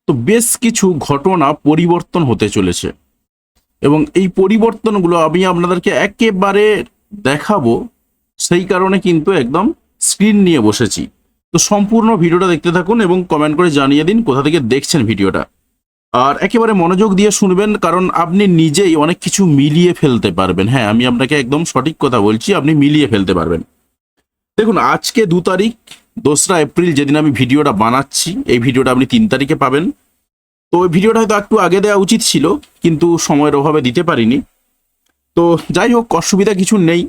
তো বেশ কিছু ঘটনা পরিবর্তন হতে চলেছে এবং এই পরিবর্তনগুলো আমি আপনাদেরকে একেবারে দেখাবো। সেই কারণে কিন্তু একদম স্ক্রিন নিয়ে বসেছি। তো সম্পূর্ণ ভিডিওটা দেখতে থাকুন এবং কমেন্ট করে জানিয়ে দিন কোথা থেকে দেখছেন ভিডিওটা। আর একেবারে মনোযোগ দিয়ে শুনবেন, কারণ আপনি নিজেই অনেক কিছু মিলিয়ে ফেলতে পারবেন। হ্যাঁ, আমি আপনাকে একদম সঠিক কথা বলছি, আপনি মিলিয়ে ফেলতে পারবেন। দেখুন, আজকে 2 তারিখ, 2রা এপ্রিল যেদিন আমি ভিডিওটা বানাচ্ছি, এই ভিডিওটা আপনি 3 তারিখে পাবেন। তো ওই ভিডিওটা হয়তো একটু আগে দেওয়া উচিত ছিল, কিন্তু সময়ের অভাবে দিতে পারিনি। তো যাই হোক, অসুবিধা কিছু নেই,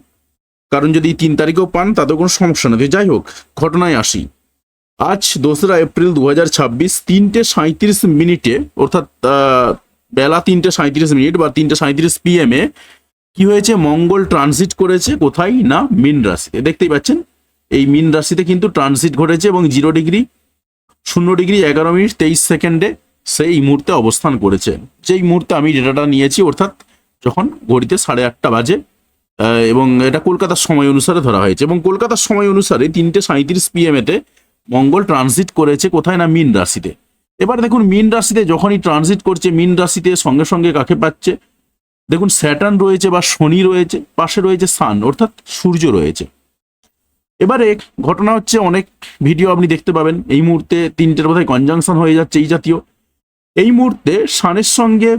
কারণ যদি 3 তারিখেও পান তাতে কোনো সমস্যা নেই। যাই হোক, ঘটনায় আসি। আজ 2রা এপ্রিল 2026 3:37 অর্থাৎ বেলা 3:37 বা 3:37 PM কি হয়েছে? মঙ্গল ট্রানজিট করেছে কোথায় না মীন রাশিতে। দেখতেই পাচ্ছেন এই মীন রাশিতে কিন্তু ট্রানজিট ঘটেছে এবং 0 ডিগ্রি 0 ডিগ্রি 11 মিনিট 23 সেকেন্ডে সেই মুহূর্তে অবস্থান করেছে। যেই মুহূর্তে আমি ডেটাটা নিয়েছি, অর্থাৎ যখন ঘড়িতে 8:30 বাজে, এবং এটা কলকাতার সময় অনুসারে ধরা হয়েছে। এবং কলকাতার সময় অনুসারে 3:37 PM মঙ্গল ট্রানজিট করেছে কোথায় না মীন রাশিতে। এবার দেখুন, মীন রাশিতে যখনই ট্রানজিট করছে, মীন রাশিতে সঙ্গে সঙ্গে কাকে পাচ্ছে? দেখুন, স্যাটার্ন রয়েছে বা শনি রয়েছে, পাশে রয়েছে সান অর্থাৎ সূর্য রয়েছে। এবারে ঘটনা হচ্ছে, অনেক ভিডিও আপনি দেখতে পাবেন এই মুহূর্তে 3টের বোধহয় কনজাংশন হয়ে যাচ্ছে এই জাতীয়। এই মুহূর্তে সানের সঙ্গে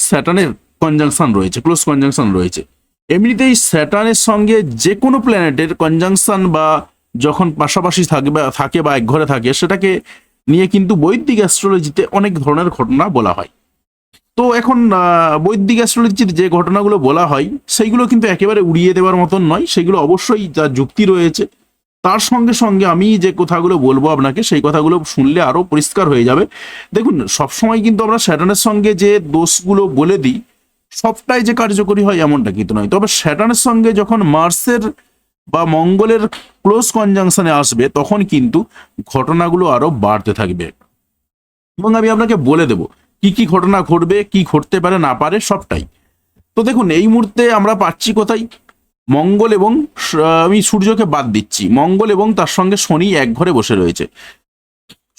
স্যাটার্নের কনজাংশন রয়েছে, ক্লোজ কনজাংশন রয়েছে। এমনিতেই স্যাটার্নের সঙ্গে যে কোনো প্ল্যানেটের কনজাংশন বা যখন পাশাপাশি থাকে বা এক ঘরে থাকে, সেটাকে নিয়ে কিন্তু বৈদিক অ্যাস্ট্রোলজিতে অনেক ধরনের ঘটনা বলা হয়। তো এখন বৈদিক অ্যাস্ট্রোলজির যে ঘটনাগুলো বলা হয় সেইগুলো কিন্তু একেবারে উড়িয়ে দেওয়ার মতন নয়, সেগুলো অবশ্যই যা যুক্তি রয়েছে। তার সঙ্গে সঙ্গে আমি যে কথাগুলো বলবো আপনাকে, সেই কথাগুলো শুনলে আরো পরিষ্কার হয়ে যাবে। দেখুন, সবসময় কিন্তু আমরা স্যাটার্নের সঙ্গে যে দোষগুলো বলে দিই, সবটাই যে কার্যকরী হয় এমনটা কিন্তু নয়। তবে স্যাটার্নের সঙ্গে যখন মার্সের বা মঙ্গলের ক্লোজ কনজাংশনে আসবে, তখন কিন্তু ঘটনাগুলো আরো বাড়তে থাকবে এবং আমি আপনাকে বলে দেব কি কি ঘটনা ঘটবে, কি ঘটতে পারে না পারে সবটাই। তো দেখুন, এই মুহূর্তে আমরা পাচ্ছি কোথায়? মঙ্গল এবং আমি সূর্যকে বাদ দিচ্ছি, মঙ্গল এবং তার সঙ্গে শনি এক ঘরে বসে রয়েছে।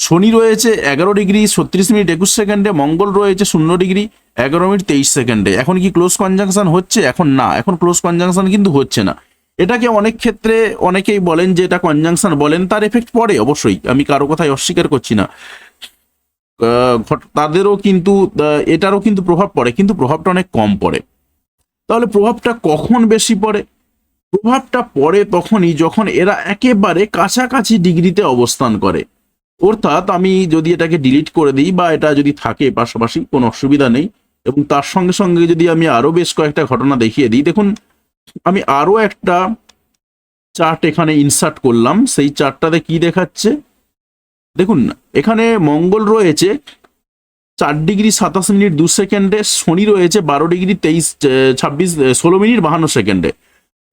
শনি রয়েছে 11 ডিগ্রি 36 মিনিট 21 সেকেন্ডে, মঙ্গল রয়েছে 0 ডিগ্রি 11 মিনিট 23 সেকেন্ডে। এখন কি ক্লোজ কনজাংশন হচ্ছে? এখন না, এখন ক্লোজ কনজাংশন কিন্তু হচ্ছে না। এটাকে অনেক ক্ষেত্রে অনেকেই বলেন যে এটা কনজাংশন বলেন, তার এফেক্ট পড়ে অবশ্যই, আমি কারো কথাই অস্বীকার করছি না। তাদেরও কিন্তু এটারও কিন্তু প্রভাব পড়ে, কিন্তু প্রভাবটা অনেক কম পড়ে। তাহলে প্রভাবটা কখন বেশি পড়ে? প্রভাবটা পড়ে তখনই যখন এরা একেবারে কাছাকাছি ডিগ্রিতে অবস্থান করে। অর্থাৎ আমি যদি এটাকে ডিলিট করে দিই বা এটা যদি থাকে পাশাপাশি, কোনো অসুবিধা নেই। এবং তার সঙ্গে সঙ্গে যদি আমি আরো বেশ কয়েকটা ঘটনা দেখিয়ে দিই, দেখুন আমি আরো একটা চার্ট এখানে ইনসার্ট করলাম। সেই চার্টটাতে কি দেখাচ্ছে দেখুন, এখানে মঙ্গল রয়েছে 4 ডিগ্রি 27 মিনিট 2 সেকেন্ডে, শনি রয়েছে 12 ডিগ্রি 16 মিনিট 52 সেকেন্ডে।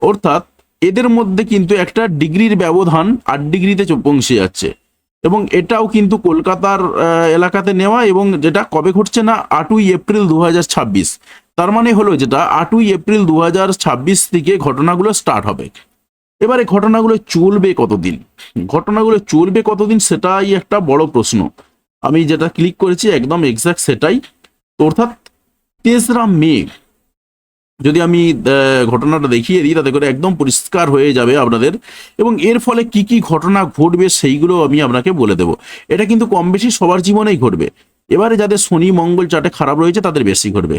অর্থাৎ এদের মধ্যে কিন্তু একটা ডিগ্রির ব্যবধান 8 ডিগ্রিতে পৌঁছে যাচ্ছে। এবং এটাও কিন্তু কলকাতার এলাকাতে নেওয়া, এবং যেটা কবে ঘটছে না 8ই এপ্রিল 2026। তার মানে হলো যেটা 8ই এপ্রিল 2026 থেকে ঘটনাগুলো স্টার্ট হবে। এবারে ঘটনাগুলো চলবে কতদিন? ঘটনাগুলো চলবে কতদিন সেটাই একটা বড় প্রশ্ন। আমি যেটা ক্লিক করেছি একদম এক্সাক্ট সেটাই। অর্থাৎ 3রা মে যদি আমি ঘটনাটা দেখিয়ে দিই, তাতে করে একদম পরিষ্কার হয়ে যাবে আপনাদের। এবং এর ফলে কি কি ঘটনা ঘটবে সেইগুলো আমি আপনাকে বলে দেব। এটা কিন্তু কম বেশি সবার জীবনেই ঘটবে। এবারে যাদের শনি মঙ্গল চার্টে খারাপ রয়েছে তাদের বেশি ঘটবে।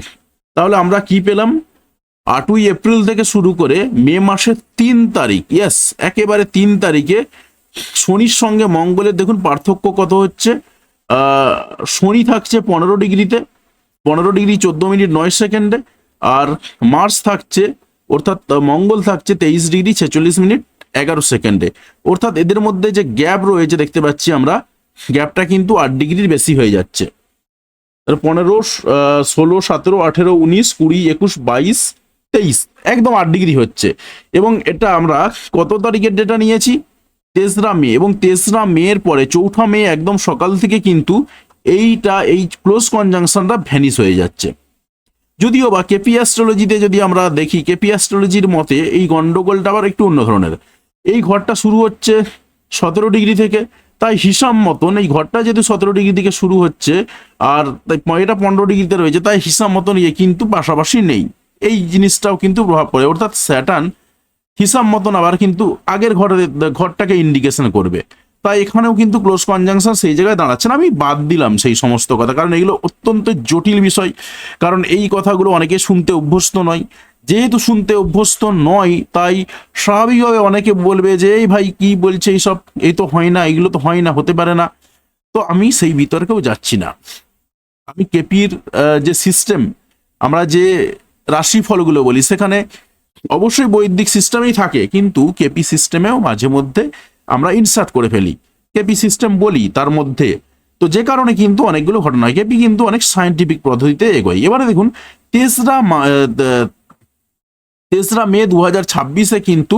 তাহলে আমরা কি পেলাম? 8ই এপ্রিল থেকে শুরু করে মে মাসের 3 তারিখ, ইয়েস একেবারে 3 তারিখে শনির সঙ্গে মঙ্গলের দেখুন পার্থক্য কত হচ্ছে। শনি থাকছে 15 ডিগ্রিতে, 15 ডিগ্রি 14 মিনিট 9 সেকেন্ডে। আর মার্স থাকছে, অর্থাৎ মঙ্গল থাকছে 23 ডিগ্রি 46 মিনিট 11 সেকেন্ডে। অর্থাৎ এদের মধ্যে যে গ্যাপ রয়েছে দেখতে পাচ্ছি আমরা, গ্যাপটা কিন্তু 8 ডিগ্রির বেশি হয়ে যাচ্ছে। 15, 16, 17, 18, 19, 20, 21, 22, 23 একদম 8 ডিগ্রি হচ্ছে। এবং এটা আমরা কত তারিখের ডেটা নিয়েছি? 3রা মে। এবং 3রা মের পরে 4ঠা মে একদম সকাল থেকে কিন্তু এই ক্লোজ কনজাংশনটা ভ্যানিশ হয়ে যাচ্ছে। যদিও বা কেপি অ্যাস্ট্রোলজিতে যদি আমরা দেখি, কেপি অ্যাস্ট্রোলজির মতে এই গন্ডগোলটা আবার একটু অন্য ধরনের। এই ঘরটা শুরু হচ্ছে 17 ডিগ্রি থেকে, তাই হিসাব মতন এই ঘরটা যেহেতু 17 ডিগ্রি থেকে শুরু হচ্ছে আর এটা 15 ডিগ্রিতে রয়েছে, তাই হিসাব মতন কিন্তু পাশাপাশি নেই। এই জিনিসটাও কিন্তু প্রভাব পড়ে, অর্থাৎ স্যাটার্ন হিসাব মতন আবার কিন্তু আগের ঘরটাকে ইন্ডিকেশন করবে। তাই এখানেও কিন্তু ক্লোজ কনজাংশন সেই জায়গায় দাঁড়াচ্ছে না। আমি বাদ দিলাম সেই সমস্ত কথা, কারণ এগুলো অত্যন্ত জটিল বিষয়, কারণ এই কথাগুলো অনেকে শুনতে অভ্যস্ত নয়। যেহেতু শুনতে অভ্যস্ত নয়, তাই স্বাভাবিকভাবে অনেকে বলবে যে এই ভাই কি বলছে এইসব, এই তো হয় না, এগুলো তো হয় না, হতে পারে না। তো আমি সেই বিতর্কেও যাচ্ছি না। আমি কেপির যে সিস্টেম, আমরা যে রাশিফলগুলো বলি, সেখানে অবশ্যই বৈদিক সিস্টেমেই থাকে, কিন্তু কেপি সিস্টেমেও মাঝে মধ্যে আমরা ইনসার্ট করে ফেলি, কেপি সিস্টেম বলি তার মধ্যে। তো যে কারণে কিন্তু অনেকগুলো ঘটনা হয়। কেপি কিন্তু অনেক সায়েন্টিফিক পদ্ধতিতে এগোয়। এবারে দেখুন 3রা মে 2026 কিন্তু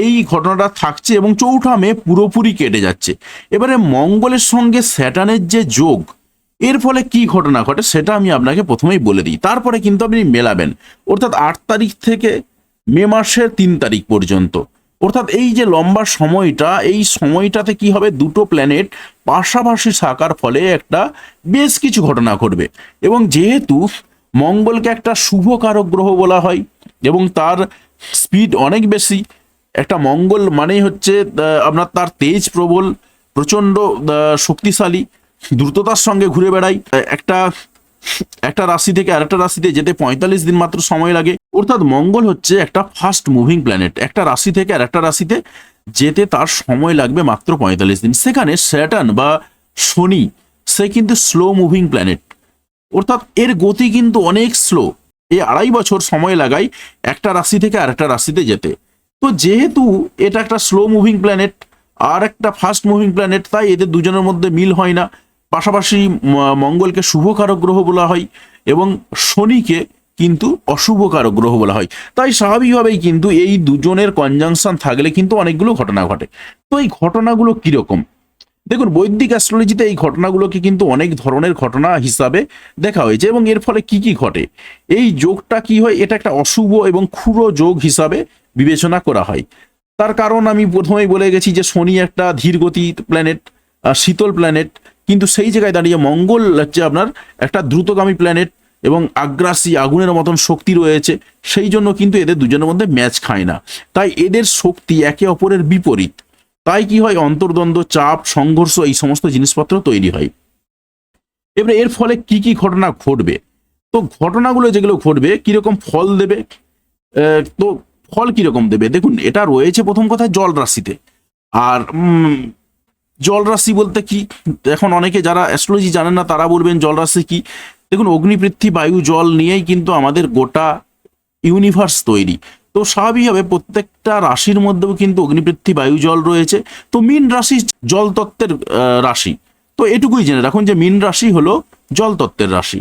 এই ঘটনাটা থাকছে এবং 4 মে পুরোপুরি কেটে যাচ্ছে। এবারে মঙ্গলের সঙ্গে স্যাটার্নের যে যোগ, এর ফলে কি ঘটনা ঘটে সেটা আমি আপনাকে প্রথমেই বলে দিই, তারপরে কিন্তু আপনি মেলাবেন। অর্থাৎ 8 তারিখ থেকে মে মাসের 3 তারিখ পর্যন্ত, অর্থাৎ এই যে লম্বা সময়টা, এই সময়টাতে কি হবে, দুটো প্ল্যানেট পাশাপাশি থাকার ফলে একটা বেশ কিছু ঘটনা ঘটবে। এবং যেহেতু মঙ্গলকে একটা শুভকারক গ্রহ বলা হয় এবং তার স্পিড অনেক বেশি, একটা মঙ্গল মানেই হচ্ছে আপনার তার তেজ প্রবল, প্রচণ্ড শক্তিশালী, দ্রুততার সঙ্গে ঘুরে বেড়ায়। একটা রাশি থেকে আরেকটা রাশিতে যেতে 45 দিন মাত্র সময় লাগে। অর্থাৎ মঙ্গল হচ্ছে একটা ফাস্ট মুভিং প্ল্যানেট, একটা রাশি থেকে আরেকটা রাশিতে যেতে তার সময় লাগবে মাত্র 45 দিন। সেখানে স্যাটার্ন বা শনি, সে কিন্তু স্লো মুভিং প্ল্যানেট, অর্থাৎ এর গতি কিন্তু অনেক স্লো। এই 2.5 বছর সময় লাগায় একটা রাশি থেকে আরেকটা রাশিতে যেতে। তো যেহেতু এটা একটা স্লো মুভিং প্ল্যানেট আর একটা ফাস্ট মুভিং প্ল্যানেট, তাই এদের দুজনের মধ্যে মিল হয় না। পাশাপাশি মঙ্গলকে শুভকারক গ্রহ বলা হয় এবং শনিকে কিন্তু অশুভকারক গ্রহ বলা হয়। তাই স্বাভাবিকভাবেই কিন্তু এই দুজনের কনজাংশন থাকলে কিন্তু অনেকগুলো ঘটনা ঘটে। তো এই ঘটনাগুলো কিরকম, দেখুন বৈদিক অ্যাস্ট্রোলজিতে এই ঘটনাগুলোকে কিন্তু অনেক ধরনের ঘটনা হিসাবে দেখা হয়েছে এবং এর ফলে কি কি ঘটে, এই যোগটা কি হয়, এটা একটা অশুভ এবং ক্ষুরো যোগ হিসাবে বিবেচনা করা হয়। তার কারণ আমি প্রথমেই বলে গেছি যে শনি একটা ধীরগতি প্ল্যানেট, শীতল প্ল্যানেট, কিন্তু সেই জায়গায় দাঁড়িয়ে মঙ্গল হচ্ছে আপনার একটা দ্রুতগামী প্ল্যানেট এবং আগ্রাসী আগুনের মতন শক্তি রয়েছে। সেই জন্য কিন্তু এদের দুজনের মধ্যে ম্যাচ খায় না, তাই এদের শক্তি একে অপরের বিপরীত। তাই কি হয়, অন্তর্দ্বন্দ্ব, চাপ, সংঘর্ষ, এই সমস্ত জিনিসপত্র তৈরি হয়। এবারে এর ফলে কি কি ঘটনা ঘটবে, তো ঘটনাগুলো যেগুলো ঘটবে কিরকম ফল দেবে, তো ফল কিরকম দেবে, দেখুন এটা রয়েছে প্রথম কথা জল রাশিতে। আর জল রাশি বলতে কি, এখন অনেকে যারা অ্যাস্ট্রোলজি জানেন না তারা বলবেন জল রাশি কি। দেখুন অগ্নি, পৃথ্বী, বায়ু, জল নিয়েই কিন্তু আমাদের গোটা ইউনিভার্স তৈরি। তো স্বাভাবিকভাবে প্রত্যেকটা রাশির মধ্যেও কিন্তু অগ্নি, পৃথ্বী, বায়ু, জল রয়েছে। তো মীন রাশি জল তত্ত্বের রাশি, তো এটুকুই জেনে রাখুন যে মীন রাশি হলো জল তত্ত্বের রাশি।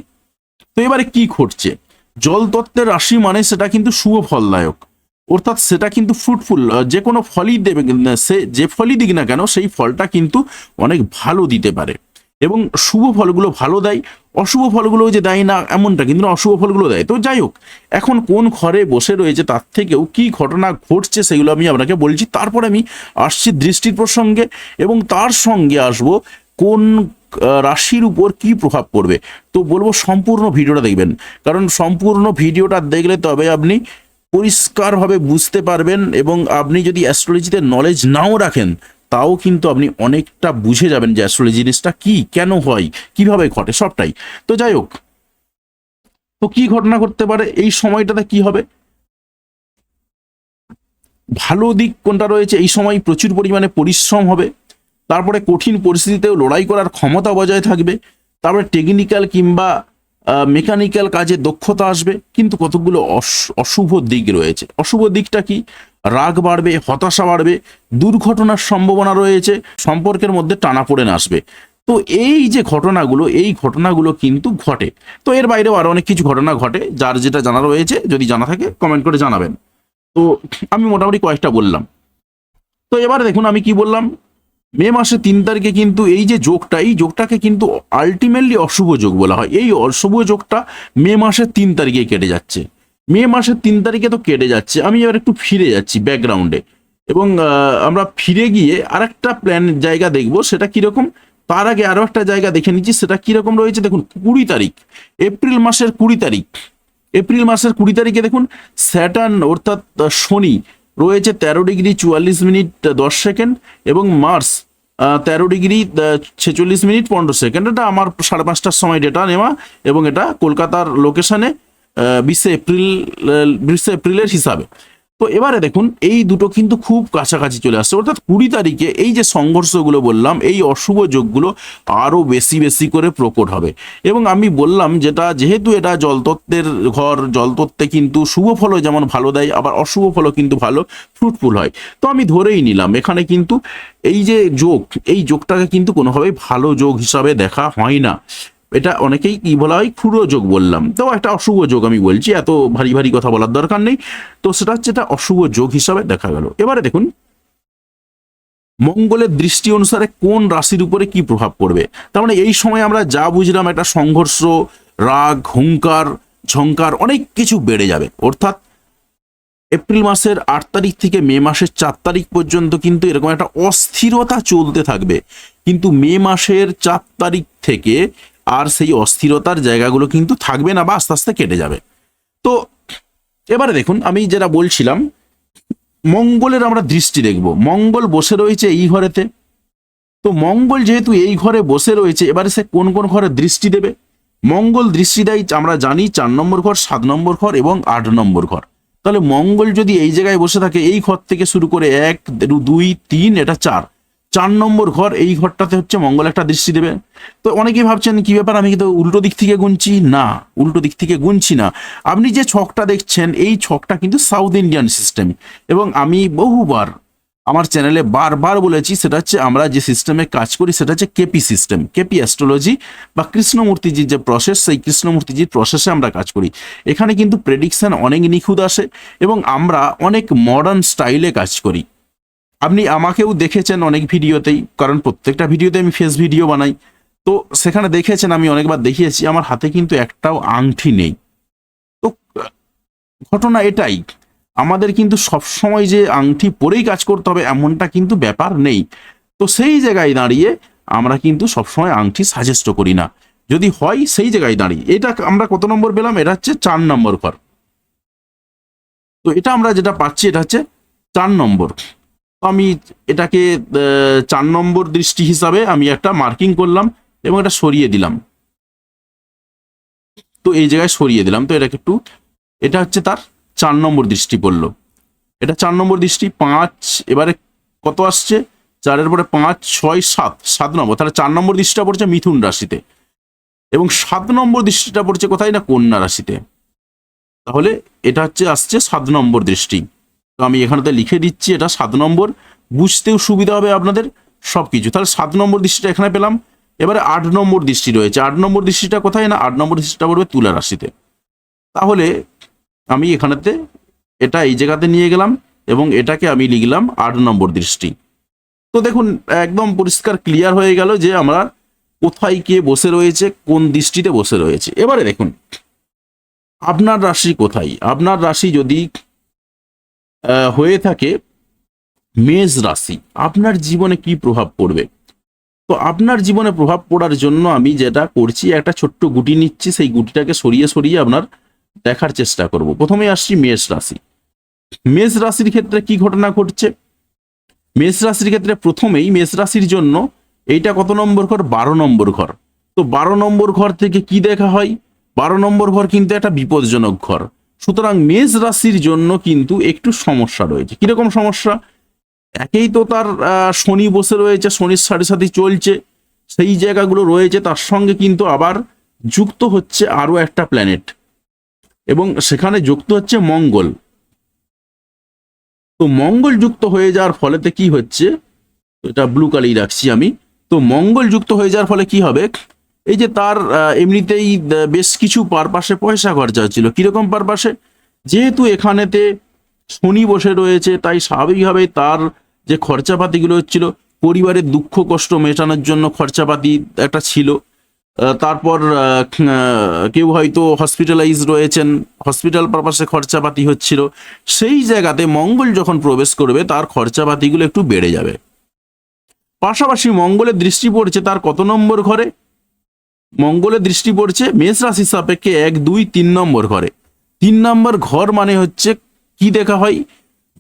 তো এবারে কি ঘটছে, জল তত্ত্বের রাশি মানে সেটা কিন্তু শুভ ফলদায়ক, অর্থাৎ সেটা কিন্তু ফ্রুটফুল, যে কোনো ফলই দেবে, সে যে ফলই দিক না কেন সেই ফলটা কিন্তু অনেক ভালো দিতে পারে এবং শুভ ফলগুলো ভালো দেয়। অশুভ ফলগুলো যে দেয় না এমনটা কিন্তু না, অশুভ ফলগুলো দেয়। তো যাই হোক, এখন কোন ঘরে বসে রয়েছে তার থেকেও কি ঘটনা ঘটছে সেগুলো আমি আপনাকে বলছি। তারপরে আমি আসছি দৃষ্টির প্রসঙ্গে এবং তার সঙ্গে আসব কোন রাশির উপর কি প্রভাব পড়বে। তো বলবো সম্পূর্ণ ভিডিওটা দেখবেন, কারণ সম্পূর্ণ ভিডিওটা দেখলে তবে আপনি পরিষ্কারভাবে বুঝতে পারবেন এবং আপনি যদি অ্যাস্ট্রোলজিতে নলেজ নাও রাখেন তাও কিন্তু আপনি অনেকটা বুঝে যাবেন যে অ্যাস্ট্রোলজি জিনিসটা কি, কেন হয়, কিভাবে ঘটে, সবটাই। তো যাই হোক, তো কি ঘটনা ঘটতে পারে এই সময়টাতে, কি হবে, ভালো দিক কোনটা রয়েছে, এই সময় প্রচুর পরিমাণে পরিশ্রম হবে, তারপরে কঠিন পরিস্থিতিতেও লড়াই করার ক্ষমতা বজায় থাকবে, তারপরে টেকনিক্যাল কিংবা মেকানিক্যাল কাজে দক্ষতা আসবে। কিন্তু কতগুলো অশুভ দিক রয়েছে। অশুভ দিকটা কি, রাগ বাড়বে, হতাশা বাড়বে, দুর্ঘটনার সম্ভাবনা রয়েছে, সম্পর্কের মধ্যে টানাপোড়েন আসবে। তো এই যে ঘটনাগুলো, এই ঘটনাগুলো কিন্তু ঘটে। তো এর বাইরেও আরো অনেক কিছু ঘটনা ঘটে, যার যেটা জানা রয়েছে যদি জানা থাকে কমেন্ট করে জানাবেন। তো আমি মোটামুটি কয়েকটা বললাম। তো এবারে দেখুন আমি কি বললাম, মে মাসে 3 তারিখে কিন্তু এই যে যোগটা, এই যোগটাকে কিন্তু আলটিমেটলি অশুভ যোগ বলা হয়। এই অশুভ যোগটা মে মাসের 3 তারিখে কেটে যাচ্ছে। মে মাসের 3 তারিখে তো কেটে যাচ্ছে, আমি এবার একটু ফিরে যাচ্ছি ব্যাকগ্রাউন্ডে। এবং আমরা ফিরে গিয়ে আরেকটা প্ল্যান জায়গা দেখব, সেটা কিরকম। তার আগে আরো একটা জায়গা দেখে নিচ্ছি, সেটা কিরকম রয়েছে। দেখুন 20 তারিখ, এপ্রিল মাসের 20 তারিখ, এপ্রিল মাসের 20 তারিখে দেখুন স্যাটার্ন অর্থাৎ শনি রয়েছে 13 ডিগ্রি 44 মিনিট 10 সেকেন্ড, এবং মার্স 13 ডিগ্রি 46 মিনিট 15 সেকেন্ড। এটা আমার 5:30টার সময় ডেটা নেওয়া, এবং এটা কলকাতার লোকেশনে 20 এপ্রিল, 20 এপ্রিলের হিসাবে। তো এবারে দেখুন এই দুটো কিন্তু খুব কাছাকাছি চলে আসছে, অর্থাৎ 20 তারিখে এই যে সংঘর্ষগুলো বললাম, এই অশুভ যোগগুলো আরো বেশি বেশি করে প্রকট হবে। এবং আমি বললাম যেটা, যেহেতু এটা জলতত্ত্বের ঘর, জলতত্ত্বে কিন্তু শুভ ফলও যেমন ভালো দেয়, আবার অশুভ ফলও কিন্তু ভালো ফ্রুটফুল হয়। তো আমি ধরেই নিলাম এখানে কিন্তু এই যে যোগ, এই যোগটাকে কিন্তু কোনোভাবেই ভালো যোগ হিসাবে দেখা হয় না। এটা অনেকেই কি বলা হয়, ক্ষুদ্র যোগ বললাম, তো একটা অশুভ যোগ আমি বলছি, এত ভারী ভারী কথা বলার দরকার নেই। তো সেটা হচ্ছে এটা অশুভ যোগ হিসাবে দেখা গেল। এবারে দেখুন মঙ্গলের দৃষ্টি অনুসারে কোন রাশির উপরে কি প্রভাব পড়বে। তার মানে এই সময় আমরা যা বুঝলাম, একটা সংঘর্ষ, রাগ, হুঙ্কার, ঝংকার অনেক কিছু বেড়ে যাবে। অর্থাৎ এপ্রিল মাসের 8 তারিখ থেকে মে মাসের 4 তারিখ পর্যন্ত কিন্তু এরকম একটা অস্থিরতা চলতে থাকবে, কিন্তু মে মাসের 4 তারিখ থেকে আর সেই অস্থিরতার জায়গাগুলো কিন্তু থাকবে না, বা আস্তে আস্তে কেটে যাবে। তো এবারে দেখুন আমি যেটা বলছিলাম, মঙ্গলের আমরা দৃষ্টি দেখব। মঙ্গল বসে রয়েছে এই ঘরেতে, তো মঙ্গল যেহেতু এই ঘরে বসে রয়েছে, এবারে সে কোন কোন ঘরে দৃষ্টি দেবে। মঙ্গল দৃষ্টি দেয় আমরা জানি 4 নম্বর ঘর, 7 নম্বর ঘর এবং 8 নম্বর ঘর। তাহলে মঙ্গল যদি এই জায়গায় বসে থাকে, এই ঘর থেকে শুরু করে 1 2 3, এটা 4 নম্বর ঘর, এই ঘরটাতে হচ্ছে মঙ্গল একটা দৃষ্টি দেবে। তো অনেকেই ভাবছেন কি ব্যাপার, আমি কিন্তু উল্টো দিক থেকে গুনছি না, উল্টো দিক থেকে গুনছি না। আপনি যে ছকটা দেখছেন, এই ছকটা কিন্তু সাউথ ইন্ডিয়ান সিস্টেম, এবং আমি বহুবার আমার চ্যানেলে বারবার বলেছি, সেটা হচ্ছে আমরা যে সিস্টেমে কাজ করি সেটা হচ্ছে কেপি সিস্টেম, কেপি অ্যাস্ট্রোলজি, বা কৃষ্ণমূর্তিজির যে প্রসেস, সেই কৃষ্ণমূর্তিজির প্রসেসে আমরা কাজ করি। এখানে কিন্তু প্রেডিকশন অনেক নিখুঁত আসে, এবং আমরা অনেক মডার্ন স্টাইলে কাজ করি। আপনি আমাকেও দেখেছেন অনেক ভিডিওতেই, কারণ প্রত্যেকটা ভিডিওতে আমি ফেস ভিডিও বানাই। তো সেখানে দেখেছেন, আমি অনেকবার দেখিয়েছি আমার হাতে কিন্তু একটাও আংটি নেই। তো ঘটনা এটাই, আমাদের কিন্তু সবসময় যে আংটি পরেই কাজ করতে হবে এমনটা কিন্তু ব্যাপার নেই। তো সেই জায়গায় দাঁড়িয়ে আমরা কিন্তু সবসময় আংটি সাজেস্ট করি না, যদি হয় সেই জায়গায় দাঁড়িয়ে। এটা আমরা কত নম্বর পেলাম, এটা হচ্ছে 4 নম্বর ঘর। তো এটা আমরা যেটা পাচ্ছি, এটা হচ্ছে 4 নম্বর। তো আমি এটাকে 4 নম্বর দৃষ্টি হিসাবে আমি একটা মার্কিং করলাম, এবং এটা সরিয়ে দিলাম। তো এই জায়গায় সরিয়ে দিলাম, তো এটাকে একটু, এটা হচ্ছে তার 4 নম্বর দৃষ্টি পড়লো। এটা 4 নম্বর দৃষ্টি। 5, এবারে কত আসছে, 4-এর পরে 5 6 7, 7 নম্বর, তাহলে 4 নম্বর দৃষ্টিটা পড়ছে মিথুন রাশিতে, এবং 7 নম্বর দৃষ্টিটা পড়ছে কোথায় না কন্যা রাশিতে। তাহলে এটা হচ্ছে আসছে 7 নম্বর দৃষ্টি। তো আমি এখানেতে লিখে দিচ্ছি, এটা 7 নম্বর, বুঝতেও সুবিধা হবে আপনাদের সবকিছু। তাহলে 7 নম্বর দৃষ্টিটা এখানে পেলাম। এবারে 8 নম্বর দৃষ্টি রয়েছে, 8 নম্বর দৃষ্টিটা কোথায় না, 8 নম্বর দৃষ্টিটা পড়বে তুলা রাশিতে। তাহলে আমি এখানেতে এটা এই জায়গাতে নিয়ে গেলাম, এবং এটাকে আমি লিখলাম 8 নম্বর দৃষ্টি। তো দেখুন একদম পরিষ্কার ক্লিয়ার হয়ে গেল যে আমরা কোথায় কে বসে রয়েছে, কোন দৃষ্টিতে বসে রয়েছে। এবারে দেখুন আপনার রাশি কোথায়। আপনার রাশি যদি হয়ে থাকে মেষ রাশি, আপনার জীবনে কি প্রভাব পড়বে। তো আপনার জীবনে প্রভাব পড়ার জন্য আমি যেটা করছি, একটা ছোট্ট গুটি নিচ্ছি, সেই গুটিটাকে সরিয়ে সরিয়ে আপনার দেখার চেষ্টা করব। প্রথমে আসছি মেষ রাশি। মেষ রাশির ক্ষেত্রে কি ঘটনা ঘটছে। মেষ রাশির ক্ষেত্রে প্রথমেই মেষ রাশির জন্য এইটা কত নম্বর ঘর, 12 নম্বর ঘর। তো 12 নম্বর ঘর থেকে কি দেখা হয়, 12 নম্বর ঘর কিন্তু একটা বিপজ্জনক ঘর। সুতরাং মেষ রাশির জন্য কিন্তু একটু সমস্যা রয়েছে। কিরকম সমস্যা, একেই তো তার শনি বসে রয়েছে, শনির সাড়ে সাথে চলছে, সেই জায়গাগুলো রয়েছে, তার সঙ্গে কিন্তু আবার যুক্ত হচ্ছে আরো একটা প্ল্যানেট, এবং সেখানে যুক্ত হচ্ছে মঙ্গল। তো মঙ্গল যুক্ত হয়ে যাওয়ার ফলেতে কি হচ্ছে, এটা ব্লু কালি রাখছি আমি। তো মঙ্গল যুক্ত হয়ে যাওয়ার ফলে কি হবে, এই যে তার এমনিতেই বেশ কিছু পারপাসে পয়সা খরচা হচ্ছিল। কিরকম পারপাসে, যেহেতু এখানেতে শনি বসে রয়েছে, তাই স্বাভাবিকভাবে তার যে খরচাপাতিগুলো হচ্ছিল, পরিবারের দুঃখ কষ্ট মেটানোর জন্য খরচাপাতি একটা ছিল। তারপর কেউ হয়তো হসপিটালাইজ রয়েছেন, হসপিটাল পারপাসে খরচাপাতি হচ্ছিল, সেই জায়গাতে মঙ্গল যখন প্রবেশ করবে তার খরচাপাতিগুলো একটু বেড়ে যাবে। পাশাপাশি মঙ্গলের দৃষ্টি পড়ছে তার কত নম্বর ঘরে? মঙ্গলের দৃষ্টি পড়ছে মেষ রাশির সাপেক্ষে 1, 2, 3 নম্বর ঘরে। 3 নম্বর ঘর মানে হচ্ছে কি দেখা হয়?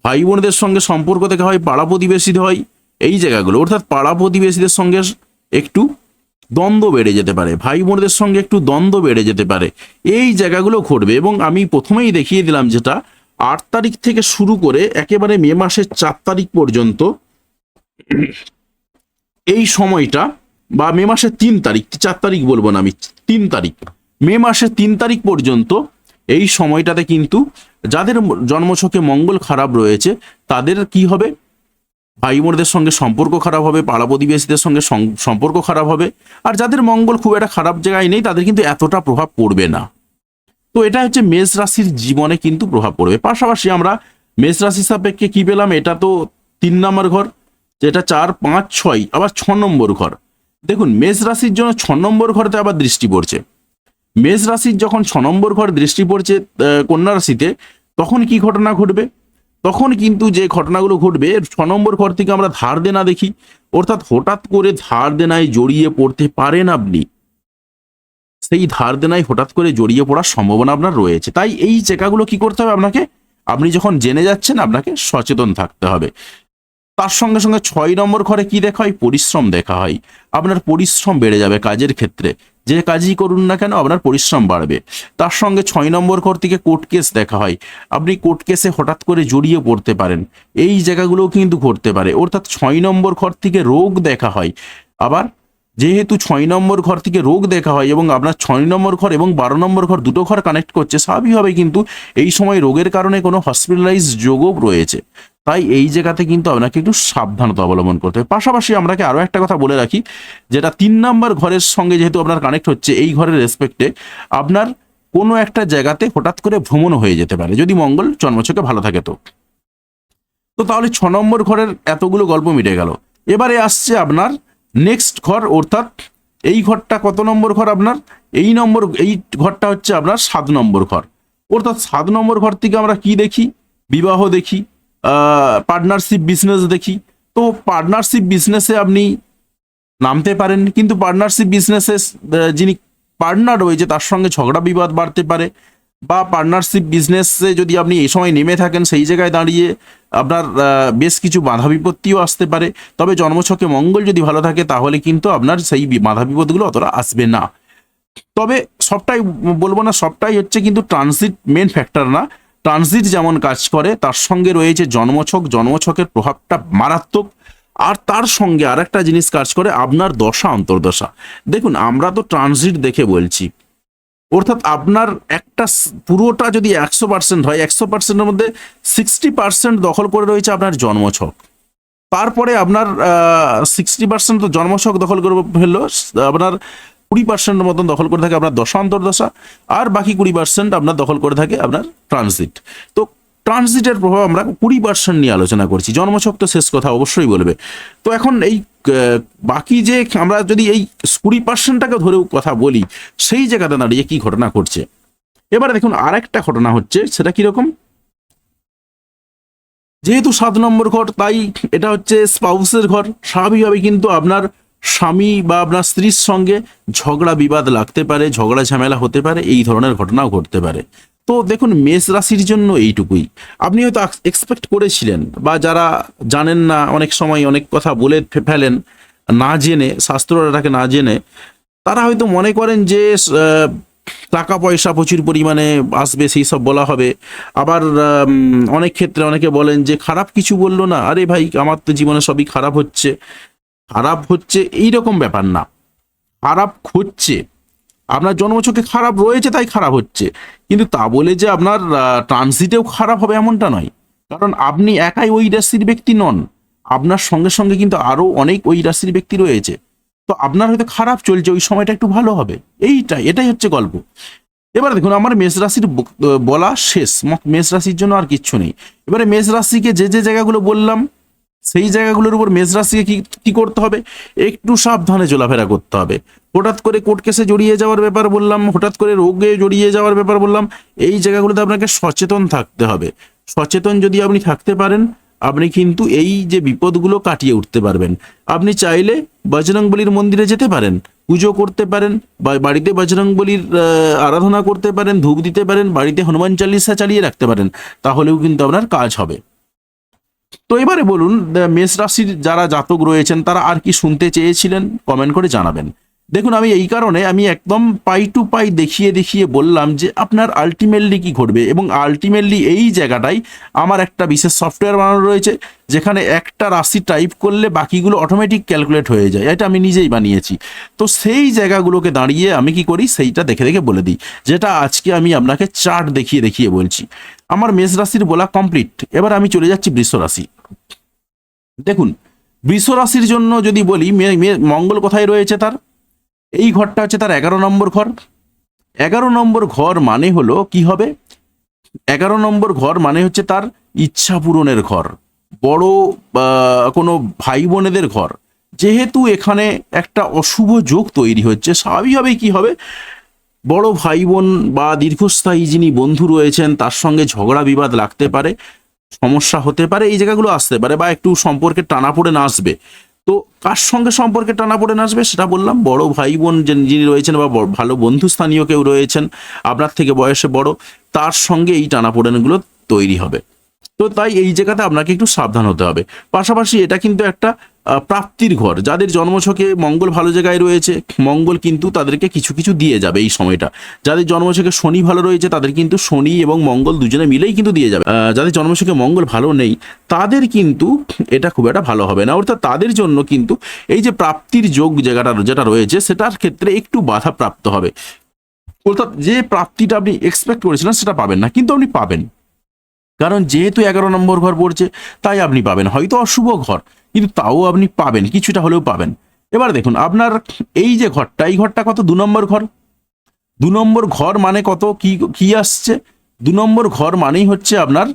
ভাই বোনদের সঙ্গে সম্পর্ক দেখা হয়, পাড়া প্রতিবেশীদের হয়, এই জায়গাগুলো। অর্থাৎ পাড়া প্রতিবেশীদের সঙ্গে একটু দ্বন্দ্ব বেড়ে যেতে পারে, ভাই বোনদের সঙ্গে একটু দ্বন্দ্ব বেড়ে যেতে পারে, এই জায়গাগুলো ঘটবে। এবং আমি প্রথমেই দেখিয়ে দিলাম যেটা 8 তারিখ থেকে শুরু করে একেবারে মে মাসের 4 তারিখ পর্যন্ত এই সময়টা, বা মে মাসের 3 তারিখ, 4 তারিখ বলবো না আমি, 3 তারিখ, মে মাসের 3 তারিখ পর্যন্ত এই সময়টাতে কিন্তু যাদের জন্মছকে মঙ্গল খারাপ রয়েছে তাদের কি হবে? ভাই বোনদের সঙ্গে সম্পর্ক খারাপ হবে, পাড়া প্রতিবেশীদের সঙ্গে সম্পর্ক খারাপ হবে। আর যাদের মঙ্গল খুব একটা খারাপ জায়গায় নেই তাদের কিন্তু এতটা প্রভাব পড়বে না। তো এটা হচ্ছে মেষ রাশির জীবনে কিন্তু প্রভাব পড়বে। পাশাপাশি আমরা মেষ রাশির সাপেক্ষে কি পেলাম? এটা তো 3 নম্বর ঘর, যেটা 4, 5, 6, আবার 6 নম্বর ঘর। দেখুন মেষ রাশির জন্য 6 নম্বর ঘরেতে আবার দৃষ্টি পড়ছে। মেষ রাশির যখন 6 নম্বর ঘর দৃষ্টি পড়ছে কন্যা রাশিতে, তখন কি ঘটনা ঘটবে? তখন কিন্তু যে ঘটনাগুলো ঘটবে, 6 নম্বর ঘর থেকে আমরা ধার দেনা দেখি, অর্থাৎ হঠাৎ করে ধার দেনায় জড়িয়ে পড়তে পারেন আপনি। সেই ধার দেনায় হঠাৎ করে জড়িয়ে পড়ার সম্ভাবনা আপনার রয়েছে। তাই এই জায়গাগুলো কি করতে হবে আপনাকে? আপনি যখন জেনে যাচ্ছেন আপনাকে সচেতন থাকতে হবে। তার সঙ্গে সঙ্গে 6 নম্বর ঘরে কি দেখা হয়? পরিশ্রম দেখা হয়। আপনার পরিশ্রম বেড়ে যাবে কাজের ক্ষেত্রে, যে কাজই করুন না কেন আপনার পরিশ্রম বাড়বে। তার সঙ্গে 6 নম্বর ঘর থেকে কোর্ট কেস দেখা হয়, আপনি কোর্ট কেসে হঠাৎ করে জড়িয়ে পড়তে পারেন, এই জায়গাগুলোও কিন্তু ঘটতে পারে। অর্থাৎ 6 নম্বর ঘর থেকে রোগ দেখা হয়। আবার যেহেতু 6 নম্বর ঘর থেকে রোগ দেখা হয় এবং আপনার 6 নম্বর ঘর এবং 12 নম্বর ঘর দুটো ঘর কানেক্ট করছে, স্বাভাবিকভাবে কিন্তু এই সময় রোগের কারণে কোনো হসপিটালাইজ যোগও রয়েছে। তাই এই জায়গাতে কিন্তু আপনাকে একটু সাবধানতা অবলম্বন করতে হবে। পাশাপাশি আপনাকে আরও একটা কথা বলে রাখি, যেটা 3 নম্বর ঘরের সঙ্গে যেহেতু আপনার কানেক্ট হচ্ছে, এই ঘরের রেসপেক্টে আপনার কোনো একটা জায়গাতে হঠাৎ করে ভ্রমণ হয়ে যেতে পারে, যদি মঙ্গল জন্মছকে ভালো থাকে। তো তাহলে 6 নম্বর ঘরের এতগুলো গল্প মিটে গেল। এবারে আসছে আপনার নেক্সট ঘর, অর্থাৎ এই ঘরটা কত নম্বর ঘর আপনার? এই ঘরটা হচ্ছে আপনার 7 নম্বর ঘর। অর্থাৎ 7 নম্বর ঘর থেকে আমরা কি দেখি? বিবাহ দেখি, পার্টনারশিপ বিজনেস দেখি। তো পার্টনারশিপ বিজনেসে আপনি নামতে পারেন, কিন্তু পার্টনারশিপ বিজনেসে যিনি পার্টনার রয়েছে তার সঙ্গে ঝগড়া বিবাদ বাড়তে পারে, বা পার্টনারশিপ বিজনেসে যদি আপনি এই সময় নেমে থাকেন সেই জায়গায় দাঁড়িয়ে আপনার বেশ কিছু বাধা বিপত্তিও আসতে পারে। তবে জন্মছকে মঙ্গল যদি ভালো থাকে তাহলে কিন্তু আপনার সেই বাধা বিপদগুলো অতটা আসবে না। তবে সবটাই বলবো না, সবটাই হচ্ছে কিন্তু ট্রানজিট মেন ফ্যাক্টর না। ট্রানজিট যেমন কাজ করে তার সঙ্গে রয়েছে জন্মছকের প্রভাবটা মারাত্মক। আর তার সঙ্গে আর একটা জিনিস কাজ করে, আপনার দশা অন্তর্দশা। দেখুন আমরা তো ট্রানজিট দেখে বলছি, অর্থাৎ আপনার একটা পুরোটা যদি 100% হয়, 100%-এর মধ্যে 60% দখল করে রয়েছে আপনার জন্মছক। তারপরে আপনার 60% তো জন্মছক দখল করে ফেললো, আপনার 20% মতন দখল করে থাকে আপনার দশা অন্তর্দশা, আর বাকি 20% আপনার দখল করে থাকে আপনার ট্রানজিট। তো ট্রানজিটের প্রভাব আমরা 20% নিয়ে আলোচনা করছি, জন্মছক তো শেষ কথা অবশ্যই বলবে। তো এখন এই বাকি যে আমরা যদি এই 20%টাকে ধরেও কথা বলি, সেই জায়গাতে দাঁড়িয়ে কি ঘটনা ঘটছে। এবারে দেখুন আরেকটা ঘটনা হচ্ছে, সেটা কিরকম? যেহেতু 7 নম্বর ঘর, তাই এটা হচ্ছে স্পাউসের ঘর। স্বাভাবিকভাবে কিন্তু আপনার স্বামী বা আপনার স্ত্রীর সঙ্গে ঝগড়া বিবাদ লাগতে পারে, ঝগড়া ঝামেলা হতে পারে, এই ধরনের ঘটনাও ঘটতে পারে। তো দেখুন মেষ রাশির জন্য এইটুকুই। আপনি হয়তো এক্সপেক্ট করেছিলেন, বা যারা জানেন না অনেক সময় অনেক কথা বলে ফেলেন না জেনে, শাস্ত্রটাকে না জেনে, তারা হয়তো মনে করেন যে টাকা পয়সা প্রচুর পরিমাণে আসবে, সেই সব বলা হবে। আবার অনেক ক্ষেত্রে অনেকে বলেন যে খারাপ কিছু বললো না, আরে ভাই আমার তো জীবনে সবই খারাপ হচ্ছে এইরকম ব্যাপার না। খারাপ হচ্ছে, আপনার জন্মছকে খারাপ রয়েছে তাই খারাপ হচ্ছে, কিন্তু তা বলে যে আপনার ট্রানজিটেও খারাপ হবে এমনটা নয়। কারণ আপনি একাই ওই রাশির ব্যক্তি নন, আপনার সঙ্গে সঙ্গে কিন্তু আরো অনেক ওই রাশির ব্যক্তি রয়েছে। তো আপনার হয়তো খারাপ চলছে, ওই সময়টা একটু ভালো হবে, এটাই হচ্ছে গল্প। এবারে দেখুন আমার মেষ রাশির বলা শেষ, মেষ রাশির জন্য আর কিচ্ছু নেই। এবারে মেষ রাশিকে যে জায়গাগুলো বললাম সেই জায়গাগুলোর উপর মেষ রাশিকে কি কি করতে হবে, একটু সাবধানে চলাফেরা করতে হবে। হঠাৎ করে কোর্ট কেসে জড়িয়ে যাওয়ার ব্যাপার বললাম, হঠাৎ করে রোগে জড়িয়ে যাওয়ার ব্যাপার বললাম, এই জায়গাগুলোতে আপনাকে সচেতন থাকতে হবে। সচেতন যদি আপনি থাকতে পারেন, আপনি কিন্তু এই যে বিপদগুলো কাটিয়ে উঠতে পারবেন। আপনি চাইলে বজরংবলীর মন্দিরে যেতে পারেন, পুজো করতে পারেন, বা বাড়িতে বজরংবলীর আরাধনা করতে পারেন, ধূপ দিতে পারেন, বাড়িতে হনুমান চালিসা চালিয়ে রাখতে পারেন, তাহলেও কিন্তু আপনার কাজ হবে। তো এবারে বলুন, মেষ রাশির যারা জাতক রয়েছেন তারা আর কি শুনতে চেয়েছিলেন কমেন্ট করে জানাবেন। দেখুন, আমি এই কারণে আমি একদম পাই টু পাই দেখিয়ে দেখিয়ে বললাম যে আপনার আলটিমেটলি কি ঘটবে, এবং আলটিমেটলি এই জায়গাটাই আমার একটা বিশেষ সফটওয়্যার বানানো রয়েছে, যেখানে একটা রাশি টাইপ করলে বাকিগুলো অটোমেটিক ক্যালকুলেট হয়ে যায়। এটা আমি নিজেই বানিয়েছি। তো সেই জায়গাগুলোকে দাঁড়িয়ে আমি কি করি সেইটা দেখে দেখে বলে দিই, যেটা আজকে আমি আপনাকে চার্ট দেখিয়ে দেখিয়ে বলছি। আমার মেষ রাশির বলা কমপ্লিট। এবার আমি চলে যাচ্ছি বৃষ রাশি। দেখুন, বৃষ রাশির জন্য যদি বলি, মঙ্গল কোথায় রয়েছে তার, এই ঘরটা হচ্ছে তার 11 নম্বর ঘর। 11 নম্বর ঘর মানে হলো কি হবে, 11 নম্বর ঘর মানে হচ্ছে তার ইচ্ছা পূরণের ঘর, বড় কোনো ভাই বোনেদের ঘর। যেহেতু এখানে একটা অশুভ যোগ তৈরি হচ্ছে, স্বাভাবিকভাবেই কি হবে, বড় ভাই বোন বা দীর্ঘস্থায়ী যিনি বন্ধু রয়েছেন তার সঙ্গে ঝগড়া বিবাদ লাগতে পারে, সমস্যা হতে পারে, এই জায়গাগুলো আসতে পারে, বা একটু সম্পর্কে টানাপোড়েন আসবে। তো কার সঙ্গে সম্পর্কে টানাপোড়েন আসবে সেটা বললাম, বড় ভাই বোন যিনি রয়েছেন বা ভালো বন্ধু স্থানীয় কেউ রয়েছেন আপনার থেকে বয়সে বড়, তার সঙ্গে এই টানাপোড়েনগুলো তৈরি হবে। তো তাই এই জায়গাতে আপনাকে একটু সাবধান হতে হবে। পাশাপাশি এটা কিন্তু একটা প্রাপ্তির ঘর। যাদের জন্মছকে মঙ্গল ভালো জায়গায় রয়েছে, মঙ্গল কিন্তু তাদেরকে কিছু কিছু দিয়ে যাবে এই সময়টা। যাদের জন্মছকে শনি ভালো রয়েছে, তাদের কিন্তু শনি এবং মঙ্গল দুজনে মিলেই কিন্তু দিয়ে যাবে। যাদের জন্মছকে মঙ্গল ভালো নেই, তাদের কিন্তু এটা খুব একটা ভালো হবে না। অর্থাৎ তাদের জন্য কিন্তু এই যে প্রাপ্তির যোগ জায়গাটা যেটা রয়েছে, সেটার ক্ষেত্রে একটু বাধা প্রাপ্ত হবে। অর্থাৎ যে প্রাপ্তিটা আপনি এক্সপেক্ট করেছিলেন সেটা পাবেন না, কিন্তু আপনি পাবেন। কারণ যেহেতু 11 নম্বর ঘর পড়ছে, তাই আপনি পাবেন। হয়তো অশুভ ঘর, কিন্তু তাও আপনি পাবেন, কিছুটা হলেও পাবেন। এবার দেখুন, আপনার এই যে ঘরটা, এই ঘরটা কত, 2 নম্বর ঘর। 2 নম্বর ঘর মানে কত, কি কি আসছে, 2 নম্বর ঘর মানেই হচ্ছে আপনার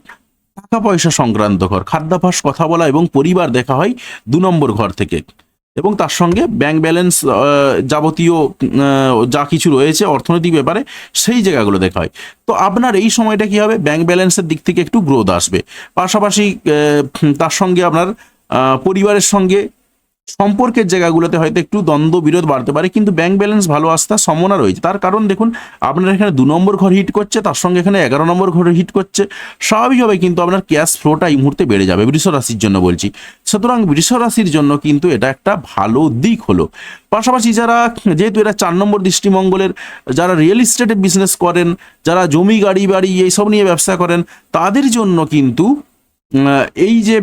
টাকা পয়সা সংক্রান্ত ঘর। খাদ্যাভ্যাস, কথা বলা এবং পরিবার দেখা হয় 2 নম্বর ঘর থেকে। এবং তার সঙ্গে ব্যাংক ব্যালেন্স, যাবতীয় যা কিছু রয়েছে অর্থনৈতিক ব্যাপারে, সেই জায়গাগুলো দেখা হয়। তো আপনার এই সময়টা কি হবে, ব্যাংক ব্যালেন্সের দিক থেকে একটু গ্রোথ আসবে। পাশাপাশি তার সঙ্গে আপনার পরিবারের সঙ্গে সম্পর্কের জায়গাগুলোতে হয়তো একটু দ্বন্দ্ব বিরোধ বাড়তে পারে, কিন্তু ব্যাংক ব্যালেন্স ভালো আসার সম্ভাবনা রয়েছে। তার কারণ দেখুন, আপনার এখানে 2 নম্বর ঘর হিট করছে, তার সঙ্গে এখানে 11 নম্বর ঘর হিট করছে। স্বাভাবিকভাবে কিন্তু আপনার ক্যাশ ফ্লোটা এই মুহূর্তে বেড়ে যাবে, বৃষ রাশির জন্য বলছি। সুতরাং বৃষ রাশির জন্য কিন্তু এটা একটা ভালো দিক হলো। পাশাপাশি যারা, যেহেতু এটা 4 নম্বর দৃষ্টি মঙ্গলের, যারা রিয়েল এস্টেটে বিজনেস করেন, যারা জমি গাড়ি বাড়ি এইসব নিয়ে ব্যবসা করেন, তাদের জন্য কিন্তু এই যে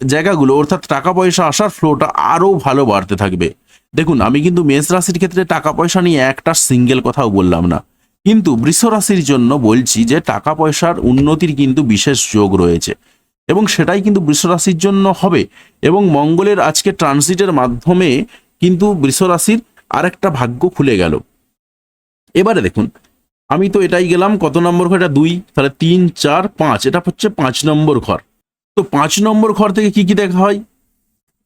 জায়গাগুলো, অর্থাৎ টাকা পয়সা আসার ফ্লোটা আরও ভালো বাড়তে থাকবে। দেখুন, আমি কিন্তু মেষ রাশির ক্ষেত্রে টাকা পয়সা নিয়ে একটা সিঙ্গেল কথাও বললাম না, কিন্তু বৃষ রাশির জন্য বলছি যে টাকা পয়সার উন্নতির কিন্তু বিশেষ যোগ রয়েছে, এবং সেটাই কিন্তু বৃষ রাশির জন্য হবে। এবং মঙ্গলের আজকে ট্রানজিটের মাধ্যমে কিন্তু বৃষ রাশির আরেকটা ভাগ্য খুলে গেল। এবারে দেখুন, আমি তো এটাই গেলাম, কত নম্বর ঘর, এটা 2, তাহলে 3, 4, 5, এটা হচ্ছে 5 নম্বর ঘর। তো 5 নম্বর ঘর থেকে কি কি দেখা হয়,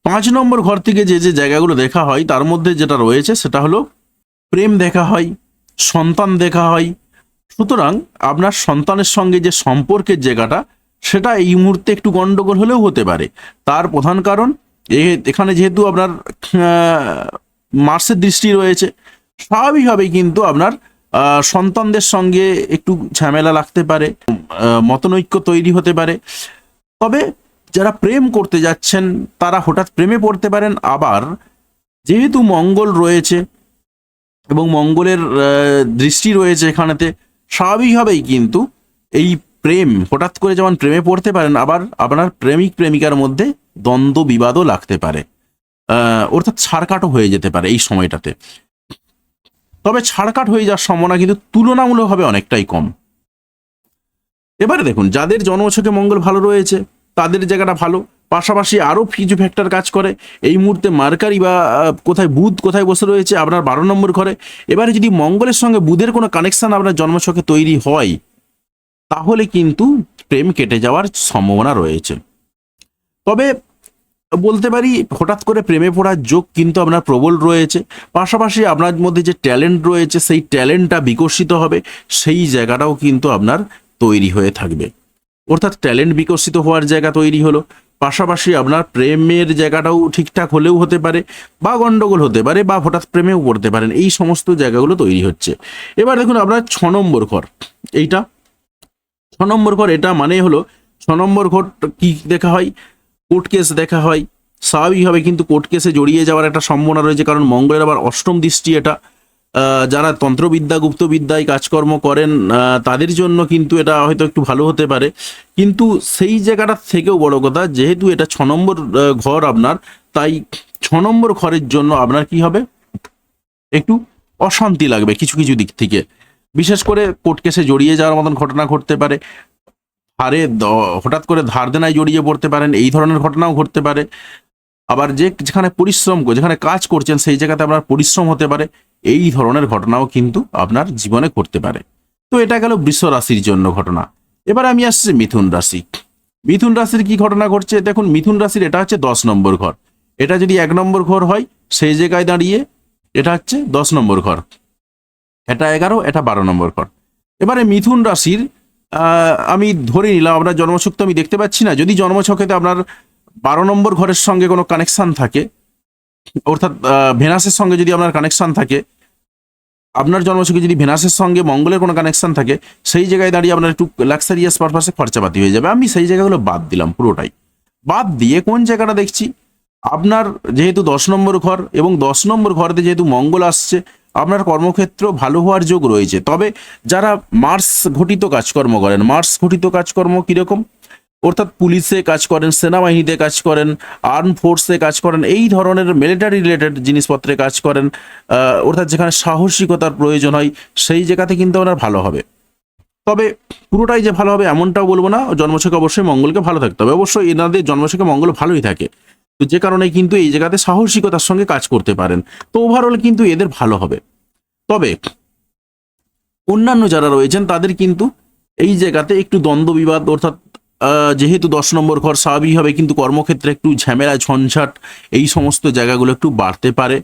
5 নম্বর ঘর থেকে যে যে জায়গাগুলো দেখা হয়, তার মধ্যে যেটা রয়েছে সেটা হলো প্রেম দেখা হয়, সন্তান দেখা হয়। সুতরাং আপনার সন্তানের সঙ্গে যে সম্পর্কের জায়গাটা, সেটা এই মুহূর্তে একটু গন্ডগোল হলেও হতে পারে। তার প্রধান কারণ, এখানে যেহেতু আপনার মার্সের দৃষ্টি রয়েছে, স্বাভাবিকভাবেই কিন্তু আপনার সন্তানদের সঙ্গে একটু ঝামেলা লাগতে পারে, মতনৈক্য তৈরি হতে পারে। তবে যারা প্রেম করতে যাচ্ছেন, তারা হঠাৎ প্রেমে পড়তে পারেন। আবার যেহেতু মঙ্গল রয়েছে এবং মঙ্গলের দৃষ্টি রয়েছে এখানেতে, স্বাভাবিকভাবেই কিন্তু এই প্রেম, হঠাৎ করে যেমন প্রেমে পড়তে পারেন, আবার আপনার প্রেমিক প্রেমিকার মধ্যে দ্বন্দ্ব বিবাদও লাগতে পারে, অর্থাৎ ছাড়কাটও হয়ে যেতে পারে এই সময়টাতে। তবে ছাড়কাট হয়ে যাওয়ার সম্ভাবনা কিন্তু তুলনামূলকভাবে অনেকটাই কম। এবারে দেখুন, যাদের জন্মছকে মঙ্গল ভালো রয়েছে তাদের জায়গাটা ভালো। পাশাপাশি আরও কিছু ফ্যাক্টর কাজ করে। এই মুহূর্তে মার্কারি বা কোথায় বুধ কোথায় বসে রয়েছে, আপনার 12 নম্বর ঘরে। এবারে যদি মঙ্গলের সঙ্গে বুধের কোনো কানেকশন আপনার জন্মছকে তৈরি হয়, তাহলে কিন্তু প্রেম কেটে যাওয়ার সম্ভাবনা রয়েছে। তবে বলতে পারি হঠাৎ করে প্রেমে পড়ার যোগ কিন্তু আপনার প্রবল রয়েছে। পাশাপাশি আপনার মধ্যে যে ট্যালেন্ট রয়েছে সেই ট্যালেন্টটা বিকশিত হবে, সেই জায়গাটাও কিন্তু আপনার তৈরি হয়ে থাকবে। অর্থাৎ ট্যালেন্ট বিকশিত হওয়ার জায়গা তৈরি হলো, পাশাপাশি আপনার প্রেমের জায়গাটাও ঠিকঠাক হলেও হতে পারে, বা গন্ডগোল হতে পারে, বা হঠাৎ প্রেমেও পড়তে পারেন, এই সমস্ত জায়গাগুলো তৈরি হচ্ছে। এবার দেখুন আপনার 6 নম্বর ঘর, এইটা 6 নম্বর ঘর, এটা মানে হলো 6 নম্বর ঘর কি দেখা হয়, কোর্ট কেস দেখা হয়। স্বাভাবিকভাবে কিন্তু কোর্ট কেসে জড়িয়ে যাওয়ার একটা সম্ভাবনা রয়েছে, কারণ মঙ্গলের আবার অষ্টম দৃষ্টি এটা। যারা তন্ত্রবিদ্যা গুপ্তবিদ্যায় কাজকর্ম করেন তাদের জন্য কিন্তু এটা হয়তো একটু ভালো হতে পারে, কিন্তু সেই জায়গাটার থেকেও বড় কথা, যেহেতু এটা 6 নম্বর ঘর আপনার, তাই 6 নম্বর ঘরের জন্য আপনার কি হবে, একটু অশান্তি লাগবে কিছু কিছু দিক থেকে। বিশেষ করে কোর্ট কেসে জড়িয়ে যাওয়ার মতন ঘটনা ঘটতে পারে, হঠাৎ করে ধার দেনায় জড়িয়ে পড়তে পারেন, এই ধরনের ঘটনাও ঘটতে পারে। আবার যেখানে পরিশ্রম যেখানে কাজ করছেন সেই জায়গাতে আপনার পরিশ্রম হতে পারে, এই ধরনের ঘটনাও কিন্তু আপনার জীবনে ঘটতে পারে। তো এটা গেল বৃষ রাশির জন্য ঘটনা। এবার আমি আসছি মিথুন রাশি। মিথুন রাশির কি ঘটনা ঘটছে দেখুন, মিথুন রাশির এটা হচ্ছে 10 নম্বর ঘর। এটা যদি 1 নম্বর ঘর হয় সেই জায়গায় দাঁড়িয়ে এটা হচ্ছে 10 নম্বর ঘর, এটা 11, এটা 12 নম্বর ঘর। এবারে মিথুন রাশির আমি ধরে নিলাম আপনার জন্মছক তো আমি দেখতে পাচ্ছি না, যদি জন্মছকেতে আপনার 12 নম্বর ঘরের সঙ্গে কোনো কানেকশন থাকে, অর্থাৎ ভেনাসের সঙ্গে যদি আপনার কানেকশন থাকে, আপনার জন্মছকে যদি ভেনাসের সঙ্গে মঙ্গলের কোনো কানেকশন থাকে, সেই জায়গায় দাঁড়িয়ে আপনার একটু লাক্সারিয়াস পারপাসে খরচাপাতি হয়ে যাবে। আমি সেই জায়গাগুলো বাদ দিলাম, পুরোটাই বাদ দিয়ে কোন জায়গাটা দেখছি, আপনার যেহেতু 10 নম্বর ঘর এবং 10 নম্বর ঘরেতে যেহেতু মঙ্গল আসছে, আপনার কর্মক্ষেত্র ভালো হওয়ার যোগ রয়েছে। তবে যারা মার্স ঘটিত কাজকর্ম করেন, মার্স ঘটিত কাজকর্ম কীরকম, অর্থাৎ পুলিশে কাজ করেন, সেনাবাহিনীতে কাজ করেন, আর্ম ফোর্সে কাজ করেন, এই ধরনের মিলিটারি রিলেটেড জিনিসপত্রে কাজ করেন, অর্থাৎ যেখানে সাহসিকতার প্রয়োজন হয়, সেই জায়গাতে কিন্তু আপনার ভালো হবে। তবে পুরোটাই যে ভালো হবে এমনটাও বলবো না, জন্মছকে অবশ্যই মঙ্গলকে ভালো থাকতে হবে, অবশ্যই এনাদের জন্মছকে মঙ্গল ভালোই থাকে, তো যে কারণে কিন্তু এই জায়গাতে সাহসিকতার সঙ্গে কাজ করতে পারেন, তো ওভারঅল কিন্তু এদের ভালো হবে। তবে অন্যান্য যারা রয়েছেন তাদের কিন্তু এই জায়গাতে একটু দ্বন্দ্ব বিবাদ, অর্থাৎ যেহেতু 10 নম্বর ঘর, স্বাভাবিকভাবে কিন্তু কর্মক্ষেত্রে একটু ঝামেলা ঝঞ্ঝাট এই সমস্ত জায়গাগুলো একটু বাড়তে পারে,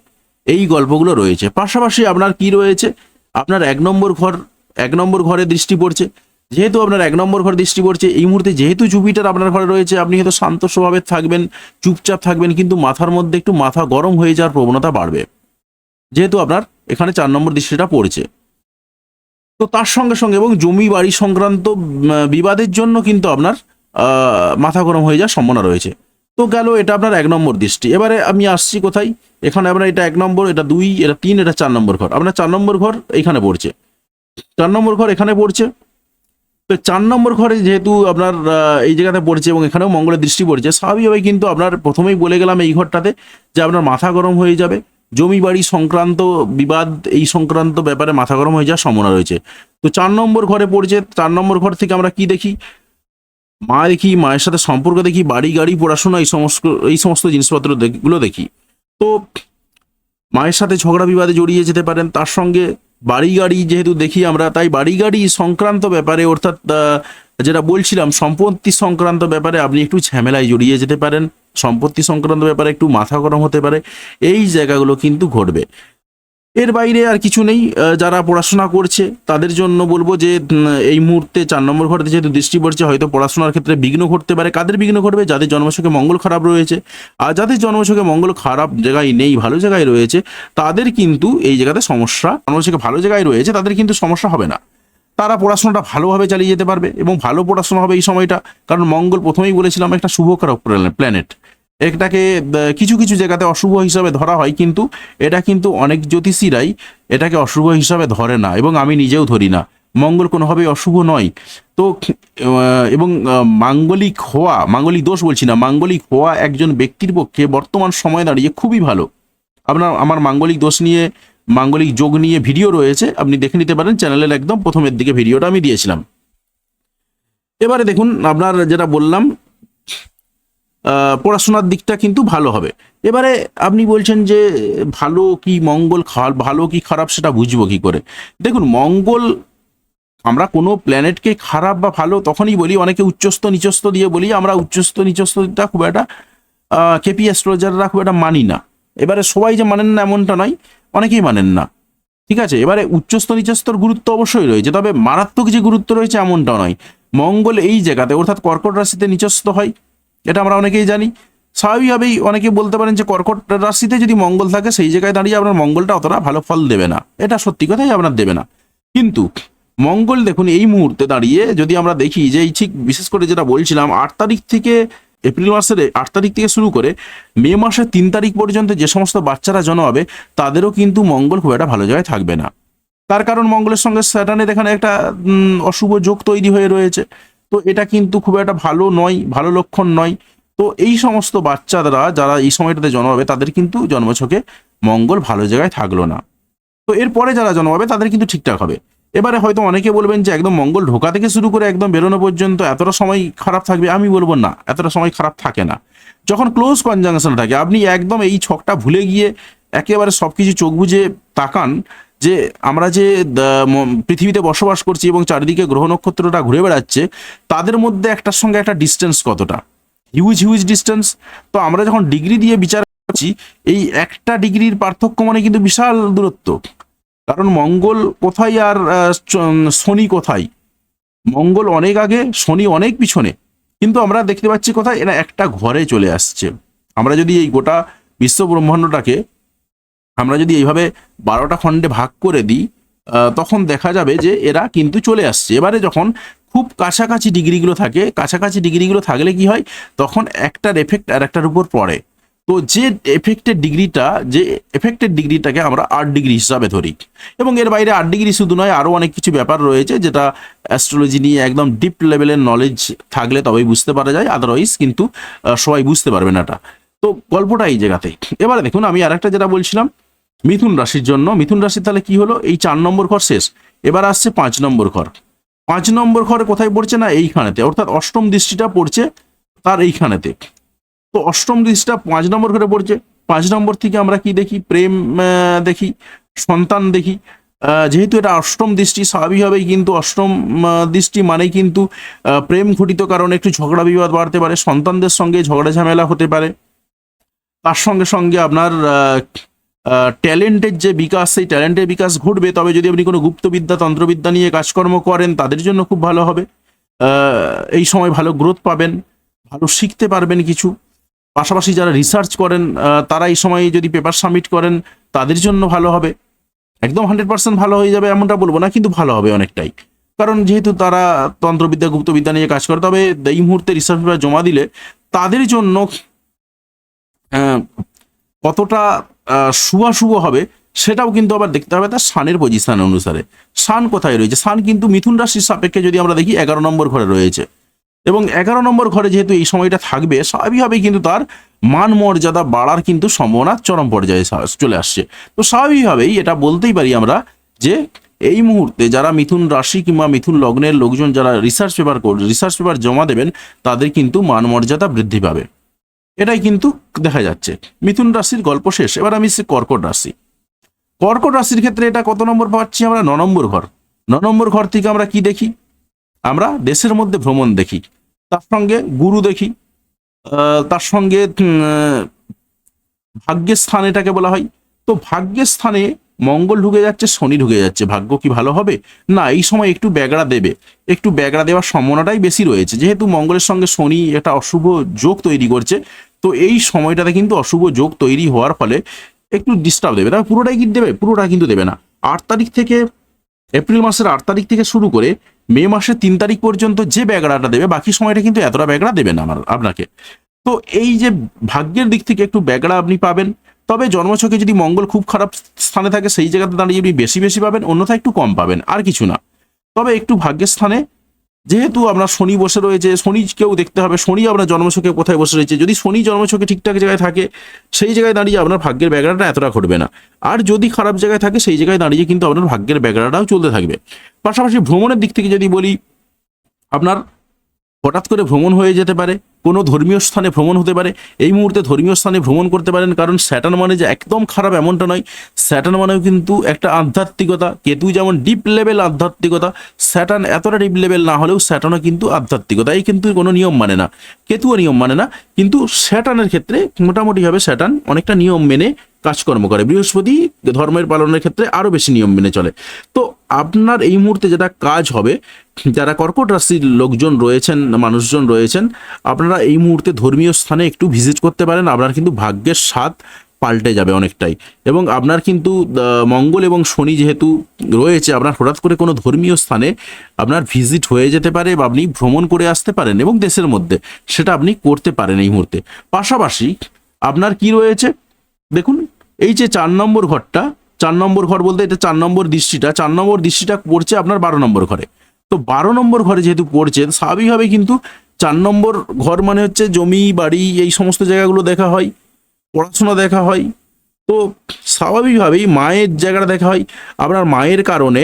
এই গল্পগুলো রয়েছে। পাশাপাশি আপনার কি রয়েছে, আপনার 1 নম্বর ঘর, 1 নম্বর ঘরে দৃষ্টি পড়ছে, যেহেতু আপনার 1 নম্বর ঘরে দৃষ্টি পড়ছে, এই মুহূর্তে যেহেতু জুপিটার আপনার ঘরে রয়েছে, আপনি হয়তো শান্ত স্বভাবের থাকবেন, চুপচাপ থাকবেন, কিন্তু মাথার মধ্যে একটু মাথা গরম হয়ে যাওয়ার প্রবণতা বাড়বে, যেহেতু আপনার এখানে 4 নম্বর দৃষ্টিটা পড়ছে। তো তার সঙ্গে সঙ্গে এবং জমি বাড়ি সংক্রান্ত বিবাদের জন্য কিন্তু আপনার মাথা গরম হয়ে যাওয়ার সম্ভাবনা রয়েছে। তো গেল এটা আপনার 1 নম্বর দৃষ্টি। এবারে আমি আসছি কোথায়, এখানে আপনার এটা 1 নম্বর, এটা 2, এটা 3, এটা 4 নম্বর ঘর, আপনার 4 নম্বর ঘর এইখানে পড়ছে, 4 নম্বর ঘর এখানে পড়ছে। তো 4 নম্বর ঘরে যেহেতু আপনার এই জায়গাতে পড়ছে এবং এখানেও মঙ্গলের দৃষ্টি পড়ছে, স্বাভাবিকভাবেই কিন্তু আপনার প্রথমেই বলে গেলাম এই ঘরটাতে যে আপনার মাথা গরম হয়ে যাবে, জমি বাড়ি সংক্রান্ত বিবাদ এই সংক্রান্ত ব্যাপারে মাথা গরম হয়ে যাওয়ার সম্ভাবনা রয়েছে। তো 4 নম্বর ঘরে পড়ছে, 4 নম্বর ঘর থেকে আমরা কি দেখি, মা দেখি, মায়ের সাথে সম্পর্ক দেখি, বাড়ি গাড়ি পড়াশোনা এই সমস্ত জিনিসপত্র গুলো দেখি। তো মায়ের সাথে ঝগড়া বিবাদে জড়িয়ে যেতে পারেন, তার সঙ্গে বাড়ি গাড়ি যেহেতু দেখি আমরা, তাই বাড়ি গাড়ি সংক্রান্ত ব্যাপারে, অর্থাৎ যেটা বলছিলাম সম্পত্তি সংক্রান্ত ব্যাপারে আপনি একটু ঝামেলায় জড়িয়ে যেতে পারেন, সম্পত্তি সংক্রান্ত ব্যাপারে একটু মাথা গরম হতে পারে, এই জায়গাগুলো কিন্তু ঘটবে। এর বাইরে আর কিছু নেই। যারা পড়াশোনা করছে তাদের জন্য বলবো যে এই মুহূর্তে 4 নম্বর ঘরে যেহেতু দৃষ্টি পড়ছে, হয়তো পড়াশোনার ক্ষেত্রে বিঘ্ন ঘটতে পারে। কাদের বিঘ্ন ঘটবে, যাদের জন্মছকে মঙ্গল খারাপ রয়েছে, আর যাদের জন্মছকে মঙ্গল খারাপ জায়গায় নেই, ভালো জায়গায় রয়েছে, তাদের কিন্তু এই জায়গাতে সমস্যা, জন্মছকে ভালো জায়গায় রয়েছে তাদের কিন্তু সমস্যা হবে না, তারা পড়াশোনাটা ভালোভাবে চালিয়ে যেতে পারবে এবং ভালো পড়াশোনা হবে এই সময়টা। কারণ মঙ্গল প্রথমেই বলেছিলাম একটা শুভকারক প্ল্যানেট, এটাকে কিছু কিছু জায়গাতে অশুভ হিসাবে ধরা হয়, কিন্তু এটা কিন্তু অনেক জ্যোতিষীরাই এটাকে অশুভ হিসাবে ধরে না, এবং আমি নিজেও ধরি না, মঙ্গল কোনোভাবেই অশুভ নয়। তো এবং মাঙ্গলিক হওয়া, মাঙ্গলিক দোষ বলছি না, মাঙ্গলিক হওয়া একজন ব্যক্তির পক্ষে বর্তমান সময় দাঁড়িয়ে খুবই ভালো। আমার মাঙ্গলিক দোষ নিয়ে, মাঙ্গলিক যোগ নিয়ে ভিডিও রয়েছে, আপনি দেখে নিতে পারেন, চ্যানেলের একদম প্রথমের দিকে ভিডিওটা আমি দিয়েছিলাম। এবারে দেখুন আপনার যেটা বললাম, পড়াশোনার দিকটা কিন্তু ভালো হবে। এবারে আপনি বলছেন যে ভালো কি মঙ্গল, ভালো কি খারাপ সেটা বুঝবো কি করে। দেখুন মঙ্গল, আমরা কোনো প্ল্যানেটকে খারাপ বা ভালো তখনই বলি, অনেকে উচ্চস্থ নিচস্থ দিয়ে বলি, আমরা উচ্চস্থ নিচস্থটা খুব একটা কেপি অ্যাস্ট্রোলজাররা খুব একটা মানি না। এবারে সবাই যে মানেন না এমনটা নয়, অনেকেই মানেন না, ঠিক আছে। এবারে উচ্চস্তর নিচস্তর গুরুত্ব অবশ্যই রয়েছে, তবে মারাত্মক যে গুরুত্ব রয়েছে এমনটা নয়। মঙ্গল এই জায়গাতে অর্থাৎ কর্কট রাশিতে নিচস্থ হয়, এটা আমরা অনেকেই জানি। স্বাভাবিকভাবেই অনেকে বলতে পারেন যে কর্কট রাশিতে যদি মঙ্গল থাকে সেই জায়গায় দাঁড়িয়ে আপনার মঙ্গলটা অতটা ভালো ফল দেবে না, এটা সত্যি কথাই আপনার দেবে না। কিন্তু মঙ্গল দেখুন এই মুহূর্তে দাঁড়িয়ে যদি আমরা দেখি যে এই ঠিক বিশেষ করে যেটা বলছিলাম 8 তারিখ থেকে, এপ্রিল মাসের 8 তারিখ থেকে শুরু করে মে মাসের 3 তারিখ পর্যন্ত যে সমস্ত বাচ্চারা জন্মাবে তাদেরও কিন্তু মঙ্গল খুব একটা ভালো জায়গায় থাকবে না। তার কারণ মঙ্গলের সঙ্গে স্যাটার্নের এখানে একটা অশুভ যোগ তৈরি হয়ে রয়েছে। তো এটা কিন্তু খুব একটা ভালো নয়, ভালো লক্ষণ নয়। তো এই সমস্ত বাচ্চারা যারা এই সময়টাতে জন্মাবে তাদের কিন্তু জন্মছকে মঙ্গল ভালো জায়গায় থাকলো না। তো এরপরে যারা জন্মাবে তাদের কিন্তু ঠিকঠাক হবে। এবারে হয়তো অনেকে বলবেন যে একদম মঙ্গল ঢোকা থেকে শুরু করে একদম বেরোনো পর্যন্ত এতটা সময় খারাপ থাকবে, আমি বলবো না, এতটা সময় খারাপ থাকে না। যখন ক্লোজ কনজাংশন থাকে আপনি একদম এই ছকটা ভুলে গিয়ে একেবারে সবকিছু চোখ বুজে তাকান যে আমরা যে পৃথিবীতে বসবাস করছি এবং চারিদিকে গ্রহ নক্ষত্রটা ঘুরে বেড়াচ্ছে তাদের মধ্যে একটার সঙ্গে একটা ডিস্টেন্স কতটা, হিউজ হিউজ ডিস্টেন্স। তো আমরা যখন ডিগ্রি দিয়ে বিচার করছি এই একটা ডিগ্রির পার্থক্য মানে কিন্তু বিশাল দূরত্ব। কারণ মঙ্গল কোথায় আর শনি কোথায়, মঙ্গল অনেক আগে, শনি অনেক পিছনে, কিন্তু আমরা দেখতে পাচ্ছি কোথায় এরা একটা ঘরে চলে আসছে। আমরা যদি এই গোটা বিশ্ব ব্রহ্মাণ্ডটাকে আমরা যদি এইভাবে 12টা খণ্ডে ভাগ করে দিই তখন দেখা যাবে যে এরা কিন্তু চলে আসছে। এবারে যখন খুব কাছাকাছি ডিগ্রিগুলো থাকে, কাছাকাছি ডিগ্রিগুলো থাকলে কি হয়, তখন একটার এফেক্ট আর একটার উপর পড়ে। তো যে এফেক্টেড ডিগ্রিটাকে আমরা 8 ডিগ্রি হিসাবে ধরি, এবং এর বাইরে 8 ডিগ্রি শুধু নয়, আরও অনেক কিছু ব্যাপার রয়েছে যেটা অ্যাস্ট্রোলজি নিয়ে একদম ডিপ লেভেলের নলেজ থাকলে তবেই বুঝতে পারা যায়, আদারওয়াইজ কিন্তু সবাই বুঝতে পারবে না এটা। তো গল্পটা এই জায়গাতেই। এবারে দেখুন আমি আরেকটা যেটা বলছিলাম মিথুন রাশির জন্য, মিথুন রাশির তাহলে কি হলো, এই 4 নম্বর ঘর শেষ, এবার আসছে 5 নম্বর ঘর। 5 নম্বর ঘরে কোথায় পড়ছে না এইখানেতে, অর্থাৎ অষ্টম দৃষ্টিটা পড়ছে তার এইখানেতে। তো অষ্টম দৃষ্টিটা 5 নম্বর ঘরে পড়ছে। 5 নম্বর থেকে আমরা কি দেখি, প্রেম দেখি, সন্তান দেখি। যেহেতু এটা অষ্টম দৃষ্টি, স্বাভাবিকভাবেই কিন্তু অষ্টম দৃষ্টি মানেই কিন্তু প্রেম ঘটিত কারণে একটু ঝগড়া বিবাদ বাড়তে পারে, সন্তানদের সঙ্গে ঝগড়া ঝামেলা হতে পারে। তার সঙ্গে সঙ্গে আপনার ট্যালেন্টের যে বিকাশ, সেই ট্যালেন্টের বিকাশ ঘটবে। তবে যদি আপনি কোনো গুপ্তবিদ্যা তন্ত্রবিদ্যা নিয়ে কাজকর্ম করেন তাদের জন্য খুব ভালো হবে। এই সময় ভালো গ্রোথ পাবেন, ভালো শিখতে পারবেন কিছু। পাশাপাশি যারা রিসার্চ করেন তারা এই সময় যদি পেপার সাবমিট করেন তাদের জন্য ভালো হবে। একদম 100% ভালো হয়ে যাবে এমনটা বলবো না, কিন্তু ভালো হবে অনেকটাই। কারণ যেহেতু তারা তন্ত্রবিদ্যা গুপ্তবিদ্যা নিয়ে কাজ করে, তবে এই মুহূর্তে রিসার্চ পেপার জমা দিলে তাদের জন্য কতটা শুভ হবে সেটাও কিন্তু আবার দেখতে হবে তার সানের পজিশন অনুসারে। সান কোথায় রয়েছে, সান কিন্তু মিথুন রাশির সাপেক্ষে যদি আমরা দেখি 11 নম্বর ঘরে রয়েছে, এবং 11 নম্বর ঘরে যেহেতু এই সময়টা থাকবে স্বাভাবিকভাবেই কিন্তু তার মান মর্যাদা বাড়ার কিন্তু সম্ভাবনা চরম পর্যায়ে চলে আসছে। তো স্বাভাবিকভাবেই এটা বলতেই পারি আমরা যে এই মুহূর্তে যারা মিথুন রাশি কিংবা মিথুন লগ্নের লোকজন যারা রিসার্চ পেপার জমা দেবেন তাদের কিন্তু মান মর্যাদা বৃদ্ধি পাবে, এটাই কিন্তু দেখা যাচ্ছে। মিথুন রাশির গল্প শেষ। এবার আমি কর্কট রাশি। কর্কট রাশির ক্ষেত্রে এটা কত নম্বর পাচ্ছি আমরা, 9 নম্বর ঘর। 9 নম্বর ঘর থেকে আমরা কি দেখি, আমরা দেশের মধ্যে ভ্রমণ দেখি, তার সঙ্গে গুরু দেখি, তার সঙ্গে ভাগ্যের স্থান এটাকে বলা হয়। তো ভাগ্যের স্থানে মঙ্গল ঢুকে যাচ্ছে, শনি ঢুকে যাচ্ছে, ভাগ্য কি ভালো হবে না, এই সময় একটু ব্যাগড়া দেবে, একটু ব্যাগড়া দেওয়ার সম্ভাবনাটাই বেশি রয়েছে। যেহেতু মঙ্গলের সঙ্গে শনি একটা অশুভ যোগ তৈরি করছে, তো এই সময়টাতে কিন্তু অশুভ যোগ তৈরি হওয়ার ফলে একটু ডিস্টার্ব দেবে। তবে পুরোটাই কি দেবে, পুরোটা কিন্তু দেবে না। 8 তারিখ থেকে, এপ্রিল মাসের 8 তারিখ থেকে শুরু করে মে মাসের 3 তারিখ পর্যন্ত যে ব্যাগড়াটা দেবে বাকি সময়টা কিন্তু এতটা ব্যাগড়া দেবে না আপনাকে। তো এই যে ভাগ্যের দিক থেকে একটু ব্যাগড়া আপনি পাবেন, তবে জন্মছকে যদি মঙ্গল খুব খারাপ স্থানে থাকে সেই জায়গাতে দাঁড়িয়ে আপনি বেশি বেশি পাবেন, অন্যথায় একটু কম পাবেন, আর কিছু না। তবে একটু ভাগ্যের স্থানে যেহেতু আপনার শনি বসে রয়েছে, শনিকেও দেখতে হবে শনি আপনার জন্মছকে কোথায় বসে রয়েছে। যদি শনি জন্মছকে ঠিকঠাক জায়গায় থাকে সেই জায়গায় দাঁড়িয়ে আপনার ভাগ্যের ব্যাগড়াটা এতটা ঘটবে না, আর যদি খারাপ জায়গায় থাকে সেই জায়গায় দাঁড়িয়ে কিন্তু আপনার ভাগ্যের ব্যাগড়াটাও চলতে থাকবে। পাশাপাশি ভ্রমণের দিক থেকে যদি বলি, আপনার হঠাৎ করে ভ্রমণ হয়ে যেতে পারে, কোনো ধর্মীয় স্থানে ভ্রমণ হতে পারে। এই মুহূর্তে ধর্মীয় স্থানে ভ্রমণ করতে পারেন, কারণ স্যাটার্ন মানে যে একদম খারাপ এমনটা নয়। স্যাটার্ন মানেও কিন্তু একটা আধ্যাত্মিকতা। কেতু যেমন ডিপ লেভেল আধ্যাত্মিকতা, স্যাটার্ন এতটা ডিপ লেভেল না হলেও স্যাটার্নও কিন্তু আধ্যাত্মিকতা। এই কিন্তু কোনো নিয়ম মানে না, কেতুও নিয়ম মানে না, কিন্তু স্যাটার্নের ক্ষেত্রে মোটামুটিভাবে স্যাটার্ন অনেকটা নিয়ম মেনে কাজকর্ম করে। বৃহস্পতি ধর্মের পালনের ক্ষেত্রে আরও বেশি নিয়ম মেনে চলে। তো আপনার এই মুহূর্তে যেটা কাজ হবে, যারা কর্কট রাশির লোকজন রয়েছেন, মানুষজন রয়েছেন, আপনারা এই মুহূর্তে ধর্মীয় স্থানে একটু ভিজিট করতে পারেন। আপনার কিন্তু ভাগ্যের স্বাদ পাল্টে যাবে অনেকটাই। এবং আপনার কিন্তু মঙ্গল এবং শনি যেহেতু রয়েছে, আপনার হঠাৎ করে কোনো ধর্মীয় স্থানে আপনার ভিজিট হয়ে যেতে পারে, বা আপনি ভ্রমণ করে আসতে পারেন এবং দেশের মধ্যে সেটা আপনি করতে পারেন এই মুহূর্তে। পাশাপাশি আপনার কি রয়েছে দেখুন, এই যে 4 নম্বর ঘরটা, 4 নম্বর ঘর বলতে এটা 4 নম্বর দৃষ্টিটা, 4 নম্বর দৃষ্টিটা পড়ছে আপনার 12 নম্বর ঘরে। তো 12 নম্বর ঘরে যেহেতু পড়ছে, স্বাভাবিকভাবে কিন্তু 4 নম্বর ঘর মানে হচ্ছে জমি বাড়ি, এই সমস্ত জায়গাগুলো দেখা হয়, পড়াশোনা দেখা হয়। তো স্বাভাবিকভাবেই মায়ের জায়গাটা দেখা হয়। আপনার মায়ের কারণে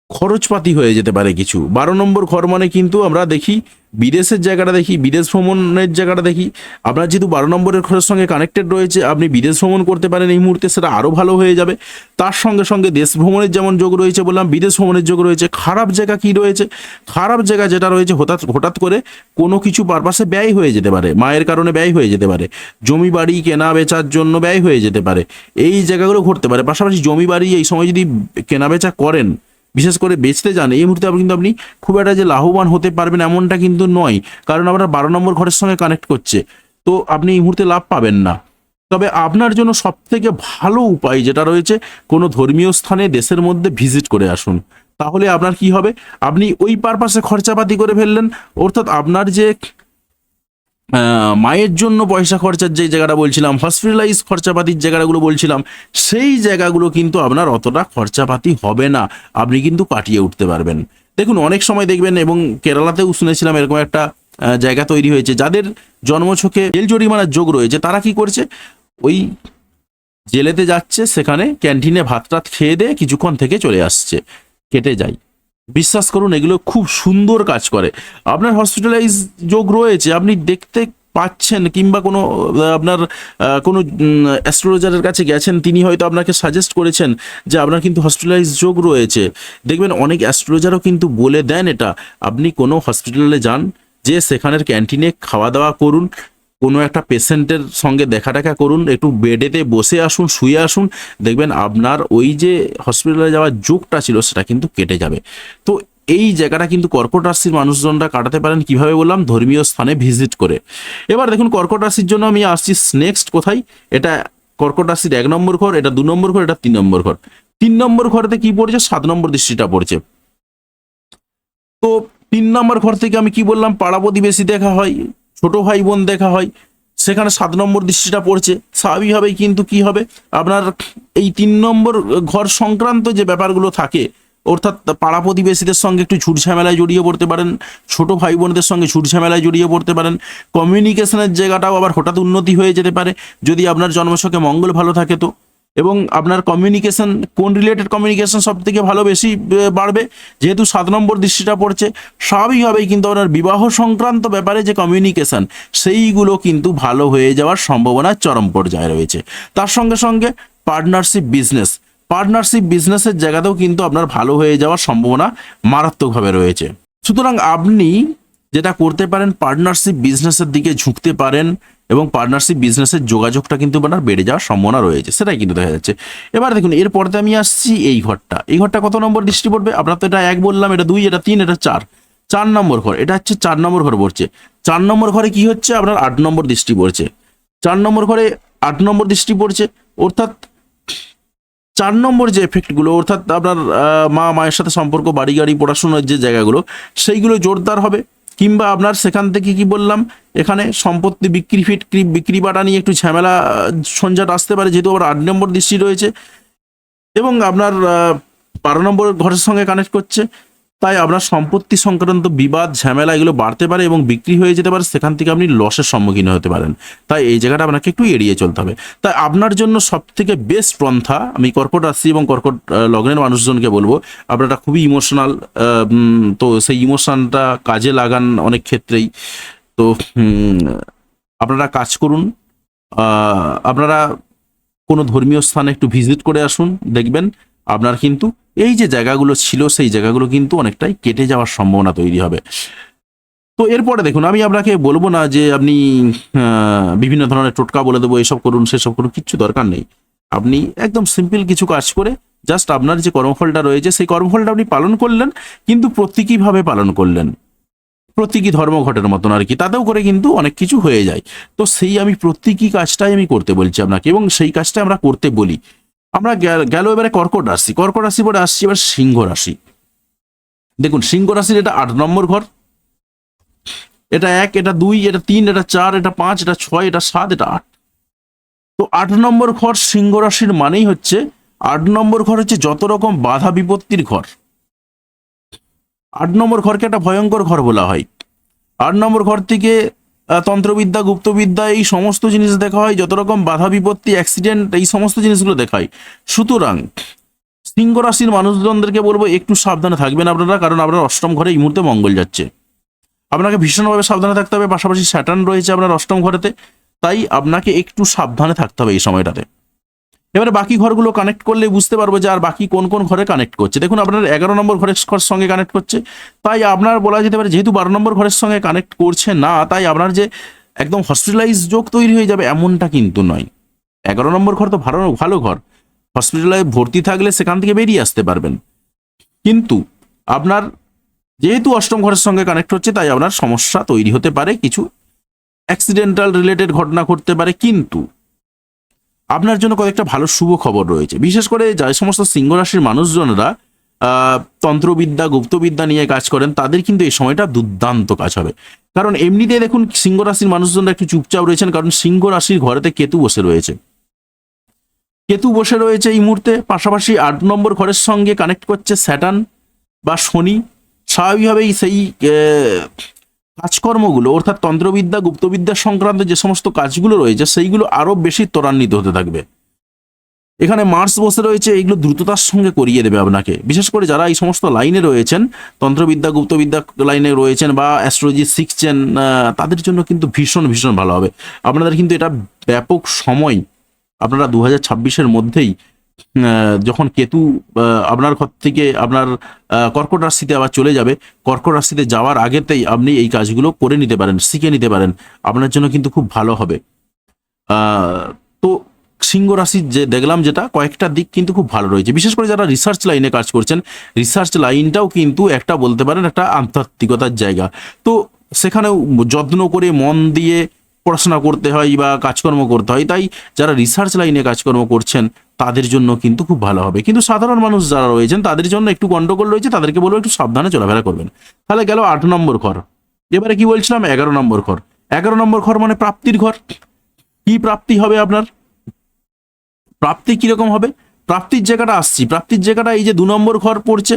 খরচপাতি হয়ে যেতে পারে কিছু। 12 নম্বর ঘর মানে কিন্তু আমরা দেখি বিদেশের জায়গাটা দেখি, বিদেশ ভ্রমণের জায়গাটা দেখি। আপনার যেহেতু 12 নম্বরের ঘরের সঙ্গে কানেক্টেড রয়েছে, আপনি বিদেশ ভ্রমণ করতে পারেন এই মুহূর্তে, সেটা আরও ভালো হয়ে যাবে। তার সঙ্গে সঙ্গে দেশ ভ্রমণের যেমন যোগ রয়েছে বললাম, বিদেশ ভ্রমণের যোগ রয়েছে। খারাপ জায়গা কি রয়েছে? খারাপ জায়গা যেটা রয়েছে, হঠাৎ হঠাৎ করে কোনো কিছু পারপাসে ব্যয় হয়ে যেতে পারে, মায়ের কারণে ব্যয় হয়ে যেতে পারে, জমি বাড়ি কেনা বেচার জন্য ব্যয় হয়ে যেতে পারে, এই জায়গাগুলো ঘটতে পারে। পাশাপাশি জমি বাড়ি এই সময় যদি কেনা বেচা করেন, বিশেষ করে বেচতে যান, এই মুহূর্তে কিন্তু আপনি খুব একটা যে লাভবান হতে পারবেন এমনটা কিন্তু নয়, কারণ আপনার 12 নম্বর ঘরের সঙ্গে কানেক্ট করছে। তো আপনি এই মুহূর্তে লাভ পাবেন না। তবে আপনার জন্য সব থেকে ভালো উপায় যেটা রয়েছে, কোনো ধর্মীয় স্থানে দেশের মধ্যে ভিজিট করে আসুন। তাহলে আপনার কি হবে, আপনি ওই পারপাসে খরচাপাতি করে ফেললেন, অর্থাৎ আপনার যে মায়ের জন্য পয়সা খরচার যে জায়গাটা বলছিলাম, হসপিটালাইজ খরচাপাতির জায়গাগুলো বলছিলাম, সেই জায়গাগুলো কিন্তু আপনার অতটা খরচাপাতি হবে না, আপনি কিন্তু কাটিয়ে উঠতে পারবেন। দেখুন অনেক সময় দেখবেন, এবং কেরালাতেও শুনেছিলাম এরকম একটা জায়গা তৈরি হয়েছে, যাদের জন্মছকে জেল জরিমানার যোগ রয়েছে, তারা কি করছে, ওই জেলেতে যাচ্ছে, সেখানে ক্যান্টিনে ভাত টাত খেয়ে দিয়ে কিছুক্ষণ থেকে চলে আসছে, কেটে যায়। বিশ্বাস করুন এগুলো খুব সুন্দর কাজ করে। আপনার হসপিটালাইজ যোগ রয়েছে, আপনি দেখতে পাচ্ছেন, কিংবা কোনো আপনার কোনো অ্যাস্ট্রোলজারের কাছে গেছেন, তিনি হয়তো আপনাকে সাজেস্ট করেছেন যে আপনার কিন্তু হসপিটালাইজ যোগ রয়েছে। দেখবেন অনেক অ্যাস্ট্রোলজারও কিন্তু বলে দেন এটা। আপনি কোনো হসপিটালে যান, যে সেখানের ক্যান্টিনে খাওয়া দাওয়া করুন, কোনো একটা পেশেন্টের সঙ্গে দেখা টাকা করুন, একটু বেডেতে বসে আসুন, শুয়ে আসুন, দেখবেন আপনার ওই যে হসপিটালে যাওয়ার যোগটা ছিল সেটা কিন্তু কেটে যাবে। তো এই জায়গাটা কিন্তু কর্কট রাশির মানুষজনরা কাটাতে পারেন কিভাবে বললাম, ধর্মীয় স্থানে ভিজিট করে। এবার দেখুন কর্কট রাশির জন্য আমি আসছি নেক্সট কোথায়, এটা কর্কট রাশির 1 নম্বর ঘর, এটা 2 নম্বর ঘর, এটা 3 নম্বর ঘর। 3 নম্বর ঘরেতে কি পড়ছে, 7 নম্বর দৃষ্টিটা পড়ছে। তো 3 নম্বর ঘর থেকে আমি কি বললাম, পাড়া প্রতিবেশী দেখা হয়, ছোট ভাই বোন দেখা হয়, সেখানে 7 নম্বর দৃষ্টিটা পড়ছে। স্বাভাবিকভাবেই কিন্তু কি হবে, আপনার এই 3 নম্বর ঘর সংক্রান্ত যে ব্যাপারগুলো থাকে, অর্থাৎ পাড়া প্রতিবেশীদের সঙ্গে একটু ঝুট ঝামেলায় জড়িয়ে পড়তে পারেন, ছোট ভাই বোনদের সঙ্গে ঝুট ঝামেলায় জড়িয়ে পড়তে পারেন। কমিউনিকেশনের জায়গাটাও আবার হঠাৎ উন্নতি হয়ে যেতে পারে, যদি আপনার জন্মছকে মঙ্গল ভালো থাকে তো। এবং আপনার কমিউনিকেশন, কোন রিলেটেড কমিউনিকেশন সব থেকে ভালো বেশি বাড়বে, যেহেতু 7 নম্বর দৃষ্টিটা পড়ছে, স্বাভাবিকভাবেই কিন্তু আপনার বিবাহ সংক্রান্ত ব্যাপারে যে কমিউনিকেশন, সেইগুলো কিন্তু ভালো হয়ে যাওয়ার সম্ভাবনা চরম পর্যায়ে রয়েছে। তার সঙ্গে সঙ্গে পার্টনারশিপ বিজনেসের জায়গাতেও কিন্তু আপনার ভালো হয়ে যাওয়ার সম্ভাবনা মারাত্মকভাবে রয়েছে। সুতরাং আপনি যেটা করতে পারেন, পার্টনারশিপ বিজনেসের দিকে ঝুঁকতে পারেন, এবং পার্টনারশিপ বিজনেসের যোগাযোগটা কিন্তু আপনার বেড়ে যাওয়ার সম্ভাবনা রয়েছে, সেটাই কিন্তু দেখা যাচ্ছে। এবার দেখুন এরপরতে আমি আসছি এই ঘরটা কত নম্বর দৃষ্টি পড়বে, আপনার তো এটা 1 বললাম, এটা 2, এটা 3, এটা 4 নম্বর ঘর, এটা হচ্ছে 4 নম্বর ঘর পড়ছে। 4 নম্বর ঘরে কি হচ্ছে, আপনার 8 নম্বর দৃষ্টি পড়ছে। 4 নম্বর ঘরে 8 নম্বর দৃষ্টি পড়ছে, অর্থাৎ 4 নম্বর যে এফেক্টগুলো, অর্থাৎ আপনার মায়ের সাথে সম্পর্ক, বাড়ি গাড়ি, পড়াশোনার যে জায়গাগুলো, সেইগুলো জোরদার হবে। কিংবা আপনার সেখান থেকে কি বললাম, এখানে সম্পত্তি বিক্রি বাটা নিয়ে একটু ঝামেলা সঞ্জাট আসতে পারে, যেহেতু আবার 8 নম্বর দৃষ্টি রয়েছে, এবং আপনার 12 নম্বর ঘরের সঙ্গে কানেক্ট করছে, তাই আপনার সম্পত্তি সংক্রান্ত বিবাদ ঝামেলা এগুলো বাড়তে পারে এবং বিক্রি হয়ে যেতে পারে, সেখান থেকে আপনি লসের সম্মুখীন হতে পারেন। তাই এই জায়গাটা আপনাকে একটু এড়িয়ে চলতে হবে। তাই আপনার জন্য সব থেকে বেস্ট পন্থা, আমি কর্কট রাশি এবং কর্কট লগ্নের মানুষজনকে বলবো, আপনারা খুবই ইমোশনাল, তো সেই ইমোশনটা কাজে লাগান অনেক ক্ষেত্রেই। তো আপনারা কাজ করুন, আপনারা কোনো ধর্মীয় স্থানে একটু ভিজিট করে আসুন, দেখবেন আপনার কিন্তু এই যে জায়গাগুলো ছিল সেই জায়গাগুলো কিন্তু অনেকটাই কেটে যাওয়ার সম্ভাবনা তৈরি হবে। তো এরপরে দেখুন, আমি আপনাকে বলবো না যে আপনি বিভিন্ন ধরনের টোটকা বলে দেবো, এসব করুন সেসব করুন, কিচ্ছু দরকার নেই। আপনি একদম সিম্পল কিছু কাজ করে জাস্ট আপনার যে কর্মফলটা রয়েছে সেই কর্মফলটা আপনি পালন করলেন, কিন্তু প্রতীকীভাবে পালন করলেন, প্রতীকী ধর্মঘটের মতন আর কি, তাতেও করে কিন্তু অনেক কিছু হয়ে যায়। তো সেই আমি প্রতীকী কাজটাই আমি করতে বলছি আপনাকে, এবং সেই কাজটা আমরা করতে বলি। আমরা গেল এবারে কর্কট রাশি, কর্কট রাশি পরে আসছি এবার সিংহ রাশি। দেখুন সিংহ রাশির এটা 8 নম্বর ঘর, এটা 1, এটা 2, এটা 3, এটা 4, এটা 5, এটা 6, এটা 7, এটা 8। তো 8 নম্বর ঘর সিংহ রাশির মানেই হচ্ছে, 8 নম্বর ঘর হচ্ছে যত রকম বাধা বিপত্তির ঘর। 8 নম্বর ঘরকে একটা ভয়ঙ্কর ঘর বলা হয়। 8 নম্বর ঘর থেকে তন্ত্রবিদ্যা, গুপ্তবিদ্যা, এই সমস্ত জিনিস দেখা হয়, যত রকম বাধা বিপত্তি, অ্যাক্সিডেন্ট, এই সমস্ত জিনিসগুলো দেখা হয়। সুতরাং সিংহ রাশির মানুষজনদেরকে বলবো একটু সাবধানে থাকবেন আপনারা, কারণ আপনার অষ্টম ঘরে এই মুহূর্তে মঙ্গল যাচ্ছে। আপনাকে ভীষণভাবে সাবধানে থাকতে হবে, পাশাপাশি স্যাটার্ন রয়েছে আপনার অষ্টম ঘরেতে, তাই আপনাকে একটু সাবধানে থাকতে হবে এই সময়টাতে। এবারে বাকি ঘরগুলো কানেক্ট করলে বুঝতে পারবো যে আর বাকি কোন কোন ঘরে কানেক্ট করছে। দেখুন আপনার 11 নম্বর ঘরের সঙ্গে কানেক্ট করছে, তাই আপনার বলা যেতে পারে যেহেতু 12 নম্বর ঘরের সঙ্গে কানেক্ট করছে না, তাই আপনার যে একদম হসপিটালাইজ যোগ তৈরি হয়ে যাবে এমনটা কিন্তু নয়। 11 নম্বর ঘর তো ভালো ভালো ঘর, হসপিটালে ভর্তি থাকলে সেখান থেকে বেরিয়ে আসতে পারবেন। কিন্তু আপনার যেহেতু অষ্টম ঘরের সঙ্গে কানেক্ট হচ্ছে, তাই আপনার সমস্যা তৈরি হতে পারে, কিছু অ্যাক্সিডেন্টাল রিলেটেড ঘটনা ঘটতে পারে। কিন্তু আপনার জন্য কয়েকটা ভালো শুভ খবর রয়েছে, বিশেষ করে যে সমস্ত সিংহ রাশির মানুষজনরা তন্ত্রবিদ্যা, গুপ্তবিদ্যা নিয়ে কাজ করেন, তাদের কিন্তু এই সময়টা দুর্দান্ত কাজ হবে। কারণ এমনিতে দেখুন সিংহ রাশির মানুষজনরা একটু চুপচাপ রয়েছেন, কারণ সিংহ রাশির ঘরেতে কেতু বসে রয়েছে। কেতু বসে রয়েছে এই মুহূর্তে, পাশাপাশি 8 নম্বর ঘরের সঙ্গে কানেক্ট করছে স্যাটার্ন বা শনি। স্বাভাবিকভাবেই সেই কাজকর্মগুলো, অর্থাৎ তন্ত্রবিদ্যা, গুপ্তবিদ্যা সংক্রান্ত যে সমস্ত কাজগুলো রয়েছে সেইগুলো আরো বেশি ত্বরান্বিত হতে থাকবে। এখানে মার্স বসে রয়েছে, এইগুলো দ্রুততার সঙ্গে করিয়ে দেবে আপনাকে। বিশেষ করে যারা এই সমস্ত লাইনে রয়েছেন, তন্ত্রবিদ্যা, গুপ্তবিদ্যা লাইনে রয়েছেন বা অ্যাস্ট্রোলজি শিখছেন, তাদের জন্য কিন্তু ভীষণ ভীষণ ভালো হবে। আপনাদের কিন্তু এটা ব্যাপক সময়, আপনারা 2026-এর মধ্যেই যখন কেতু আপনার ঘর থেকে আপনার কর্কট রাশিতে আবার চলে যাবে, কর্কট রাশিতে যাওয়ার আগেতেই আপনি এই কাজগুলো করে নিতে পারেন, শিখে নিতে পারেন, আপনার জন্য কিন্তু খুব ভালো হবে। তো সিংহ রাশির যে দেখলাম, যেটা কয়েকটা দিক কিন্তু খুব ভালো রয়েছে। বিশেষ করে যারা রিসার্চ লাইনে কাজ করছেন, রিসার্চ লাইনটাও কিন্তু একটা বলতে পারেন একটা আধ্যাত্মিকতার জায়গা। তো সেখানেও যত্ন করে মন দিয়ে পড়াশোনা করতে হয় বা কাজকর্ম করতে হয়, তাই যারা রিসার্চ লাইনে কাজকর্ম করছেন তাদের জন্য কিন্তু খুব ভালো হবে। কিন্তু সাধারণ মানুষ যারা রয়েছেন তাদের জন্য একটু গন্ডগোল রয়েছে, তাদেরকে বলবো একটু সাবধানে চলাফেরা করবেন। তাহলে গেল 8 নম্বর ঘর। এবারে কি বলছিলাম, 11 নম্বর ঘর। 11 নম্বর ঘর মানে প্রাপ্তির ঘর। কি প্রাপ্তি হবে আপনার? প্রাপ্তি কিরকম হবে? প্রাপ্তির জায়গাটা আসছি, প্রাপ্তির জায়গাটা এই যে 2 নম্বর ঘর পড়ছে,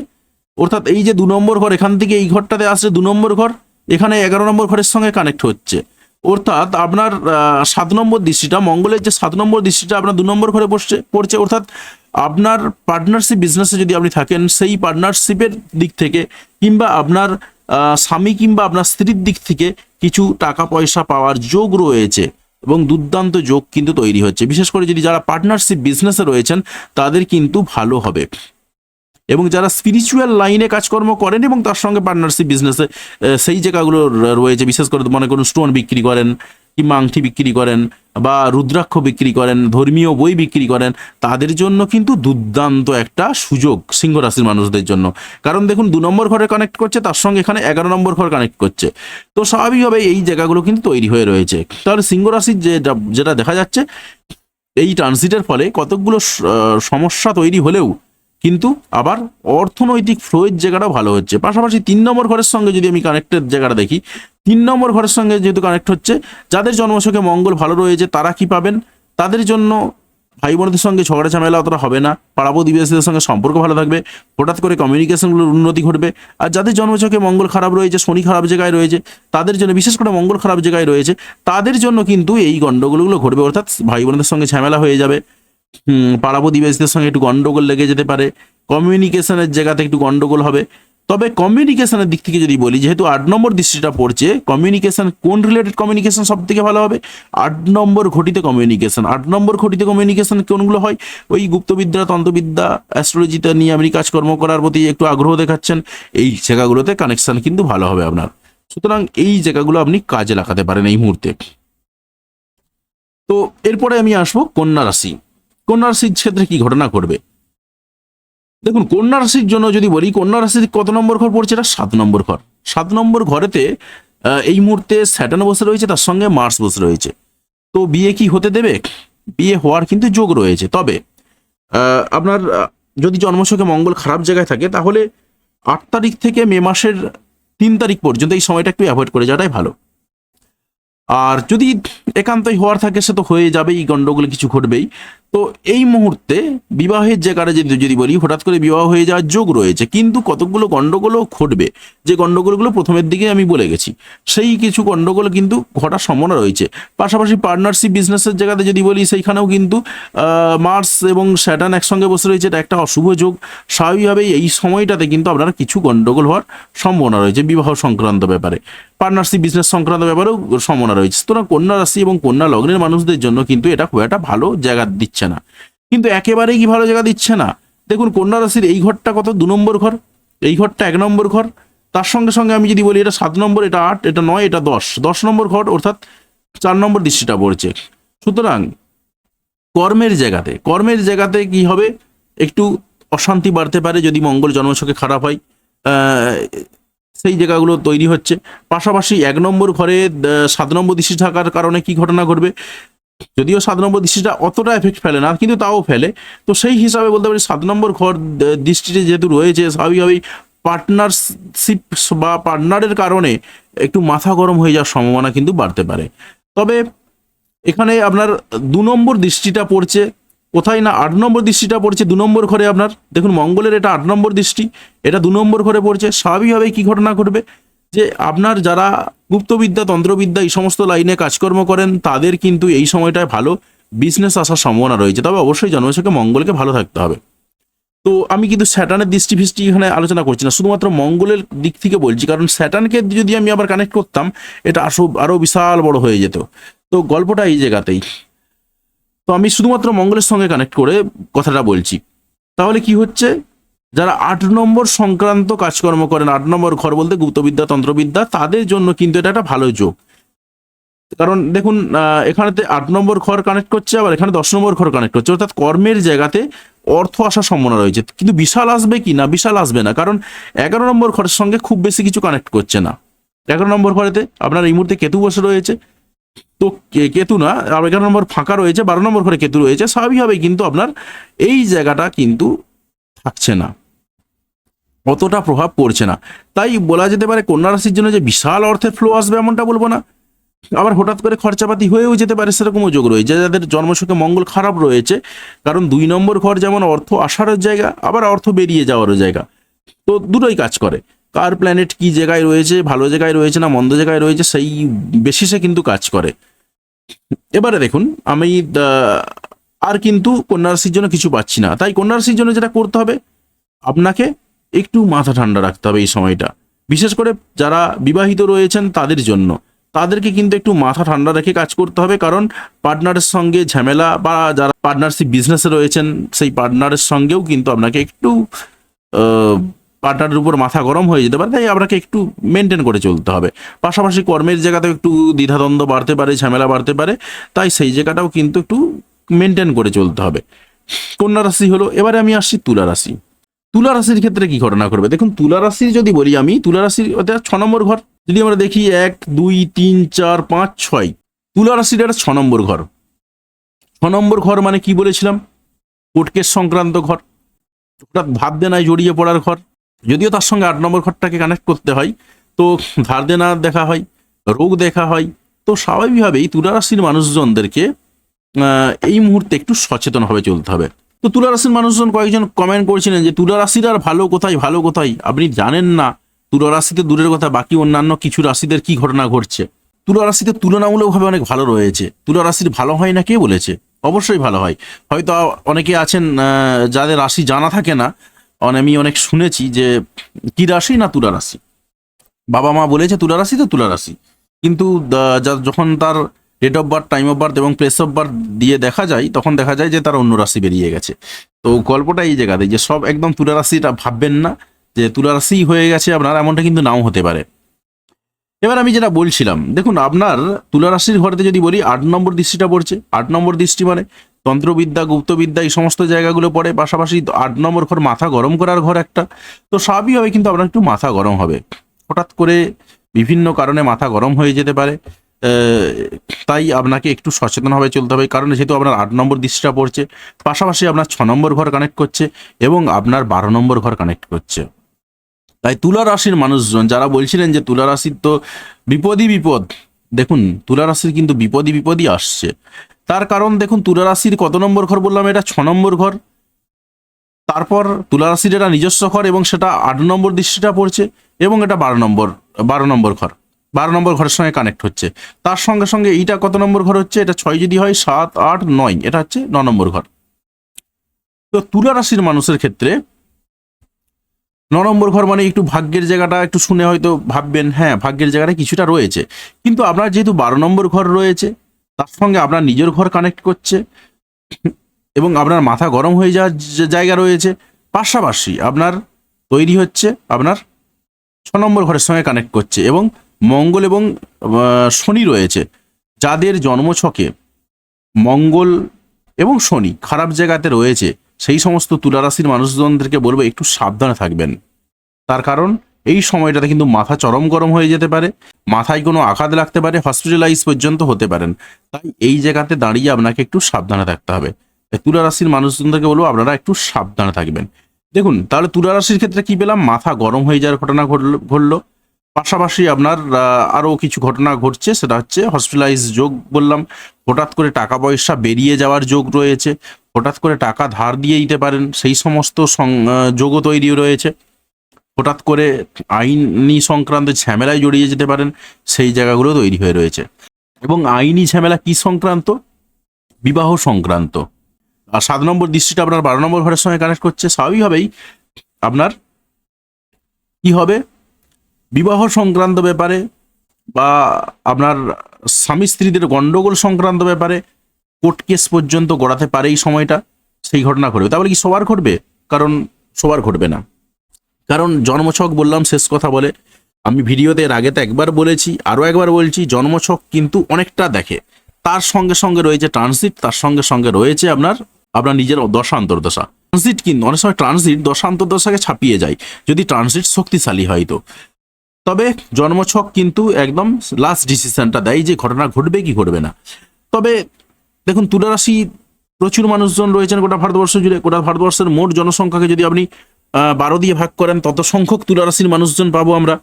অর্থাৎ এই যে 2 নম্বর ঘর, এখান থেকে এই ঘরটাতে আসছে 2 নম্বর ঘর, এখানে 11 নম্বর ঘরের সঙ্গে কানেক্ট হচ্ছে। অর্থাৎ আপনার 7 নম্বর দৃষ্টিটা, মঙ্গলের যে 7 নম্বর দৃষ্টিটা আপনার 2 নম্বর ঘরে পড়ছে। অর্থাৎ আপনার পার্টনারশিপ বিজনেসে যদি আপনি থাকেন, সেই পার্টনারশিপের দিক থেকে কিংবা আপনার স্বামী কিংবা আপনার স্ত্রীর দিক থেকে কিছু টাকা পয়সা পাওয়ার যোগ রয়েছে, এবং দুর্দান্ত যোগ কিন্তু তৈরি হচ্ছে। বিশেষ করে যদি যারা পার্টনারশিপ বিজনেসে রয়েছেন তাদের কিন্তু ভালো হবে। এবং যারা স্পিরিচুয়াল লাইনে কাজকর্ম করেন এবং তার সঙ্গে পার্টনারশিপ বিজনেসে সেই জায়গাগুলো রয়েছে, বিশেষ করে মনে করুন স্টোন বিক্রি করেন কিংবা আংটি বিক্রি করেন বা রুদ্রাক্ষ বিক্রি করেন, ধর্মীয় বই বিক্রি করেন, তাদের জন্য কিন্তু দুর্দান্ত একটা সুযোগ সিংহ রাশির মানুষদের জন্য। কারণ দেখুন 2 নম্বর ঘরে কানেক্ট করছে, তার সঙ্গে এখানে 11 নম্বর ঘর কানেক্ট করছে। তো স্বাভাবিকভাবে এই জায়গাগুলো কিন্তু তৈরি হয়ে রয়েছে। তাহলে সিংহ রাশির যেটা দেখা যাচ্ছে, এই ট্রানজিটের ফলে কতকগুলো সমস্যা তৈরি হলেও কিন্তু আবার অর্থনৈতিক ফ্লোয়ের জায়গাটা ভালো হচ্ছে। পাশাপাশি 3 নম্বর ঘরের সঙ্গে যদি আমি কানেক্টের জায়গাটা দেখি, 3 নম্বর ঘরের সঙ্গে যেহেতু কানেক্ট হচ্ছে, যাদের জন্মছকে মঙ্গল ভালো রয়েছে তারা কি পাবেন? তাদের জন্য ভাই বোনদের সঙ্গে ঝগড়া ঝামেলা অতটা হবে না, পাড়া প্রতিবেশীদের সঙ্গে সম্পর্ক ভালো থাকবে, হঠাৎ করে কমিউনিকেশনগুলোর উন্নতি ঘটবে। আর যাদের জন্মছকে মঙ্গল খারাপ রয়েছে, শনি খারাপ জায়গায় রয়েছে, তাদের জন্য, বিশেষ করে মঙ্গল খারাপ জায়গায় রয়েছে, তাদের জন্য কিন্তু এই গন্ডগোলগুলো ঘটবে। অর্থাৎ ভাই বোনদের সঙ্গে ঝামেলা হয়ে যাবে, পাড়া প্রতিবেশীদের সঙ্গে একটু গন্ডগোল লেগে যেতে পারে, কমিউনিকেশনের জায়গাতে একটু গন্ডগোল হবে। তবে কমিউনিকেশনের দিক থেকে যদি বলি, যেহেতু 8 নম্বর দৃষ্টিটা পড়ছে, কমিউনিকেশন কোন রিলেটেড কমিউনিকেশন সব থেকে ভালো হবে? 8 নম্বর ঘটিতে কমিউনিকেশন। 8 নম্বর ঘটিতে কমিউনিকেশন কোনগুলো হয়? ওই গুপ্তবিদ্যা, তন্ত্রবিদ্যা, অ্যাস্ট্রোলজিতে নিয়ে আপনি কাজকর্ম করার প্রতি একটু আগ্রহ দেখাচ্ছেন, এই জায়গাগুলোতে কানেকশন কিন্তু ভালো হবে আপনার। সুতরাং এই জায়গাগুলো আপনি কাজে লাগাতে পারেন এই মুহূর্তে। তো এরপরে আমি আসবো কন্যা রাশি। কন্যা রাশির ক্ষেত্রে কি ঘটনা ঘটবে? দেখুন, কন্যা রাশির জন্য যদি বলি, কন্যা রাশির কত নম্বর ঘর পড়ছে? এটা 7 নম্বর ঘর। 7 নম্বর ঘরেতে এই মুহূর্তে স্যাটার্ন বসে রয়েছে, তার সঙ্গে মার্স বসে রয়েছে। তো বিয়ে কি হতে দেবে? বিয়ে হওয়ার কিন্তু যোগ রয়েছে। তবে আপনার যদি জন্মছকে মঙ্গল খারাপ জায়গায় থাকে, তাহলে 8 তারিখ থেকে মে মাসের 3 তারিখ পর্যন্ত এই সময়টা একটু অ্যাভয়েড করে যাওয়াটাই ভালো। আর যদি একান্তই হওয়ার থাকে, সে তো হয়ে যাবেই, গন্ডগোল কিছু ঘটবেই। তো এই মুহূর্তে বিবাহের জায়গাটা যদি বলি, হঠাৎ করে বিবাহ হয়ে যাওয়ার যোগ রয়েছে, কিন্তু কতগুলো গন্ডগোলও ঘটবে, যে গন্ডগোলগুলো প্রথমের দিকে আমি বলে গেছি, সেই কিছু গন্ডগোল কিন্তু ঘটার সম্ভাবনা রয়েছে। পাশাপাশি পার্টনারশিপ বিজনেসের জায়গাতে যদি বলি, সেইখানেও কিন্তু মার্স এবং স্যাটার্ন একসঙ্গে বসে রয়েছে, এটা একটা অশুভ যোগ। স্বাভাবিকভাবেই এই সময়টাতে কিন্তু আপনারা কিছু গন্ডগোল হওয়ার সম্ভাবনা রয়েছে বিবাহ সংক্রান্ত ব্যাপারে, পার্টনারশিপ বিজনেস সংক্রান্ত ব্যাপারেও সম্ভাবনা রয়েছে। সুতরাং কন্যা রাশি এবং কন্যা লগ্নের মানুষদের জন্য কিন্তু এটা খুব একটা ভালো জায়গা দিচ্ছে না। কিন্তু একেবারেই কি ভালো জায়গা দিচ্ছে না? দেখুন, কন্যা রাশির এই ঘরটা কত? 2 নম্বর ঘর। এই ঘরটা 1 নম্বর ঘর। তার সঙ্গে সঙ্গে আমি যদি বলি, এটা 7 নম্বর, এটা 8, এটা 9, এটা 10। 10 নম্বর ঘর, অর্থাৎ 4 নম্বর দৃষ্টিটা পড়ছে। সুতরাং কর্মের জায়গাতে কি হবে? একটু অশান্তি বাড়তে পারে যদি মঙ্গল জন্মছকে খারাপ হয়, সেই জায়গাগুলো তৈরি হচ্ছে। পাশাপাশি 1 নম্বর ঘরে 7 নম্বর দৃষ্টি থাকার কারণে কি ঘটনা ঘটবে? যদিও 7 নম্বর দৃষ্টিটা অতটা এফেক্ট ফেলে না, কিন্তু তাও ফেলে। তো সেই হিসাবে বলতে পারি 7 নম্বর ঘর দৃষ্টিতে যেহেতু রয়েছে, স্বাভাবিকভাবেই পার্টনারশিপ বা পার্টনারের কারণে একটু মাথা গরম হয়ে যাওয়ার সম্ভাবনা কিন্তু বাড়তে পারে। তবে এখানে আপনার 2 নম্বর দৃষ্টিটা পড়ছে কোথায় না? 8 নম্বর দৃষ্টিটা পড়ছে 2 নম্বর ঘরে আপনার। দেখুন, মঙ্গলের এটা 8 নম্বর দৃষ্টি, এটা 2 নম্বর ঘরে পড়ছে। স্বাভাবিকভাবেই কি ঘটনা ঘটবে? যে আপনার যারা গুপ্তবিদ্যা, তন্ত্রবিদ্যা এই সমস্ত লাইনে কাজকর্ম করেন, তাদের কিন্তু এই সময়টায় ভালো বিজনেস আসার সম্ভাবনা রয়েছে। তবে অবশ্যই জন্মছকে মঙ্গলকে ভালো থাকতে হবে। তো আমি কিন্তু স্যাটার্নের দৃষ্টি ফিষ্টি এখানে আলোচনা করছি না, শুধুমাত্র মঙ্গলের দিক থেকে বলছি, কারণ স্যাটার্নকে যদি আমি আবার কানেক্ট করতাম, এটা আরো বিশাল বড় হয়ে যেত। তো গল্পটা এই জায়গাতেই। তো আমি শুধুমাত্র মঙ্গলের সঙ্গে কানেক্ট করে কথাটা বলছি। তাহলে কি হচ্ছে? যারা 8 নম্বর সংক্রান্ত কাজকর্ম করেন, 8 নম্বর ঘর বলতে গুপ্তবিদ্যা, তন্ত্রবিদ্যা, তাদের জন্য কিন্তু এটা একটা ভালো যোগ। কারণ দেখুন, এখানেতে 8 নম্বর ঘর কানেক্ট করছে, আবার এখানে 10 নম্বর ঘর কানেক্ট করছে, অর্থাৎ কর্মের জায়গাতে অর্থ আসার সম্ভাবনা রয়েছে। কিন্তু বিশাল আসবে কি না? বিশাল আসবে না, কারণ 11 নম্বর ঘরের সঙ্গে খুব বেশি কিছু কানেক্ট করছে না। 11 নম্বর ঘরেতে আপনার এই মুহূর্তে কেতু বসে রয়েছে। তো কেতু না, আর 11 নম্বর ফাঁকা রয়েছে, 12 নম্বর ঘরে কেতু রয়েছে। স্বাভাবিকভাবেই কিন্তু আপনার এই জায়গাটা কিন্তু থাকছে না, অতটা প্রভাব পড়ছে না। তাই বলা যেতে পারে কন্যা রাশির জন্য যে বিশাল অর্থের ফ্লো আসবে এমনটা বলবো না। আবার হঠাৎ করে খরচাপাতি হয়েও যেতে পারে, সেরকমও যোগ রয়েছে যাদের জন্মছকে মঙ্গল খারাপ রয়েছে। কারণ 2 নম্বর ঘর যেমন অর্থ আসারও জায়গা, আবার অর্থ বেরিয়ে যাওয়ারও জায়গা, তো দুটোই কাজ করে। কার প্ল্যানেট কি জায়গায় রয়েছে, ভালো জায়গায় রয়েছে না মন্দ জায়গায় রয়েছে, সেই বেসিসে কিন্তু কাজ করে। এবারে দেখুন, আমি আর কিন্তু কন্যা রাশির জন্য কিছু পাচ্ছি না। তাই কন্যা রাশির জন্য যেটা করতে হবে, আপনাকে একটু মাথা ঠান্ডা রাখতে হবে এই সময়টা। বিশেষ করে যারা বিবাহিত রয়েছেন তাদের জন্য, তাদেরকে কিন্তু একটু মাথা ঠান্ডা রেখে কাজ করতে হবে। কারণ পার্টনারের সঙ্গে ঝামেলা, বা যারা পার্টনারশিপ বিজনেসে রয়েছেন, সেই পার্টনারের সঙ্গেও কিন্তু আপনাকে একটু পার্টনারের উপর মাথা গরম হয়ে যেতে পারে। তাই আপনাকে একটু মেনটেন করে চলতে হবে। পাশাপাশি কর্মের জায়গাতেও একটু দ্বিধাদ্বন্দ্ব বাড়তে পারে, ঝামেলা বাড়তে পারে। তাই সেই জায়গাটাও কিন্তু একটু মেনটেন করে চলতে হবে। কন্যা রাশি হলো। এবারে আমি আসছি তুলা রাশি। তুলা রাশির ক্ষেত্রে কি ঘটনা করবে? দেখুন, তুলা রাশি যদি বলি আমি, তুলা রাশির 6 নম্বর ঘর যদি আমরা দেখি, 1, 2, 3, 4, 5, 6, তুলা রাশির এটা 6 নম্বর ঘর। 6 নম্বর ঘর মানে কি বলেছিলাম? কোর্ট কেস সংক্রান্ত ঘর, হঠাৎ ধার দেনায় জড়িয়ে পড়ার ঘর। যদিও তার সঙ্গে 8 নম্বর ঘরটাকে কানেক্ট করতে হয়, তো ধার দেনা দেখা হয়, রোগ দেখা হয়। তো স্বাভাবিকভাবেই তুলা রাশির মানুষজনদেরকে এই মুহূর্তে একটু সচেতনভাবে চলতে হবে। তো তুলা রাশির মানুষজন কয়েকজন কমেন্ট করেছিলেন যে তুলা রাশির আর ভালো কোথায়, ভালো কোথায়? আপনি জানেন না তুলা রাশিতে দূরের কথা, বাকি অন্যান্য কিছু রাশিদের কি ঘটনা ঘটছে। তুলা রাশিতে তুলনামূলকভাবে অনেক ভালো রয়েছে। তুলা রাশির ভালো হয় না কে বলেছে? অবশ্যই ভালো হয়। হয়তো অনেকে আছেন যাদের রাশি জানা থাকে না, আমি অনেক শুনেছি যে কি রাশি না তুলা রাশি, বাবা মা বলেছে তুলা রাশি তো তুলা রাশি, কিন্তু যখন তার date of birth, time of birth এবং প্লেস অফ বার্থ দিয়ে দেখা যায়, তখন দেখা যায় যে তার অন্য রাশি বেরিয়ে গেছে। তো গল্পটা এই জায়গাতে যে সব একদম তুলা রাশিটা ভাববেন না যে তুলা রাশি হয়ে গেছে আপনার, এমনটা কিন্তু নাও হতে পারে। এবার আমি যেটা বলছিলাম, দেখুন আপনার তুলা রাশির ঘরেতে যদি বলি 8 নম্বর দৃষ্টিটা পড়ছে। 8 নম্বর দৃষ্টি মানে তন্ত্রবিদ্যা, গুপ্তবিদ্যা, এই সমস্ত জায়গাগুলো পড়ে। পাশাপাশি 8 নম্বর ঘর মাথা গরম করার ঘর একটা। তো স্বাভাবিকভাবে কিন্তু আপনার একটু মাথা গরম হবে, হঠাৎ করে বিভিন্ন কারণে মাথা গরম হয়ে যেতে পারে। তাই আপনাকে একটু সচেতনভাবে চলতে হবে, কারণ যেহেতু আপনার 8 নম্বর দৃষ্টিটা পড়ছে, পাশাপাশি আপনার 6 নম্বর ঘর কানেক্ট করছে এবং আপনার 12 নম্বর ঘর কানেক্ট করছে। তাই তুলা রাশির মানুষজন যারা বলছিলেন যে তুলা রাশির তো বিপদই বিপদ, দেখুন তুলা রাশির কিন্তু বিপদই আসছে। তার কারণ দেখুন, তুলা রাশির কত নম্বর ঘর বললাম, এটা 6 নম্বর ঘর। তারপর তুলা রাশির এটা নিজস্ব ঘর এবং সেটা 8 নম্বর দৃষ্টিটা পড়ছে এবং এটা 12 নম্বর ঘর, 12 নম্বর ঘরের সঙ্গে কানেক্ট হচ্ছে। তার সঙ্গে সঙ্গে এইটা কত নম্বর ঘর হচ্ছে, এটা 6 যদি হয় 7, 8, 9, এটা হচ্ছে 9 নম্বর ঘর। তো তুলা রাশির মানুষের ক্ষেত্রে 9 নম্বর ঘর মানে একটু ভাগ্যের জায়গাটা একটু শুনে হয়তো ভাববেন হ্যাঁ ভাগ্যের জায়গাটা কিছুটা রয়েছে, কিন্তু আপনার যেহেতু 12 নম্বর ঘর রয়েছে, তার সঙ্গে আপনার নিজের ঘর কানেক্ট করছে এবং আপনার মাথা গরম হয়ে যাওয়ার জায়গা রয়েছে। পাশাপাশি আপনার তৈরি হচ্ছে আপনার 6 নম্বর ঘরের সঙ্গে কানেক্ট করছে এবং মঙ্গল এবং শনি রয়েছে। যাদের জন্মছকে মঙ্গল এবং শনি খারাপ জায়গাতে রয়েছে, সেই সমস্ত তুলা রাশির মানুষজনদেরকে বলবো একটু সাবধানে থাকবেন। তার কারণ এই সময়টাতে কিন্তু মাথা চরম গরম হয়ে যেতে পারে, মাথায় কোনো আঘাত লাগতে পারে, হসপিটালাইজ পর্যন্ত হতে পারেন। তাই এই জায়গাতে দাঁড়িয়ে আপনাকে একটু সাবধানে থাকতে হবে। তুলা রাশির মানুষজনদেরকে বলবো আপনারা একটু সাবধানে থাকবেন। দেখুন তাহলে তুলা রাশির ক্ষেত্রে কি পেলাম, মাথা গরম হয়ে যাওয়ার ঘটনা ঘটলো। পাশাপাশি আপনার আরও কিছু ঘটনা ঘটছে, সেটা হচ্ছে হসপিটালাইজ যোগ বললাম, হঠাৎ করে টাকা পয়সা বেরিয়ে যাওয়ার যোগ রয়েছে, হঠাৎ করে টাকা ধার দিয়ে দিতে পারেন, সেই সমস্ত যোগও তৈরি রয়েছে। হঠাৎ করে আইনি সংক্রান্ত ঝামেলায় জড়িয়ে যেতে পারেন, সেই জায়গাগুলো তৈরি হয়ে রয়েছে। এবং আইনি ঝামেলা কি সংক্রান্ত, বিবাহ সংক্রান্ত। আর 7 নম্বর দৃষ্টিটা আপনার 12 নম্বর ঘরের সঙ্গে কানেক্ট করছে, স্বাভাবিকভাবেই আপনার কি হবে, বিবাহ সংক্রান্ত ব্যাপারে বা আপনার স্বামী স্ত্রীদের গন্ডগোল সংক্রান্ত ব্যাপারে কোর্ট কেস পর্যন্ত গড়াতে পারে এই সময়টা, সেই ঘটনা ঘটবে। তাহলে কি সবার ঘটবে? কারণ সবার ঘটবে না, কারণ জন্মছক বললাম শেষ কথা বলে, আমি ভিডিওতে এর আগে তো একবার বলেছি, আরও একবার বলছি, জন্মছক কিন্তু অনেকটা দেখে। তার সঙ্গে সঙ্গে রয়েছে ট্রানজিট, তার সঙ্গে সঙ্গে রয়েছে আপনার নিজের দশা অন্তর্দশা। ট্রানজিট কিন্তু অনেক সময় ট্রানজিট দশা অন্তর্দশাকে ছাপিয়ে যায়, যদি ট্রানজিট শক্তিশালী হয় তো। তবে জন্মছক কিন্তু একদম লাস্ট ডিসিশনটা দেয় যে ঘটনা ঘটবে কি ঘটবে না। তবে দেখুন তুলা রাশি প্রচুর মানুষজন রয়েছেন গোটা ভারতবর্ষ জুড়ে। গোটা ভারতবর্ষের মোট জনসংখ্যাকে যদি আপনি 12 দিয়ে ভাগ করেন, তত সংখ্যক তুলা রাশির মানুষজন পাবো আমরা।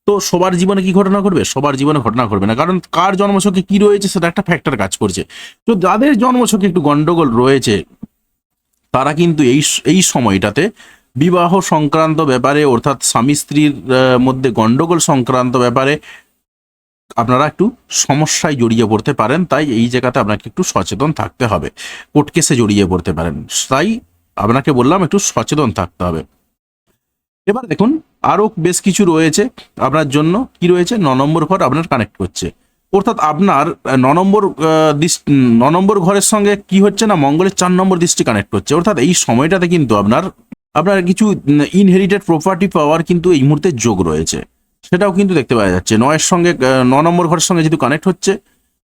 তো সবার জীবনে কি ঘটনা ঘটবে? সবার জীবনে ঘটনা ঘটবে না, কারণ কার জন্মছকে কি রয়েছে সেটা একটা ফ্যাক্টর কাজ করছে। তো যাদের জন্মছকে একটু গন্ডগোল রয়েছে, তারা কিন্তু এই সময়টাতে বিবাহ সংক্রান্ত ব্যাপারে, অর্থাৎ স্বামী স্ত্রীর মধ্যে গন্ডগোল সংক্রান্ত ব্যাপারে আপনারা একটু সমস্যায় জড়িয়ে পড়তে পারেন। তাই এই জায়গাতে আপনাকে একটু সচেতন থাকতে হবে, কোর্ট কেসে জড়িয়ে পড়তে পারেন। তাই আপনাকে বললাম একটু সচেতন থাকতে হবে। এবার দেখুন আরও বেশ কিছু রয়েছে আপনার জন্য। কি রয়েছে, 9 নম্বর ঘর আপনার কানেক্ট করছে, অর্থাৎ আপনার 9 নম্বর ঘরের সঙ্গে কি হচ্ছে না, মঙ্গলের 4 নম্বর দৃষ্টি কানেক্ট করছে। অর্থাৎ এই সময়টাতে কিন্তু আপনার কিছু ইনহেরিটেড প্রপার্টি পাওয়ার কিন্তু এই মুহূর্তে যোগ রয়েছে, সেটাও কিন্তু দেখতে পাওয়া যাচ্ছে। 9 সঙ্গে 9 নম্বর ঘরের সঙ্গে যেহেতু কানেক্ট হচ্ছে,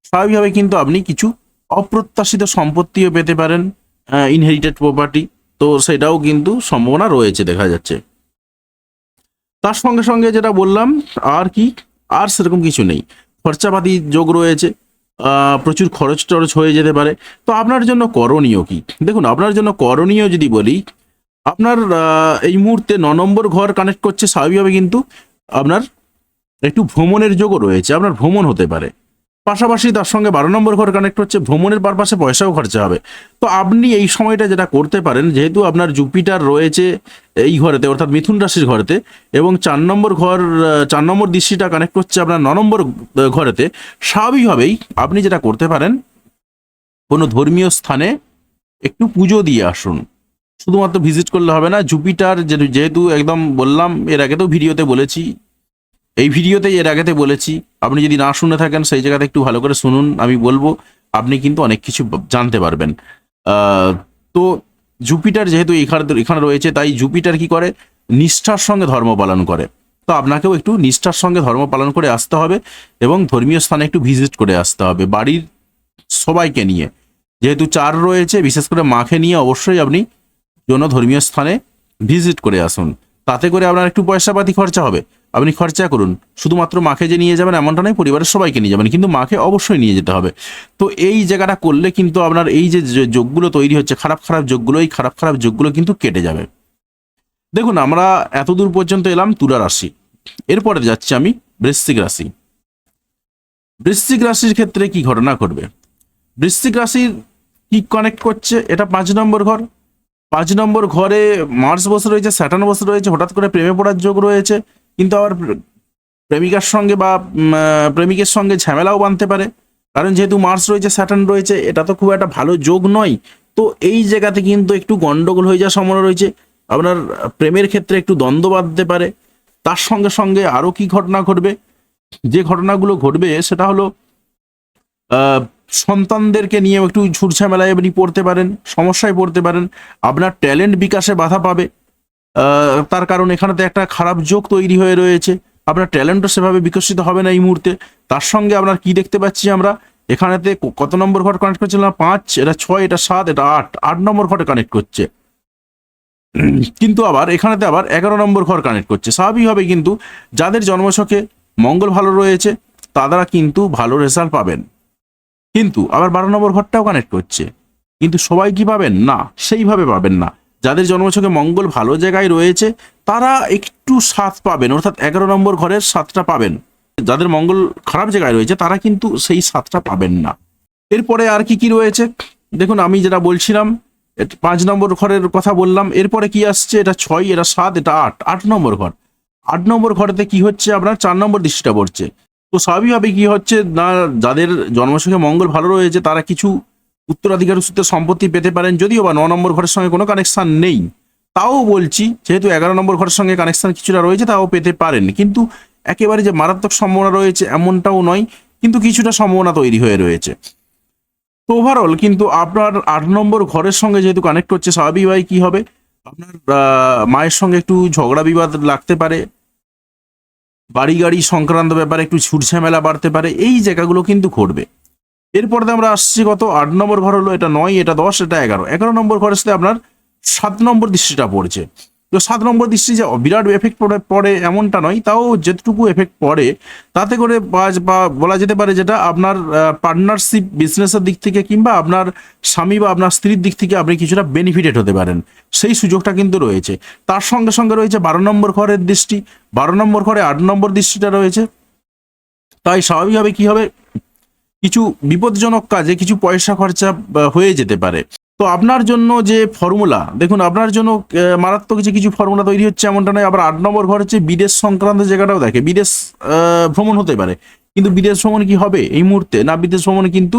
স্বাভাবিকভাবে কিন্তু আপনি কিছু অপ্রত্যাশিত সম্পত্তিও পেতে পারেন, ইনহেরিটেড প্রপার্টি, তো সেটাও কিন্তু সম্ভাবনা রয়েছে দেখা যাচ্ছে। তার সঙ্গে সঙ্গে যেটা বললাম, আর কি, আর সেরকম কিছু নেই। খরচাপাতি যোগ রয়েছে, প্রচুর খরচ টরচ হয়ে যেতে পারে। তো আপনার জন্য করণীয় কি, দেখুন আপনার জন্য করণীয় যদি বলি, আপনার এই মুহূর্তে 9 নম্বর ঘর কানেক্ট করছে, স্বাভাবিকভাবে কিন্তু আপনার একটু ভ্রমণের যোগও রয়েছে, আপনার ভ্রমণ হতে পারে। পাশাপাশি তার সঙ্গে 12 নম্বর ঘর কানেক্ট হচ্ছে, ভ্রমণের পারপাসে পয়সাও খরচা হবে। তো আপনি এই সময়টা যেটা করতে পারেন, যেহেতু আপনার জুপিটার রয়েছে এই ঘরেতে, অর্থাৎ মিথুন রাশির ঘরেতে, এবং 4 নম্বর দৃষ্টিটা কানেক্ট করছে আপনার 9 নম্বর ঘরেতে, স্বাভাবিকভাবেই আপনি যেটা করতে পারেন, কোনো ধর্মীয় স্থানে একটু পুজো দিয়ে আসুন। শুধুমাত্র ভিজিট করলে হবে না, জুপিটার যেহেতু একদম বললাম, এর আগে তো ভিডিওতে বলেছি, এই ভিডিওতেই এর আগেতে বলেছি, আপনি যদি না শুনে থাকেন সেই জায়গাতে একটু ভালো করে শুনুন, আমি বলবো আপনি কিন্তু অনেক কিছু জানতে পারবেন। তো জুপিটার যেহেতু এখানে রয়েছে, তাই জুপিটার কি করে, নিষ্ঠার সঙ্গে ধর্ম পালন করে। তো আপনাকেও একটু নিষ্ঠার সঙ্গে ধর্ম পালন করে আসতে হবে এবং ধর্মীয় স্থানে একটু ভিজিট করে আসতে হবে বাড়ির সবাইকে নিয়ে। যেহেতু 4 রয়েছে, বিশেষ করে মাকে নিয়ে অবশ্যই আপনি কোনো ধর্মীয় স্থানে ভিজিট করে আসুন। তাতে করে আপনার একটু পয়সাপাতি খরচা হবে, আপনি খরচা করুন। শুধুমাত্র মাকে যে নিয়ে যাবেন এমনটা নয়, পরিবারের সবাইকে নিয়ে যাবেন, কিন্তু মাকে অবশ্যই নিয়ে যেতে হবে। তো এই জায়গাটা করলে কিন্তু আপনার এই যে যোগগুলো তৈরি হচ্ছে, খারাপ খারাপ যোগগুলো, এই খারাপ খারাপ যোগগুলো কিন্তু কেটে যাবে। দেখুন, আমরা এতদূর পর্যন্ত এলাম তুলা রাশি, এরপরে যাচ্ছি আমি বৃশ্চিক রাশি। বৃশ্চিক রাশির ক্ষেত্রে কি ঘটনা ঘটবে? বৃশ্চিক রাশির কি কানেক্ট করছে, এটা 5 নম্বর ঘর। 5 নম্বর ঘরে মার্স বসে রয়েছে, স্যাটার্ন বসে রয়েছে, হঠাৎ করে প্রেমে পড়ার যোগ রয়েছে, কিন্তু আবার প্রেমিকার সঙ্গে বা প্রেমিকের সঙ্গে ঝামেলাও বাঁধতে পারে, কারণ যেহেতু মার্স রয়েছে, স্যাটার্ন রয়েছে, এটা তো খুব একটা ভালো যোগ নয়। তো এই জায়গাতে কিন্তু একটু গন্ডগোল হয়ে যাওয়ার সম্ভাবনা রয়েছে, আপনার প্রেমের ক্ষেত্রে একটু দ্বন্দ্ব বাঁধতে পারে। তার সঙ্গে সঙ্গে আরও কি ঘটনা ঘটবে, যে ঘটনাগুলো ঘটবে সেটা হলো সন্তানদেরকে নিয়ে একটু ঝুটঝামেলায় আপনি পড়তে পারেন, সমস্যায় পড়তে পারেন, আপনার ট্যালেন্ট বিকাশে বাধা পাবে। তার কারণ এখানেতে একটা খারাপ যোগ তৈরি হয়ে রয়েছে, আপনার ট্যালেন্টও সেভাবে বিকশিত হবে না এই মুহূর্তে। তার সঙ্গে আপনার কি দেখতে পাচ্ছি আমরা, এখানেতে কত নম্বর ঘর কানেক্ট করছে না, 5, এটা 6, এটা 7, এটা 8 নম্বর ঘরে কানেক্ট করছে। কিন্তু আবার এখানেতে আবার 11 নম্বর ঘর কানেক্ট করছে। স্বাভাবিকভাবে কিন্তু যাদের জন্মছকে মঙ্গল ভালো রয়েছে তারা কিন্তু ভালো রেজাল্ট পাবেন, কিন্তু আবার 12 নম্বর ঘরটাও কানেক্ট করছে, কিন্তু সবাই কি পাবেন না, সেইভাবে পাবেন না। যাদের জন্মছকে মঙ্গল ভালো জায়গায় রয়েছে তারা একটু 7 পাবেন, অর্থাৎ 11 নম্বর ঘরের 7টা পাবেন। যাদের মঙ্গল খারাপ জায়গায় রয়েছে তারা কিন্তু সেই 7টা পাবেন না। এরপরে আর কি কি রয়েছে দেখুন, আমি যেটা বলছিলাম 5 নম্বর ঘরের কথা বললাম, এরপরে কি আসছে, এটা 6, এটা 7, এটা 8 নম্বর ঘর। 8 নম্বর ঘরেতে কি হচ্ছে, আপনার 4 নম্বর দৃষ্টিটা পড়ছে। তো স্বাভাবিকভাবে কি হচ্ছে না, যাদের জন্মছকে মঙ্গল ভালো রয়েছে তারা কিছু উত্তরাধিকার সূত্রে সম্পত্তি পেতে পারেন, যদিও বা 9 নম্বর ঘরের সঙ্গে কোনো কানেকশন নেই। তাও বলছি, যেহেতু 11 নম্বর ঘরের সঙ্গে কানেকশন কিছুটা রয়েছে, তাও পেতে পারেন, কিন্তু একেবারে যে মারাত্মক সম্ভাবনা রয়েছে এমনটাও নয়, কিন্তু কিছুটা সম্ভাবনা তৈরি হয়ে রয়েছে। তো ওভারঅল কিন্তু আপনার 8 নম্বর ঘরের সঙ্গে যেহেতু কানেক্ট হচ্ছে, স্বাভাবিকভাবে কি হবে, আপনার মায়ের সঙ্গে একটু ঝগড়া বিবাদ লাগতে পারে, বাড়ি গাড়ি সংক্রান্ত ব্যাপারে একটু ঝুটঝামেলা বাড়তে পারে, এই জায়গাগুলো কিন্তু ঘটবে। এরপরে আমরা আসছি কত, 8 নম্বর ঘর হলো, এটা 9, এটা 10, এটা 11 নম্বর ঘরের সাথে আপনার 7 নম্বর দৃষ্টিটা পড়ছে। তো 7 নম্বর দৃষ্টি যে বিরাট এফেক্ট পড়ে এমনটা নয়, তাও যেটুকু এফেক্ট পড়ে তাতে করে বা বলা যেতে পারে যেটা আপনার পার্টনারশিপ বিজনেসের দিক থেকে কিংবা আপনার স্বামী বা আপনার স্ত্রীর দিক থেকে আপনি কিছুটা বেনিফিটেড হতে পারেন, সেই সুযোগটা কিন্তু রয়েছে। তার সঙ্গে সঙ্গে রয়েছে 12 নম্বর ঘরের দৃষ্টি, 12 নম্বর ঘরে 8 নম্বর দৃষ্টিটা রয়েছে। তাই স্বাভাবিকভাবে কি হবে, কিছু বিপজ্জনক কাজে কিছু পয়সা খরচা হয়ে যেতে পারে। তো আপনার জন্য যে ফর্মুলা দেখুন, আপনার জন্য মারাত্মক যে কিছু ফর্মুলা তৈরি হচ্ছে এমনটা নয়। আবার 8 নম্বর ঘর হচ্ছে বিদেশ সংক্রান্ত জায়গাটাও দেখে, বিদেশ ভ্রমণ হতে পারে, কিন্তু বিদেশ ভ্রমণ কি হবে এই মুহূর্তে না, বিদেশ ভ্রমণে কিন্তু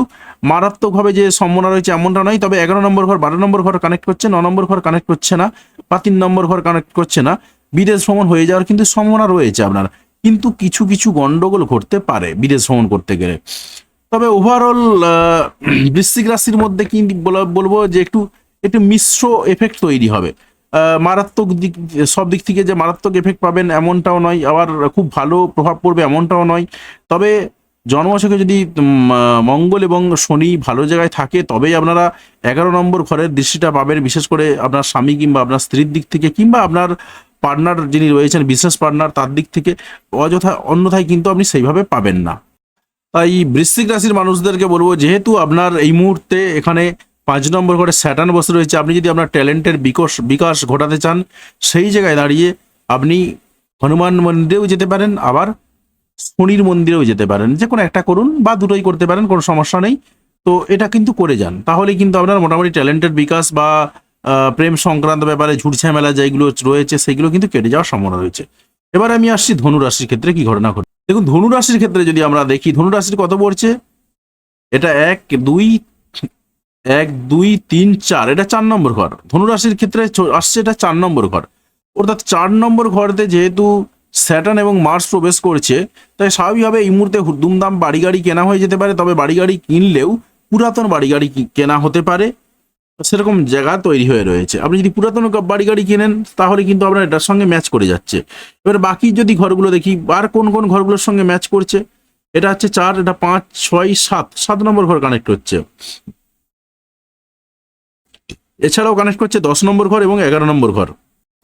মারাত্মকভাবে যে সম্ভাবনা রয়েছে এমনটা নয়। তবে 11 নম্বর ঘর 12 নম্বর ঘর কানেক্ট করছে, 9 নম্বর ঘর কানেক্ট করছে না, বা 3 নম্বর ঘর কানেক্ট করছে না, বিদেশ ভ্রমণ হয়ে যাওয়ার কিন্তু সম্ভাবনা রয়েছে আপনার, কিন্তু কিছু কিছু গন্ডগোল ঘটতে পারে বিদেশ ভ্রমণ করতে গেলে। তবে ওভারঅল বৃশ্চিক রাশির মধ্যে কি বলবো যে একটু একটু মিশ্র এফেক্ট তৈরি হবে। মারাত্মক দিক, সব দিক থেকে যে মারাত্মক এফেক্ট পাবেন এমনটাও নয়, আবার খুব ভালো প্রভাব পড়বে এমনটাও নয়। তবে জন্মছকে যদি মঙ্গল এবং শনি ভালো জায়গায় থাকে তবেই আপনারা 11 নম্বর ঘরের দৃষ্টিটা পাবেন, বিশেষ করে আপনার স্বামী কিংবা আপনার স্ত্রীর দিক থেকে কিংবা আপনার পার্টনার যিনি রয়েছেন বিজনেস পার্টনার তার দিক থেকে, অন্যথায় কিন্তু আপনি সেইভাবে পাবেন না। তাই বৃশ্চিক রাশির মানুষদেরকে বলবো, যেহেতু আপনার এই মুহূর্তে এখানে 5 নম্বর ঘরে স্যাটার্ন বসে রয়েছে, আপনি যদি আপনার ট্যালেন্টের বিকাশ ঘটাতে চান সেই জায়গায় দাঁড়িয়ে আপনি হনুমান মন্দিরেও যেতে পারেন, আবার শনির মন্দিরেও যেতে পারেন, যে কোনো একটা করুন বা দুটোই করতে পারেন, কোনো সমস্যা নেই। তো এটা কিন্তু করে যান, তাহলে কিন্তু আপনার মোটামুটি ট্যালেন্টের বিকাশ বা প্রেম সংক্রান্ত ব্যাপারে ঝুটঝামেলা যেগুলো রয়েছে সেগুলো কিন্তু কেটে যাওয়ার সম্ভাবনা রয়েছে। এবার আমি আসছি ধনুরাশির ক্ষেত্রে কি ঘটনা ঘটে। দেখুন, ধনুরাশির ক্ষেত্রে যদি আমরা দেখি, ধনুরাশির কত পড়ছে, এটা 1, 2, 1 2 3 4, এটা 4 নম্বর ঘর। ধনুরাশির ক্ষেত্রে আসছে এটা 4 নম্বর ঘর, অর্থাৎ 4 নম্বর ঘরতে যেহেতু স্যাটার্ন এবং মার্স প্রবেশ করছে, তাই স্বাভাবিকভাবে এই মুহূর্তে দুমদাম বাড়ি গাড়ি কেনা হয়ে যেতে পারে। তবে বাড়ি গাড়ি কিনলেও পুরাতন বাড়ি গাড়ি কেনা হতে পারে, সেরকম জায়গা তৈরি হয়ে রয়েছে। আপনি যদি পুরাতন বাড়ি গাড়ি কেনেন তাহলে কিন্তু আপনার এটার সঙ্গে ম্যাচ করে যাচ্ছে। এবার বাকি যদি ঘরগুলো দেখি, আর কোন কোন ঘরগুলোর সঙ্গে ম্যাচ করছে, এটা হচ্ছে 4, এটা 5 6 7, 7 নম্বর ঘর কানেক্ট হচ্ছে। এছাড়াও কানেক্ট করছে 10 নম্বর ঘর এবং 11 নম্বর ঘর।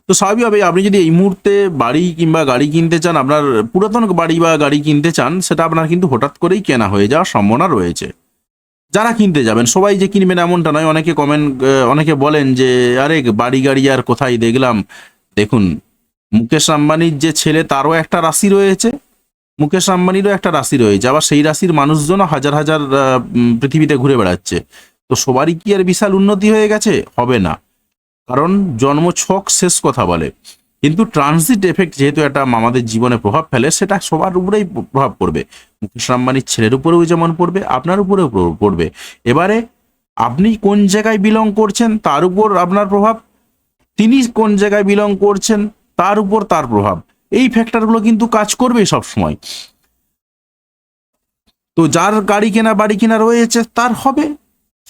তো স্বাভাবিকভাবে আপনি যদি এই মুহূর্তে বাড়ি কিংবা গাড়ি কিনতে চান, আপনার পুরাতন বাড়ি বা গাড়ি কিনতে চান, সেটা আপনার কিন্তু হঠাৎ করেই কেনা হয়ে যাওয়ার সম্ভাবনা রয়েছে। যারা কিনতে যাবেন সবাই যে কিনবেন এমনটা নয়। অনেকে বলেন যে আরে বাড়ি গাড়ি আর কোথায় দেখলাম। দেখুন, মুকেশ আম্বানির যে ছেলে তারও একটা রাশি রয়েছে, মুকেশ আম্বানিরও একটা রাশি রয়েছে, আবার সেই রাশির মানুষজনও হাজার হাজার পৃথিবীতে ঘুরে বেড়াচ্ছে। তো সবারই কি আর বিশাল উন্নতি হয়ে গেছে? হবে না, কারণ জন্মছক শেষ কথা বলে। কিন্তু ট্রানজিট এফেক্ট যেহেতু এটা আমাদের জীবনে প্রভাব ফেলে, সেটা সবার উপরেই প্রভাব পড়বে। মুকেশ আম্বানির ছেলের উপরেও যেমন পড়বে, আপনার উপরেও পড়বে। এবারে আপনি কোন জায়গায় বিলং করছেন তার উপর আপনার প্রভাব, তিনি কোন জায়গায় বিলং করছেন তার উপর তার প্রভাব। এই ফ্যাক্টরগুলো কিন্তু কাজ করবে সব সময়। তো যার গাড়ি কেনা বাড়ি কেনা রয়েছে তার হবে,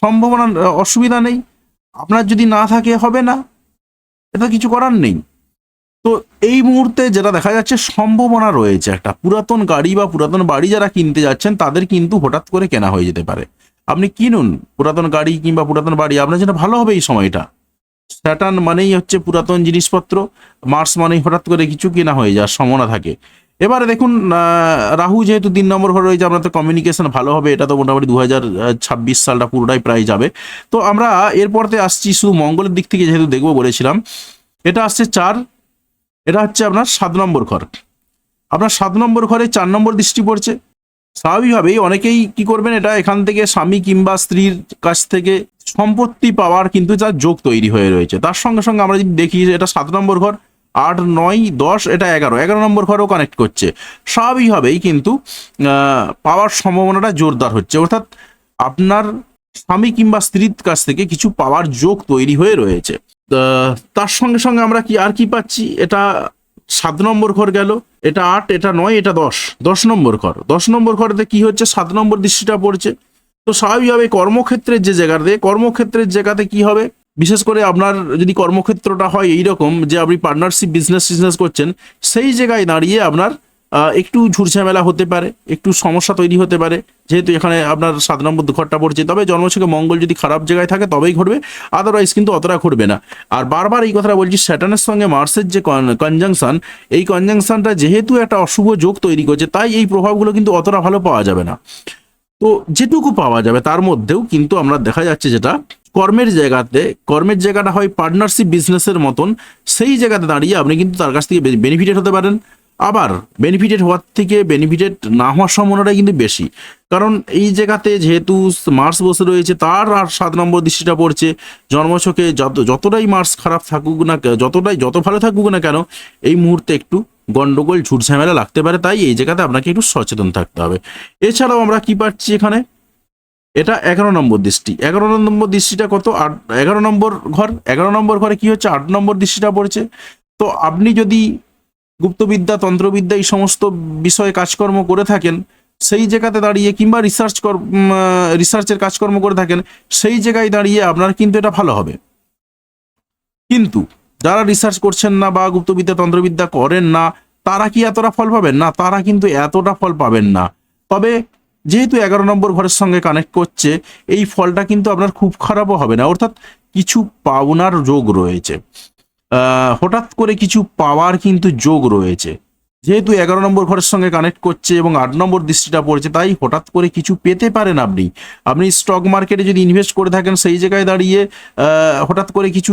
সম্ভাবনা, অসুবিধা নেই। আপনার যদি না থাকে হবে না, এটা কিছু করার নেই। তো এই মুহূর্তে যেটা দেখা যাচ্ছে, সম্ভাবনা রয়েছে একটা পুরাতন গাড়ি বা পুরাতন বাড়ি যারা কিনতে যাচ্ছেন তাদের কিন্তু হঠাৎ করে কেনা হয়ে যেতে পারে। আপনি কিনুন পুরাতন গাড়ি কিংবা পুরাতন বাড়ি, আপনার জন্য ভালো হবে এই সময়টা। স্যাটার্ন মানেই হচ্ছে পুরাতন জিনিসপত্র, মার্স মানেই হঠাৎ করে কিছু কেনা হয়ে যাওয়ার সম্ভাবনা থাকে। এবারে দেখুন, রাহু যেহেতু 3 নম্বর ঘরে রয়েছে, আপনার তো কমিউনিকেশন ভালো হবে। এটা তো মোটামুটি 2026 সালটা পুরোটাই প্রায় যাবে। তো আমরা এরপরতে আসছি শুধু মঙ্গলের দিক থেকে যেহেতু দেখবো বলেছিলাম, এটা আসছে 4, এটা হচ্ছে আপনার 7 নম্বর ঘর। আপনার 7 নম্বর ঘরে 4 নম্বর দৃষ্টি পড়ছে। স্বাভাবিকভাবেই অনেকেই কি করবেন, এটা এখান থেকে স্বামী কিংবা স্ত্রীর কাছ থেকে সম্পত্তি পাওয়ার কিন্তু তার যোগ তৈরি হয়ে রয়েছে। তার সঙ্গে সঙ্গে আমরা যদি দেখি, এটা 7 নম্বর ঘর, 8 9 10, এটা 11 নম্বর ঘরেও কানেক্ট করছে। স্বাভাবিকভাবেই কিন্তু পাওয়ার সম্ভাবনাটা জোরদার হচ্ছে, অর্থাৎ আপনার স্বামী কিংবা স্ত্রীর কাছ থেকে কিছু পাওয়ার যোগ তৈরি হয়ে রয়েছে। তার সঙ্গে সঙ্গে আমরা কি পাচ্ছি, এটা 7 নম্বর ঘর গেল, এটা 8, এটা 9, এটা 10, 10 নম্বর ঘর। 10 নম্বর ঘরেতে কি হচ্ছে, 7 নম্বর দৃষ্টিটা পড়ছে। তো স্বাভাবিকভাবে কর্মক্ষেত্রের জায়গাতে কি হবে, বিশেষ করে আপনার যদি কর্মক্ষেত্রটা হয় এইরকম যে আপনি পার্টনারশিপ বিজনেস করছেন, সেই জায়গায় দাঁড়িয়ে আপনার একটু ঝুটঝামেলা হতে পারে, একটু সমস্যা তৈরি হতে পারে, যেহেতু এখানে আপনার 7 নম্বর ঘরটা পড়ছে। তবে জন্মছকে মঙ্গল যদি খারাপ জায়গায় থাকে তবেই ঘটবে, আদারওয়াইজ কিন্তু অতটা ঘটবে না। আর বারবার এই কথাটা বলছি, স্যাটার্নের সঙ্গে মার্সের যে কনজাংশন, এই কনজাংশনটা যেহেতু একটা অশুভ যোগ তৈরি করছে, তাই এই প্রভাবগুলো কিন্তু অতটা ভালো পাওয়া যাবে না। তো যেটুকু পাওয়া যাবে তার মধ্যেও কিন্তু আমরা দেখা যাচ্ছে যেটা কর্মের জায়গাটা হয় পার্টনারশিপ বিজনেসের মতন, সেই জায়গাতে দাঁড়িয়ে আপনি কিন্তু তার কাছ থেকে বেনিফিটেড হতে পারেন। আবার বেনিফিটেড হওয়ার থেকে বেনিফিটেড না হওয়ার সম্ভাবনাটাই কিন্তু বেশি, কারণ এই জায়গাতে যেহেতু মার্স বসে রয়েছে, তার আর 7 নম্বর দৃষ্টিটা পড়ছে। জন্মছকে যতটাই মার্স খারাপ থাকুক না, যত ভালো থাকুক না কেন, এই মুহূর্তে একটু গন্ডগোল ঝুটঝামেলা লাগতে পারে, তাই এই জায়গাতে আপনাকে একটু সচেতন থাকতে হবে। এছাড়াও আমরা কি পাচ্ছি এখানে, এটা 11 নম্বর দৃষ্টি। 11 নম্বর দৃষ্টিটা কত, 11 নম্বর ঘর। 11 নম্বর ঘরে কি হচ্ছে, 8 নম্বর দৃষ্টিটা পড়ছে। তো আপনি যদি গুপ্তবিদ্যা, তন্ত্রবিদ্যা এই সমস্ত বিষয়ে কাজকর্ম করে থাকেন, সেই জায়গাতে দাঁড়িয়ে, কিংবা রিসার্চের কাজকর্ম করে থাকেন, সেই জায়গায় দাঁড়িয়ে আপনার কিন্তু এটা ভালো হবে। কিন্তু যারা রিসার্চ করছেন না বা গুপ্তবিদ্যা তন্ত্রবিদ্যা করেন না, তারা কি এতটা ফল পাবেন না? তারা কিন্তু এতটা ফল পাবেন না। তবে যেহেতু 11 নম্বর ঘরের সঙ্গে কানেক্ট করছে, এই ফলটা কিন্তু আপনার খুব খারাপও হবে না, অর্থাৎ কিছু পাওনার যোগ রয়েছে, হঠাৎ করে কিছু পাওয়ার কিন্তু যোগ রয়েছে। যেহেতু 11 নম্বর ঘরের সঙ্গে কানেক্ট করছে এবং 8 নম্বর দৃষ্টিটা পড়ছে, তাই হঠাৎ করে কিছু পেতে পারেন আপনি স্টক মার্কেটে যদি ইনভেস্ট করে থাকেন, সেই জায়গায় দাঁড়িয়ে হঠাৎ করে কিছু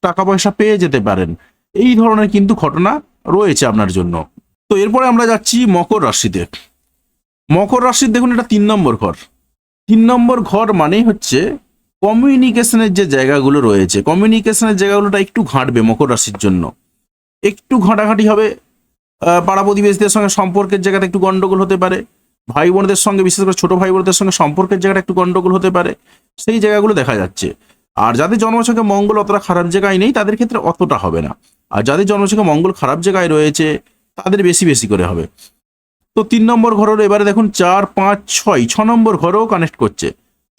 টাকা পয়সা পেয়ে যেতে পারেন। এই ধরনের কিন্তু ঘটনা রয়েছে আপনার জন্য। তো এরপরে আমরা যাচ্ছি মকর রাশিতে। মকর রাশির দেখুন, এটা 3 নম্বর ঘর। 3 নম্বর ঘর মানেই হচ্ছে কমিউনিকেশনের যে জায়গাগুলো রয়েছে, কমিউনিকেশনের জায়গাগুলোটা একটু ঘাঁটবে মকর রাশির জন্য, একটু ঘাঁটাঘাঁটি হবে। পাড়া প্রতিবেশীদের সঙ্গে সম্পর্কের জায়গাতে একটু গন্ডগোল হতে পারে। ভাই বোনদের সঙ্গে, বিশেষ করে ছোট ভাই বোনদের সঙ্গে সম্পর্কের জায়গাটা একটু গন্ডগোল হতে পারে, সেই জায়গাগুলো দেখা যাচ্ছে। আর যাদের জন্মছকে মঙ্গল অতটা খারাপ জায়গায় নেই তাদের ক্ষেত্রে অতটা হবে না, আর যাদের জন্মছকে মঙ্গল খারাপ জায়গায় রয়েছে তাদের বেশি বেশি করে হবে। তো 3 নম্বর ঘরের এবারে দেখুন 4, 5, 6, 6 নম্বর ঘরেও কানেক্ট করছে।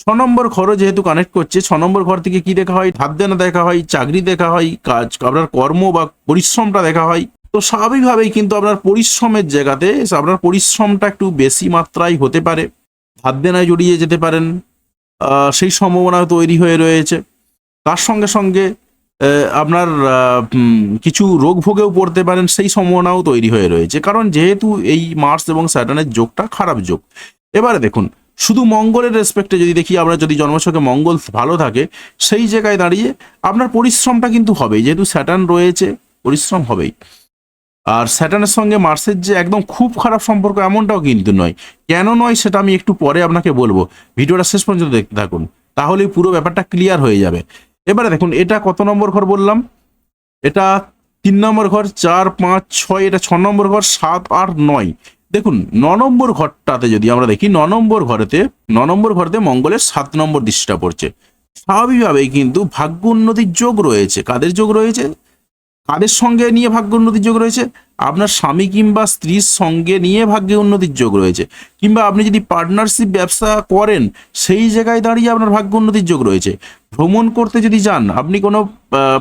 6 নম্বর ঘরও যেহেতু কানেক্ট করছে, 6 নম্বর ঘর থেকে কি দেখা হয়, ধার দেনা দেখা হয়, চাকরি দেখা হয়, কাজ আপনার কর্ম বা পরিশ্রমটা দেখা হয়। তো স্বাভাবিকভাবেই কিন্তু আপনার পরিশ্রমের জায়গাতে আপনার পরিশ্রমটা একটু বেশি মাত্রায় হতে পারে, ধার দেনায় জড়িয়ে যেতে পারেন, সেই সম্ভাবনা তৈরি হয়ে রয়েছে। তার সঙ্গে সঙ্গে আপনার কিছু রোগ ভোগেও পড়তে পারেন, সেই সম্ভাবনাও তৈরি হয়ে রয়েছে, কারণ যেহেতু এই মার্স এবং স্যাটার্নের যোগটা খারাপ যোগ। এবারে দেখুন শুধু মঙ্গলের রেসপেক্টে যদি দেখি, আমরা যদি জন্মছকে মঙ্গল ভালো থাকে সেই জায়গায় দাঁড়িয়ে আপনার পরিশ্রমটা কিন্তু হবেই, যেহেতু স্যাটার্ন রয়েছে পরিশ্রম হবেই। আর স্যাটার্নের সঙ্গে মার্সের যে একদম খুব খারাপ সম্পর্ক এমনটাও কিন্তু নয়। কেন নয় সেটা আমি একটু পরে আপনাকে বলবো, ভিডিওটা শেষ পর্যন্ত দেখতে থাকুন, তাহলেই পুরো ব্যাপারটা ক্লিয়ার হয়ে যাবে। এবারে দেখুন এটা কত নম্বর ঘর বললাম, এটা 3 নম্বর ঘর, 4, 5, 6, এটা 6 নম্বর ঘর, 7, 8, 9। দেখুন 9 নম্বর ঘরটাতে যদি আমরা দেখি, 9 নম্বর ঘরেতে মঙ্গলের 7 নম্বর দৃষ্টিটা পড়ছে। স্বাভাবিকভাবেই কিন্তু ভাগ্য উন্নতির যোগ রয়েছে। কাদের যোগ রয়েছে, কাদের সঙ্গে নিয়ে ভাগ্য উন্নতির যোগ রয়েছে, আপনার স্বামী কিংবা স্ত্রীর সঙ্গে নিয়ে ভাগ্যে উন্নতির যোগ রয়েছে, কিংবা আপনি যদি পার্টনারশিপ ব্যবসা করেন সেই জায়গায় দাঁড়িয়ে আপনার ভাগ্য উন্নতির যোগ রয়েছে। ভ্রমণ করতে যদি যান, আপনি কোনো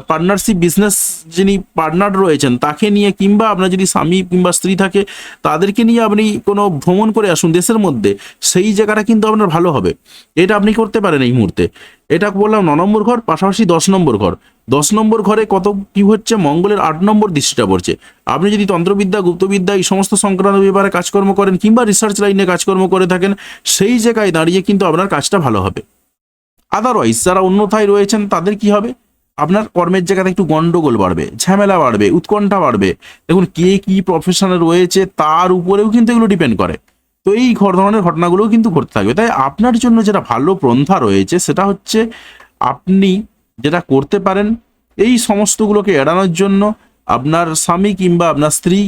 পার্টনারশিপ বিজনেস যিনি পার্টনার রয়েছেন তাকে নিয়ে, কিংবা আপনার যদি স্বামী কিংবা স্ত্রী থাকে তাদেরকে নিয়ে আপনি কোনো ভ্রমণ করে আসুন দেশের মধ্যে, সেই জায়গাটা কিন্তু আপনার ভালো হবে। এটা আপনি করতে পারেন এই মুহূর্তে। এটা বললাম 9 নম্বর ঘর, পাশাপাশি 10 নম্বর ঘর। 10 নম্বর ঘরে কত কি হচ্ছে, মঙ্গলের 8 নম্বর দৃষ্টিটা পড়ছে। আপনি যদি তন্ত্রবিদ্যা, গুপ্তবিদ্যা এই সমস্ত সংক্রান্ত ব্যাপারে কাজকর্ম করেন, কিংবা রিসার্চ লাইনে কাজকর্ম করে থাকেন, সেই জায়গায় দাঁড়িয়ে কিন্তু আপনার কাজটা ভালো হবে। আদারওয়াইজ যারা অন্যথায় রয়েছেন তাদের কি হবে, আপনার কর্মের জায়গাতে একটু গন্ডগোল বাড়বে, ঝামেলা বাড়বে, উৎকণ্ঠা বাড়বে। দেখুন কে কি প্রফেশনে রয়েছে তার উপরেও কিন্তু এগুলো ডিপেন্ড করে। তো এই ধরনের ঘটনাগুলোও কিন্তু ঘটতে থাকবে। তাই আপনার জন্য যেটা ভালো পন্থা রয়েছে সেটা হচ্ছে, আপনি যেটা করতে পারেন এই সমস্তগুলোকে এড়ানোর জন্য, আপনার স্বামী কিংবা আপনার স্ত্রী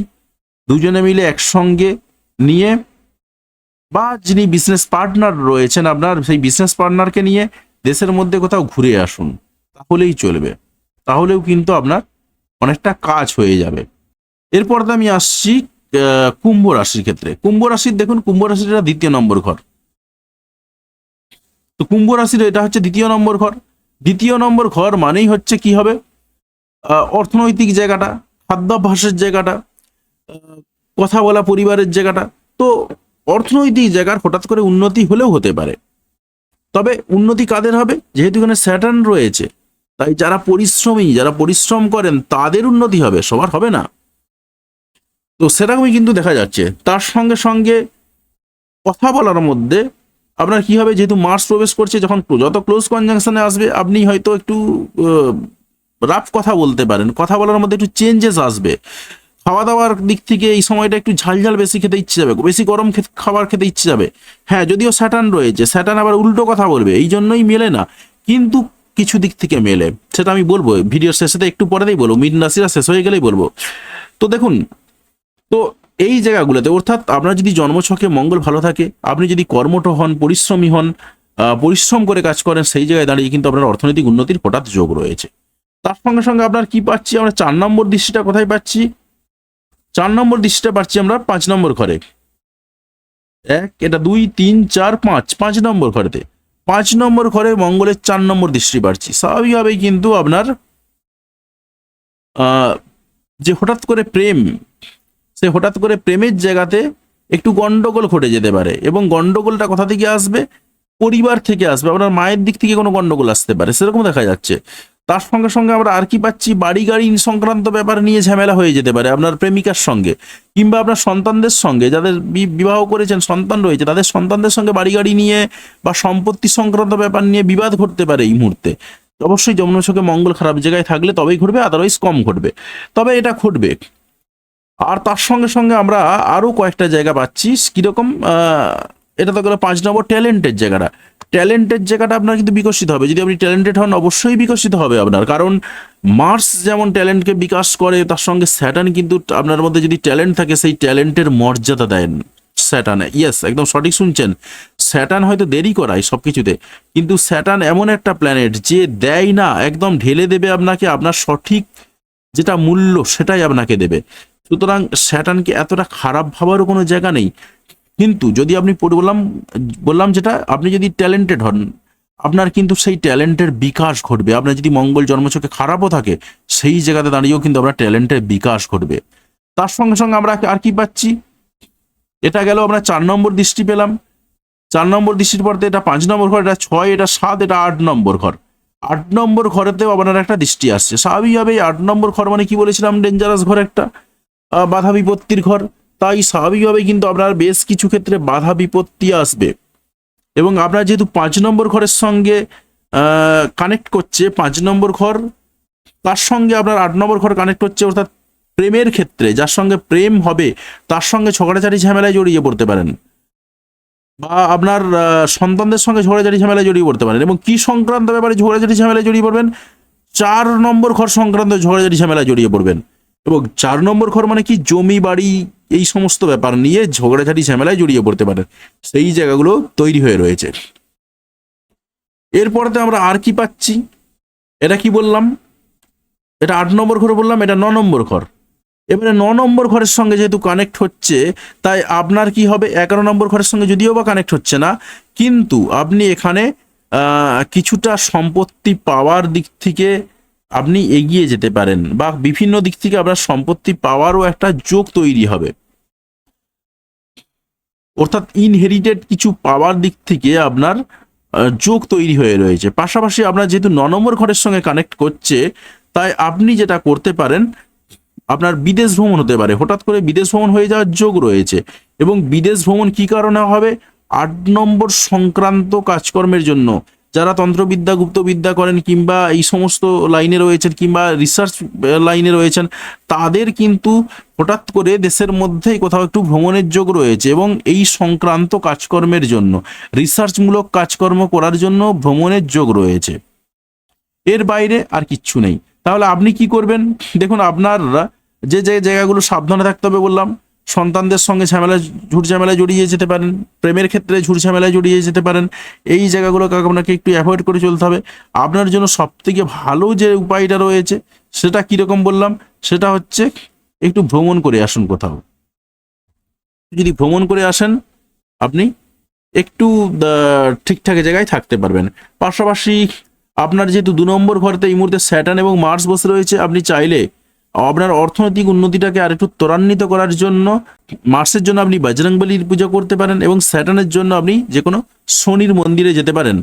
দুজনে মিলে একসঙ্গে নিয়ে, বা যিনি বিজনেস পার্টনার রয়েছেন আপনার, সেই বিজনেস পার্টনারকে নিয়ে দেশের মধ্যে কোথাও ঘুরে আসুন, তাহলেই চলবে। তাহলেও কিন্তু আপনার অনেকটা কাজ হয়ে যাবে। এরপর আমি আসছি কুম্ভ রাশির ক্ষেত্রে। কুম্ভ রাশির দেখুন, কুম্ভ রাশির এটা 2য় নম্বর ঘর। তো কুম্ভ রাশির এটা হচ্ছে 2য় নম্বর ঘর। 2য় নম্বর ঘর মানেই হচ্ছে কি হবে, অর্থনৈতিক জায়গাটা, খাদ্যাভ্যাসের জায়গাটা, কথা বলা পরিবারের জায়গাটা। তো অর্থনৈতিক জায়গার হঠাৎ করে উন্নতি হলেও হতে পারে, তবে উন্নতি কাদের হবে, যেহেতু এখানে স্যাটার্ন রয়েছে, তাই যারা পরিশ্রমী, যারা পরিশ্রম করেন তাদের উন্নতি হবে, সবার হবে না। তো সেরকমই কিন্তু দেখা যাচ্ছে। তার সঙ্গে সঙ্গে কথা বলার মধ্যে আপনার কি হবে, যেহেতু মার্স প্রবেশ করছে, যখন যত ক্লোজ কনজাংশনে আসবে আপনি হয়তো একটু রাফ কথা বলতে পারেন, কথা বলার মধ্যে একটু চেঞ্জেস আসবে। খাওয়া দাওয়ার দিক থেকে এই সময়টা একটু ঝালঝাল বেশি খেতে ইচ্ছে যাবে, বেশি গরম খাবার খেতে ইচ্ছে যাবে। হ্যাঁ, যদিও স্যাটার্ন রয়েছে, স্যাটার্ন আবার উল্টো কথা বলবে, এই জন্যই মেলে না, কিন্তু কিছু দিক থেকে মেলে, সেটা আমি বলবো ভিডিওর শেষে, একটু পরেতেই বলবো, মীন রাশিরা শেষ হয়ে গেলেই বলবো। তো দেখুন, তো এই জায়গাগুলোতে, অর্থাৎ আপনার যদি জন্মছকে মঙ্গল ভালো থাকে, আপনি যদি কর্মঠ হন, পরিশ্রমী হন, পরিশ্রম করে কাজ করেন, সেই জায়গায় দাঁড়িয়ে কিন্তু আপনার অর্থনৈতিক উন্নতির হঠাৎ যোগ রয়েছে। তার সঙ্গে সঙ্গে আপনার কি পাচ্ছি, আমরা 4 নম্বর দৃষ্টিটা কোথায় পাচ্ছি, 4 নম্বর দৃষ্টিটা পাচ্ছি আমরা 5 নম্বর ঘরে। এটা 2, 3, 4, 5, 5 নম্বর ঘরেতে। 5 নম্বর ঘরে মঙ্গলের 4 নম্বর দৃষ্টি পাচ্ছি। স্বাভাবিকভাবেই কিন্তু আপনার যে হঠাৎ করে প্রেম, সে হঠাৎ করে প্রেমের জায়গাতে একটু গন্ডগোল ঘটে যেতে পারে, এবং গন্ডগোলটা কোথা থেকে আসবে, পরিবার থেকে আসবে, আপনার মায়ের দিক থেকে কোনো গন্ডগোল আসতে পারে, সেরকম দেখা যাচ্ছে। তার সঙ্গে সঙ্গে আমরা আর কি পাচ্ছি, বাড়ি গাড়ি সংক্রান্ত ব্যাপার নিয়ে ঝামেলা হয়ে যেতে পারে আপনার প্রেমিকার সঙ্গে, কিংবা আপনার সন্তানদের সঙ্গে, যাদের বিবাহ করেছেন সন্তান রয়েছে তাদের সন্তানদের সঙ্গে বাড়ি গাড়ি নিয়ে বা সম্পত্তি সংক্রান্ত ব্যাপার নিয়ে বিবাদ ঘটতে পারে এই মুহূর্তে। অবশ্যই জন্মছকে মঙ্গল খারাপ জায়গায় থাকলে তবেই ঘটবে, আদারওয়াইজ কম ঘটবে, তবে এটা ঘটবে। আর তার সঙ্গে সঙ্গে আমরা আরও কয়েকটা জায়গা পাচ্ছি, কীরকম, এটা তো গেলো 5 নম্বর ট্যালেন্টের জায়গাটা। ট্যালেন্টের জায়গাটা আপনার কিন্তু বিকশিত হবে, যদি আপনি ট্যালেন্টেড হন অবশ্যই বিকশিত হবে আপনার, কারণ মার্স যেমন ট্যালেন্টকে বিকাশ করে, তার সঙ্গে স্যাটার্ন কিন্তু আপনার মধ্যে যদি ট্যালেন্ট থাকে সেই ট্যালেন্টের মর্যাদা দেন, স্যাটার্ন, ইয়েস একদম সঠিক শুনছেন। স্যাটার্ন হয়তো দেরি করায় সব কিছুতে, কিন্তু স্যাটার্ন এমন একটা প্ল্যানেট যে দেয় না, একদম ঢেলে দেবে আপনাকে, আপনার সঠিক যেটা মূল্য সেটাই আপনাকে দেবে। সুতরাং স্যাটার্নকে এতটা খারাপ ভাবারও কোনো জায়গা নেই। কিন্তু যদি আপনি বললাম যেটা, আপনি যদি ট্যালেন্টেড হন, আপনার কিন্তু সেই ট্যালেন্টের বিকাশ ঘটবে। আপনার যদি মঙ্গল জন্মছকে খারাপও থাকে, সেই জায়গাতে দাঁড়িয়েও কিন্তু আপনার ট্যালেন্টের বিকাশ ঘটবে। তার সঙ্গে সঙ্গে আমরা আর কি পাচ্ছি, এটা গেল আমরা 4 নম্বর দৃষ্টি পেলাম। 4 নম্বর দৃষ্টির পর এটা 5 নম্বর ঘর, এটা 6, এটা 7, এটা 8 নম্বর ঘর। 8 নম্বর ঘরেতেও আপনার একটা দৃষ্টি আসছে। স্বাভাবিকভাবে 8 নম্বর ঘর মানে কি বলেছিলাম, ডেঞ্জারাস ঘর, একটা বাধা বিপত্তির ঘর। তাই স্বাভাবিকভাবে কিন্তু আপনার বেশ কিছু ক্ষেত্রে বাধা বিপত্তি আসবে। এবং আপনার যেহেতু 5 নম্বর ঘরের সঙ্গে কানেক্ট করছে 5 নম্বর ঘর, তার সঙ্গে আপনার 8 নম্বর ঘর কানেক্ট হচ্ছে, অর্থাৎ প্রেমের ক্ষেত্রে যার সঙ্গে প্রেম হবে তার সঙ্গে ঝগড়াঝাটি ঝামেলায় জড়িয়ে পড়তে পারেন, বা আপনার সন্তানদের সঙ্গে ঝগড়াঝাটি ঝামেলায় জড়িয়ে পড়তে পারেন। এবং কি সংক্রান্ত ব্যাপারে ঝগড়াঝাটি ঝামেলায় জড়িয়ে পড়বেন, 4 নম্বর ঘর সংক্রান্ত ঝগড়াঝাটি ঝামেলায় জড়িয়ে পড়বেন। এবং 4 নম্বর ঘর মানে কি, জমি বাড়ি এই সমস্ত ব্যাপার নিয়ে ঝগড়াঝাটি ঝামেলায় জড়িয়ে পড়তে পারেন, সেই জায়গাগুলো তৈরি হয়ে রয়েছে। এরপরেতে আমরা আর কি পাচ্ছি, এটা কি বললাম, এটা 8 নম্বর ঘরে বললাম, এটা 9 নম্বর ঘর। এবারে 9 নম্বর ঘরের সঙ্গে যেহেতু কানেক্ট হচ্ছে, তাই আপনার কি হবে, 11 নম্বর ঘরের সঙ্গে যদিও বা কানেক্ট হচ্ছে না, কিন্তু আপনি এখানে কিছুটা সম্পত্তি পাওয়ার দিক থেকে আপনি এগিয়ে যেতে পারেন, বা বিভিন্ন দিক থেকে আপনার সম্পত্তি পাওয়ারও একটা যোগ তৈরি হবে। অর্থাৎ ইনহেরিটেড কিছু পাওয়ার দিক থেকে আপনার যোগ তৈরি হয়ে রয়েছে। পাশাপাশি আপনার যেহেতু 9 নম্বর ঘরের সঙ্গে কানেক্ট করছে, তাই আপনি যেটা করতে পারেন, আপনার বিদেশ ভ্রমণ হতে পারে, হঠাৎ করে বিদেশ ভ্রমণ হয়ে যাওয়ার যোগ রয়েছে। এবং বিদেশ ভ্রমণ কি কারণে হবে, 8 নম্বর সংক্রান্ত কাজকর্মের জন্য। যারা তন্ত্রবিদ্যা গুপ্তবিদ্যা করেন, কিংবা এই সমস্ত লাইনে রয়েছেন, কিংবা রিসার্চ লাইনে রয়েছেন, তাদের কিন্তু হঠাৎ করে দেশের মধ্যেই কোথাও একটু ভ্রমণের যোগ রয়েছে, এবং এই সংক্রান্ত কাজকর্মের জন্য, রিসার্চমূলক কাজকর্ম করার জন্য ভ্রমণের যোগ রয়েছে। এর বাইরে আর কিচ্ছু নেই। তাহলে আপনি কি করবেন, দেখুন আপনার যে যে জায়গাগুলো সাবধানে থাকতে হবে বললাম, সন্তানদের সঙ্গে ঝুট ঝামেলায় জড়িয়ে যেতে পারেন, প্রেমের ক্ষেত্রে ঝুট ঝামেলায় জড়িয়ে যেতে পারেন, এই জায়গাগুলোকে আপনাকে একটু অ্যাভয়েড করে চলতে হবে। আপনার জন্য সবথেকে ভালো যে উপায়টা রয়েছে সেটা কীরকম বললাম, সেটা হচ্ছে একটু ভ্রমণ করে আসুন কোথাও। যদি ভ্রমণ করে আসেন, আপনি একটু ঠিকঠাক জায়গায় থাকতে পারবেন। পাশাপাশি আপনার যেহেতু 2 নম্বর ঘরেতে এই মুহূর্তে স্যাটার্ন এবং মার্স বসে রয়েছে, আপনি চাইলে আপনার অর্থনৈতিক উন্নতিটাকে আর একটু ত্বরান্বিত করার জন্য মার্সের জন্য আপনি বজরংবলীর পুজো করতে পারেন, এবং স্যাটার্নের জন্য আপনি যে কোনো শনির মন্দিরে যেতে পারেন।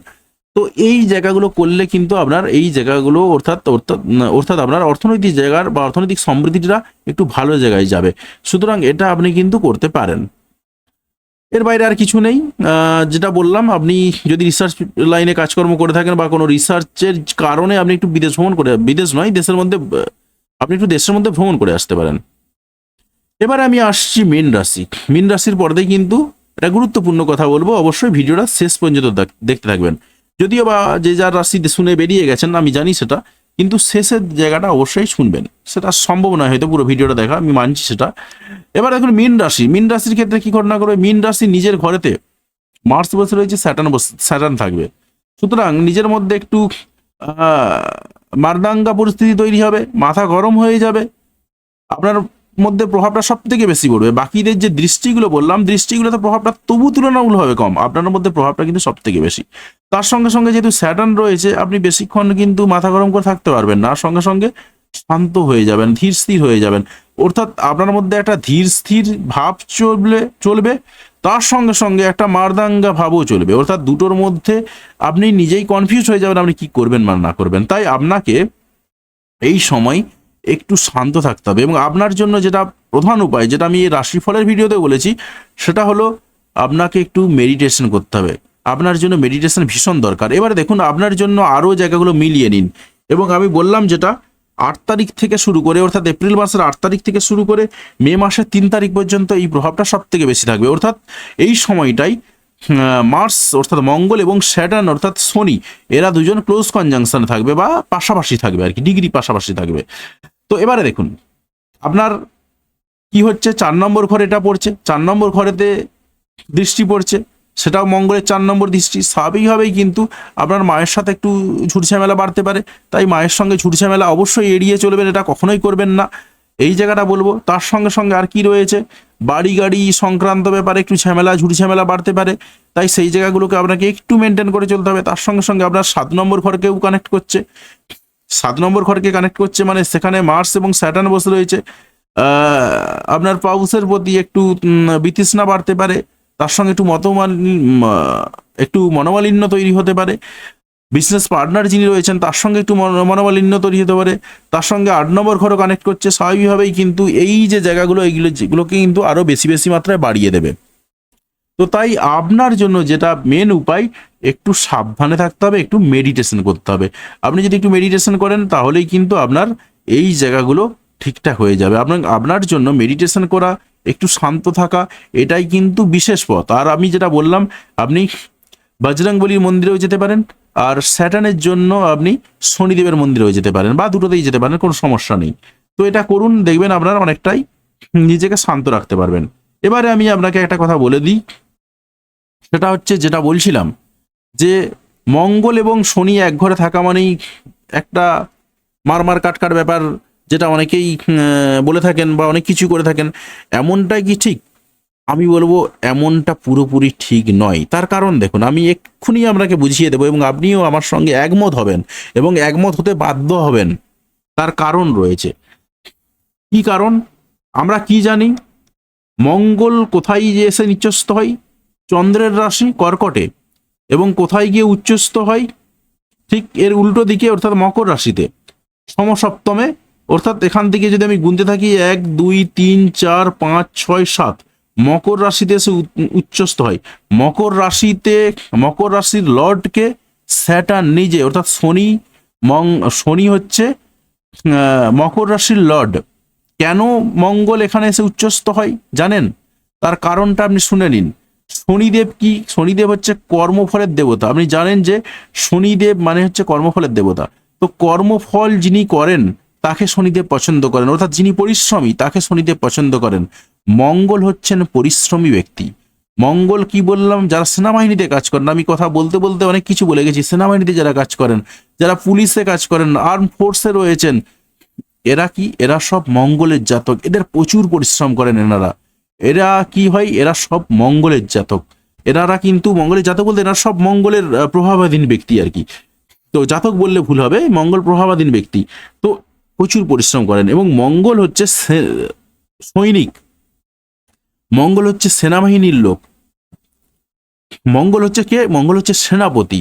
তো এই জায়গাগুলো করলে কিন্তু আপনার এই জায়গাগুলো অর্থাৎ আপনার অর্থনৈতিক জায়গার বা অর্থনৈতিক সমৃদ্ধিটা একটু ভালো জায়গায় যাবে। সুতরাং এটা আপনি কিন্তু করতে পারেন। এর বাইরে আর কিছু নেই। যেটা বললাম, আপনি যদি রিসার্চ লাইনে কাজকর্ম করে থাকেন, বা কোনো রিসার্চের কারণে আপনি একটু বিদেশ ভ্রমণ করে, বিদেশ নয় দেশের মধ্যে, আপনি একটু দেশের মধ্যে ভ্রমণ করে আসতে পারেন। এবারে আমি আসছি মীন রাশি। মীন রাশির পর্দায় কিন্তু একটা গুরুত্বপূর্ণ কথা বলবো, অবশ্যই ভিডিওটা শেষ পর্যন্ত দেখতে থাকবেন। যদিও বা যে যার রাশিতে শুনে বেরিয়ে গেছেন আমি জানি সেটা, কিন্তু শেষের জায়গাটা অবশ্যই শুনবেন। সেটা সম্ভব নয় হয়তো পুরো ভিডিওটা দেখা, আমি মানছি সেটা। এবার দেখুন মীন রাশি, মীন রাশির ক্ষেত্রে কি ঘটনা করবে, মীন রাশি নিজের ঘরেতে মার্স বসে রয়েছে, স্যাটার্ন থাকবে। সুতরাং নিজের মধ্যে একটু মারদাঙ্গা পরিস্থিতি তৈরি হবে, মাথা গরম হয়ে যাবে, আপনার মধ্যে প্রভাবটা সব থেকে বেশি পড়বে। বাকিদের যে দৃষ্টিগুলো বললাম, দৃষ্টিগুলোতে প্রভাবটা তবু তুলনামূলকভাবে কম, আপনার মধ্যে প্রভাবটা কিন্তু সব থেকে বেশি। তার সঙ্গে সঙ্গে যেহেতু স্যাটার্ন রয়েছে, আপনি বেশিক্ষণ কিন্তু মাথা গরম করে থাকতে পারবেন না, সঙ্গে সঙ্গে শান্ত হয়ে যাবেন, ধীর স্থির হয়ে যাবেন। অর্থাৎ আপনার মধ্যে একটা ধীর স্থির ভাব চলবে, তার সঙ্গে সঙ্গে একটা মারদাঙ্গা ভাবও চলবে। অর্থাৎ দুটোর মধ্যে আপনি নিজেই কনফিউজ হয়ে যাবেন আপনি কি করবেন বা না করবেন। তাই আপনাকে এই সময় একটু শান্ত থাকতে হবে। এবং আপনার জন্য যেটা প্রধান উপায়, যেটা আমি এই রাশিফলের ভিডিওতে বলেছি, সেটা হলো আপনাকে একটু মেডিটেশন করতে হবে। আপনার জন্য মেডিটেশন ভীষণ দরকার। এবারে দেখুন আপনার জন্য আরও জায়গাগুলো মিলিয়ে নিন। এবং আমি বললাম যেটা 8 তারিখ থেকে শুরু করে, অর্থাৎ এপ্রিল মাসের 8 তারিখ থেকে শুরু করে মে মাসের 3 তারিখ পর্যন্ত এই প্রভাবটা সব থেকে বেশি থাকবে। অর্থাৎ এই সময়টাই মার্স অর্থাৎ মঙ্গল এবং স্যাটার্ন অর্থাৎ শনি, এরা দুজন ক্লোজ কনজাংশনে থাকবে, বা পাশাপাশি থাকবে আর কি, ডিগ্রি পাশাপাশি থাকবে। তো এবারে দেখুন আপনার কি হচ্ছে, 4 নম্বর ঘরে এটা পড়ছে। 4 নম্বর ঘরেতে দৃষ্টি পড়ছে, সেটাও মঙ্গলের 4 নম্বর দৃষ্টি। স্বাভাবিকভাবেই কিন্তু আপনার মায়ের সাথে একটু ঝুটঝামেলা বাড়তে পারে, তাই মায়ের সঙ্গে ঝুটঝামেলা অবশ্যই এড়িয়ে চলবেন, এটা কখনোই করবেন না, এই জায়গাটা বলবো। তার সঙ্গে সঙ্গে আর কি রয়েছে, বাড়ি গাড়ি সংক্রান্ত ব্যাপারে একটু ঝামেলা ঝুটঝামেলা বাড়তে পারে, তাই সেই জায়গাগুলোকে আপনাকে একটু মেনটেন করে চলতে হবে। তার সঙ্গে সঙ্গে আপনার 7 নম্বর ঘরকেও কানেক্ট করছে, 7 নম্বর ঘরকে কানেক্ট করছে মানে সেখানে মার্স এবং স্যাটার্ন বসে রয়েছে। আপনার পাউসের প্রতি একটু বিতৃষ্ণা বাড়তে পারে, তার সঙ্গে একটু মনোমালিন্য তৈরি হতে পারে। বিজনেস পার্টনার যিনি রয়েছেন তার সঙ্গে একটু মনোমালিন্য তৈরি হতে পারে। তার সঙ্গে 8 নম্বর ঘরও কানেক্ট করছে, স্বাভাবিকভাবেই কিন্তু এই যে জায়গাগুলো যেগুলোকে কিন্তু আরও বেশি বেশি মাত্রায় বাড়িয়ে দেবে। তো তাই আপনার জন্য যেটা মেন উপায়, একটু সাবধানে থাকতে হবে, একটু মেডিটেশন করতে হবে। আপনি যদি একটু মেডিটেশন করেন তাহলেই কিন্তু আপনার এই জায়গাগুলো ঠিকঠাক হয়ে যাবে। আপনার জন্য মেডিটেশন করা, একটু শান্ত থাকা, এটাই কিন্তু বিশেষ পথ। আর আমি যেটা বললাম, আপনি বজরংবলীর মন্দিরেও যেতে পারেন, আর স্যাটার্নের জন্য আপনি শনিদেবের মন্দিরেও যেতে পারেন, বা দুটোতেই যেতে পারেন, কোনো সমস্যা নেই। তো এটা করুন, দেখবেন আপনারা অনেকটাই নিজেকে শান্ত রাখতে পারবেন। এবারে আমি আপনাকে একটা কথা বলে দিই, সেটা হচ্ছে যেটা বলছিলাম যে মঙ্গল এবং শনি এক ঘরে থাকা মানেই একটা মারমার কাটকার ব্যাপার, যেটা অনেকেই বলে থাকেন বা অনেক কিছু করে থাকেন। এমনটাই কি ঠিক? আমি বলবো এমনটা পুরোপুরি ঠিক নয়। তার কারণ দেখুন, আমি এক্ষুনি আপনাকে বুঝিয়ে দেবো এবং আপনিও আমার সঙ্গে একমত হবেন এবং একমত হতে বাধ্য হবেন। তার কারণ রয়েছে। কি কারণ? আমরা কি জানি, মঙ্গল কোথায় যে এসে নিচস্থ হয়? চন্দ্রের রাশি কর্কটে। এবং কোথায় গিয়ে উচ্চস্থ হয়? ঠিক এর উল্টো দিকে, অর্থাৎ মকর রাশিতে, সমসপ্তমে। অর্থাৎ এখান থেকে যদি আমি গুনতে থাকি 1 2 3 4 5 6 7, মকর রাশিতে এসে উচ্চস্থ হয়। মকর রাশির লর্ডকে স্যাটার্ন নিজে, অর্থাৎ শনি হচ্ছে মকর রাশির লর্ড। কেন মঙ্গল এখানে এসে উচ্চস্থ হয় জানেন? তার কারণটা আপনি শুনে নিন। শনিদেব কি? শনিদেব হচ্ছে কর্মফলের দেবতা। আপনি জানেন যে শনিদেব মানে হচ্ছে কর্মফলের দেবতা। তো কর্মফল যিনি করেন তাকে শনিদেব পছন্দ করেন, অর্থাৎ যিনি পরিশ্রমী তাকে শনিদেব পছন্দ করেন। মঙ্গল হচ্ছেন পরিশ্রমী ব্যক্তি। মঙ্গল কি বললাম, যারা সেনাবাহিনীতে কাজ করেন, আমি কথা বলতে বলতে অনেক কিছু বলে গেছি। সেনাবাহিনীতে যারা কাজ করেন, যারা পুলিশে কাজ করেন, আর্ম ফোর্সে রয়েছেন, এরা কি? এরা সব মঙ্গলের জাতক। এদের প্রচুর পরিশ্রম করেন এনারা। এরা কি হয়? এরা সব মঙ্গলের জাতক। এনারা কিন্তু মঙ্গলের জাতক বলতে এনারা সব মঙ্গলের প্রভাবাধীন ব্যক্তি আর কি। তো জাতক বললে ভুল হবে, মঙ্গল প্রভাবাধীন ব্যক্তি। তো প্রচুর পরিশ্রম করেন। এবং মঙ্গল হচ্ছে সৈনিক, মঙ্গল হচ্ছে সেনাবাহিনীর লোক, মঙ্গল হচ্ছে কে? মঙ্গল হচ্ছে সেনাপতি।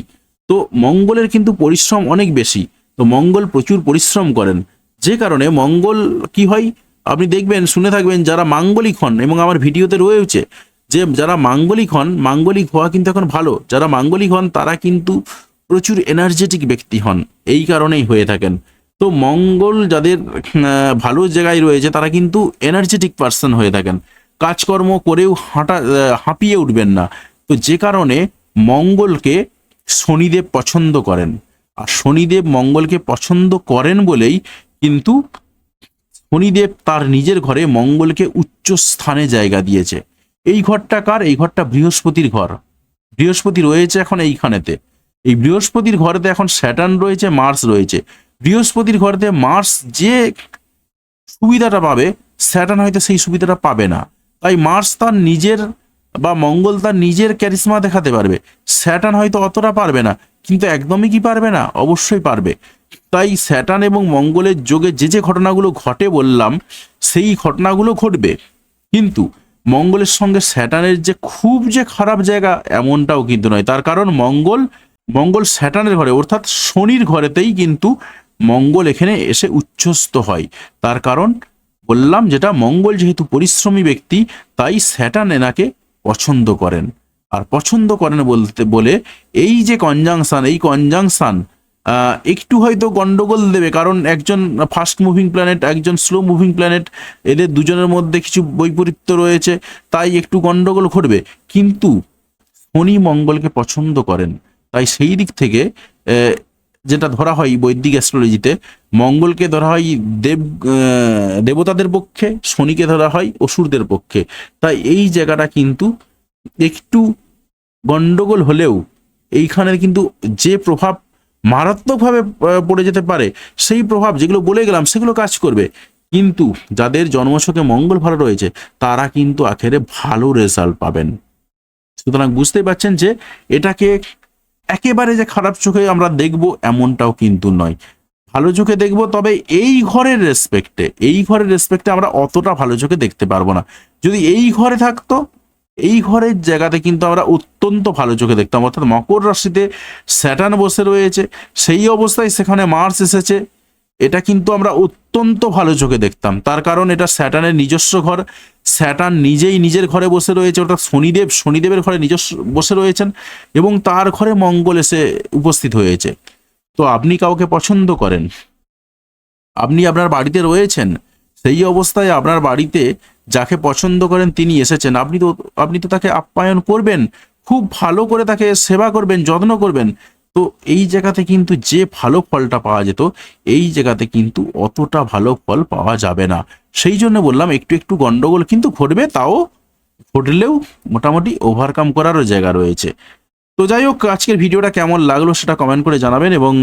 তো মঙ্গলের কিন্তু পরিশ্রম অনেক বেশি। তো মঙ্গল প্রচুর পরিশ্রম করেন, যে কারণে মঙ্গল কি হয় আপনি দেখবেন, শুনে থাকবেন, যারা মাঙ্গলিক হন, এবং আমার ভিডিওতে রয়েছে যে যারা মাঙ্গলিক হন, মাঙ্গলিক হওয়া কিন্তু এখন ভালো, যারা মাঙ্গলিক হন তারা কিন্তু প্রচুর এনার্জেটিক ব্যক্তি হন, এই কারণেই হয়ে থাকেন। তো মঙ্গল যাদের ভালো জায়গায় রয়েছে তারা কিন্তু এনার্জেটিক পার্সন হয়ে থাকেন, কাজকর্ম করেও হাঁপিয়ে উঠবেন না। তো যে কারণে মঙ্গলকে শনিদেব পছন্দ করেন। আর শনিদেব মঙ্গলকে পছন্দ করেন বলেই কিন্তু শনিদেব তার নিজের ঘরে মঙ্গলকে উচ্চ স্থানে জায়গা দিয়েছে। এই ঘরটা কার? এই ঘরটা বৃহস্পতির ঘর। বৃহস্পতি রয়েছে এখন এইখানেতে। এই বৃহস্পতির ঘরেতে এখন স্যাটার্ন রয়েছে, মার্স রয়েছে। বৃহস্পতির ঘরেতে মার্স যে সুবিধাটা পাবে, স্যাটার্ন হয়তো সেই সুবিধাটা পাবে না। তাই মার্স তার নিজের বা মঙ্গল তার নিজের ক্যারিশমা দেখাতে পারবে, স্যাটার্ন হয়তো অতটা পারবে না। কিন্তু একদমই কি পারবে না? অবশ্যই পারবে। তাই স্যাটার্ন এবং মঙ্গলের যোগে যে যে ঘটনাগুলো ঘটে বললাম, সেই ঘটনাগুলো ঘটবে। কিন্তু মঙ্গলের সঙ্গে স্যাটার্নের যে খুব যে খারাপ জায়গা, এমনটাও কিন্তু নয়। তার কারণ মঙ্গল স্যাটার্নের ঘরে, অর্থাৎ শনির ঘরেতেই কিন্তু মঙ্গল এখানে এসে উচ্চস্থ হয়। তার কারণ বললাম, যেটা মঙ্গল যেহেতু পরিশ্রমী ব্যক্তি, তাই স্যাটার্ন এনাকে পছন্দ করেন। আর পছন্দ করেন বলে এই যে কনজাংশন, এই কনজাংশন একটু হয়তো গন্ডগোল দেবে, কারণ একজন ফাস্ট মুভিং প্ল্যানেট, একজন স্লো মুভিং প্ল্যানেট, এদের দুজনের মধ্যে কিছু বৈপরীত্য রয়েছে, তাই একটু গন্ডগোল ঘটবে। কিন্তু শনি মঙ্গলকে পছন্দ করেন, তাই সেই দিক থেকে যেটা ধরা হয় বৈদিক অ্যাস্ট্রোলজিতে, মঙ্গলকে ধরা হয় দেবতাদের পক্ষে, শনিকে ধরা হয় অসুরদের পক্ষে। তাই এই জায়গাটা কিন্তু একটু গন্ডগোল হলেও এইখানে কিন্তু যে প্রভাব মারাত্মকভাবে পড়ে যেতে পারে, সেই প্রভাব যেগুলো বলে গেলাম সেগুলো কাজ করবে। কিন্তু যাদের জন্মছকে মঙ্গল ভালো রয়েছে তারা কিন্তু আখেরে ভালো রেজাল্ট পাবেন। সুতরাং বুঝতেই পারছেন যে এটাকে একেবারে যে খারাপ চোখে আমরা দেখব এমনটাও কিন্তু নয়, ভালো চোখে দেখব। তবে এই ঘরের রেসপেক্টে আমরা অতটা ভালো চোখে দেখতে পারবো না। যদি এই ঘরে থাকতো, এই ঘরের জায়গাতে কিন্তু আমরা অত্যন্ত ভালো চোখে দেখতাম। অর্থাৎ মকর রাশিতে স্যাটার্ন বসে রয়েছে, সেই অবস্থায় সেখানে মার্স এসেছে, এটা কিন্তু আমরা অত্যন্ত ভালো চোখে দেখতাম। তার কারণ এটা স্যাটার্নের নিজস্ব ঘর, স্যাটার্ন নিজেই নিজের ঘরে বসে রয়েছে, অর্থাৎ শনিদেবের ঘরে নিজস্ব বসে রয়েছেন, এবং তার ঘরে মঙ্গল এসে উপস্থিত হয়েছে। তো আপনি কাউকে পছন্দ করেন, আপনি আপনার বাড়িতে রয়েছেন, সেই অবস্থায় আপনার বাড়িতে যাকে পছন্দ করেন তিনি এসেছেন, আপনি তো তাকে আপ্যায়ন করবেন, খুব ভালো করে তাকে সেবা করবেন, যত্ন করবেন। তো এই জায়গাতে কিন্তু যে ভালো ফলটা পাওয়া যেত, এই জায়গাতে কিন্তু অতটা ভালো ফল পাওয়া যাবে না। সেই জন্য বললাম একটু একটু গন্ডগোল কিন্তু ঘটবে, তাও ঘটলেও মোটামুটি ওভারকাম করারও জায়গা রয়েছে। তো যাই হোক, আজকের ভিডিওটা কেমন লাগলো সেটা কমেন্ট করে জানাবেন, এবং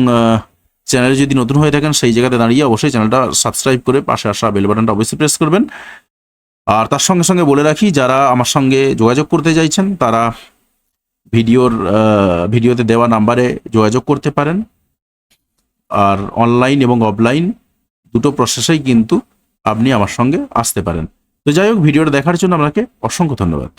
চ্যানেলে যদি নতুন হয়ে থাকেন সেই জায়গাতে দাঁড়িয়ে অবশ্যই চ্যানেলটা সাবস্ক্রাইব করে পাশে আসা বেল বাটনটা অবশ্যই প্রেস করবেন। আর তার সঙ্গে সঙ্গে বলে রাখি, যারা আমার সঙ্গে যোগাযোগ করতে চাইছেন তারা ভিডিওতে দেওয়া নাম্বারে যোগাযোগ করতে পারেন। আর অনলাইন এবং অফলাইন দুটো প্রসেসেই কিন্তু আপনি আমার সঙ্গে আসতে পারেন। তো যাই হোক, ভিডিওটা দেখার জন্য আপনাকে অসংখ্য ধন্যবাদ।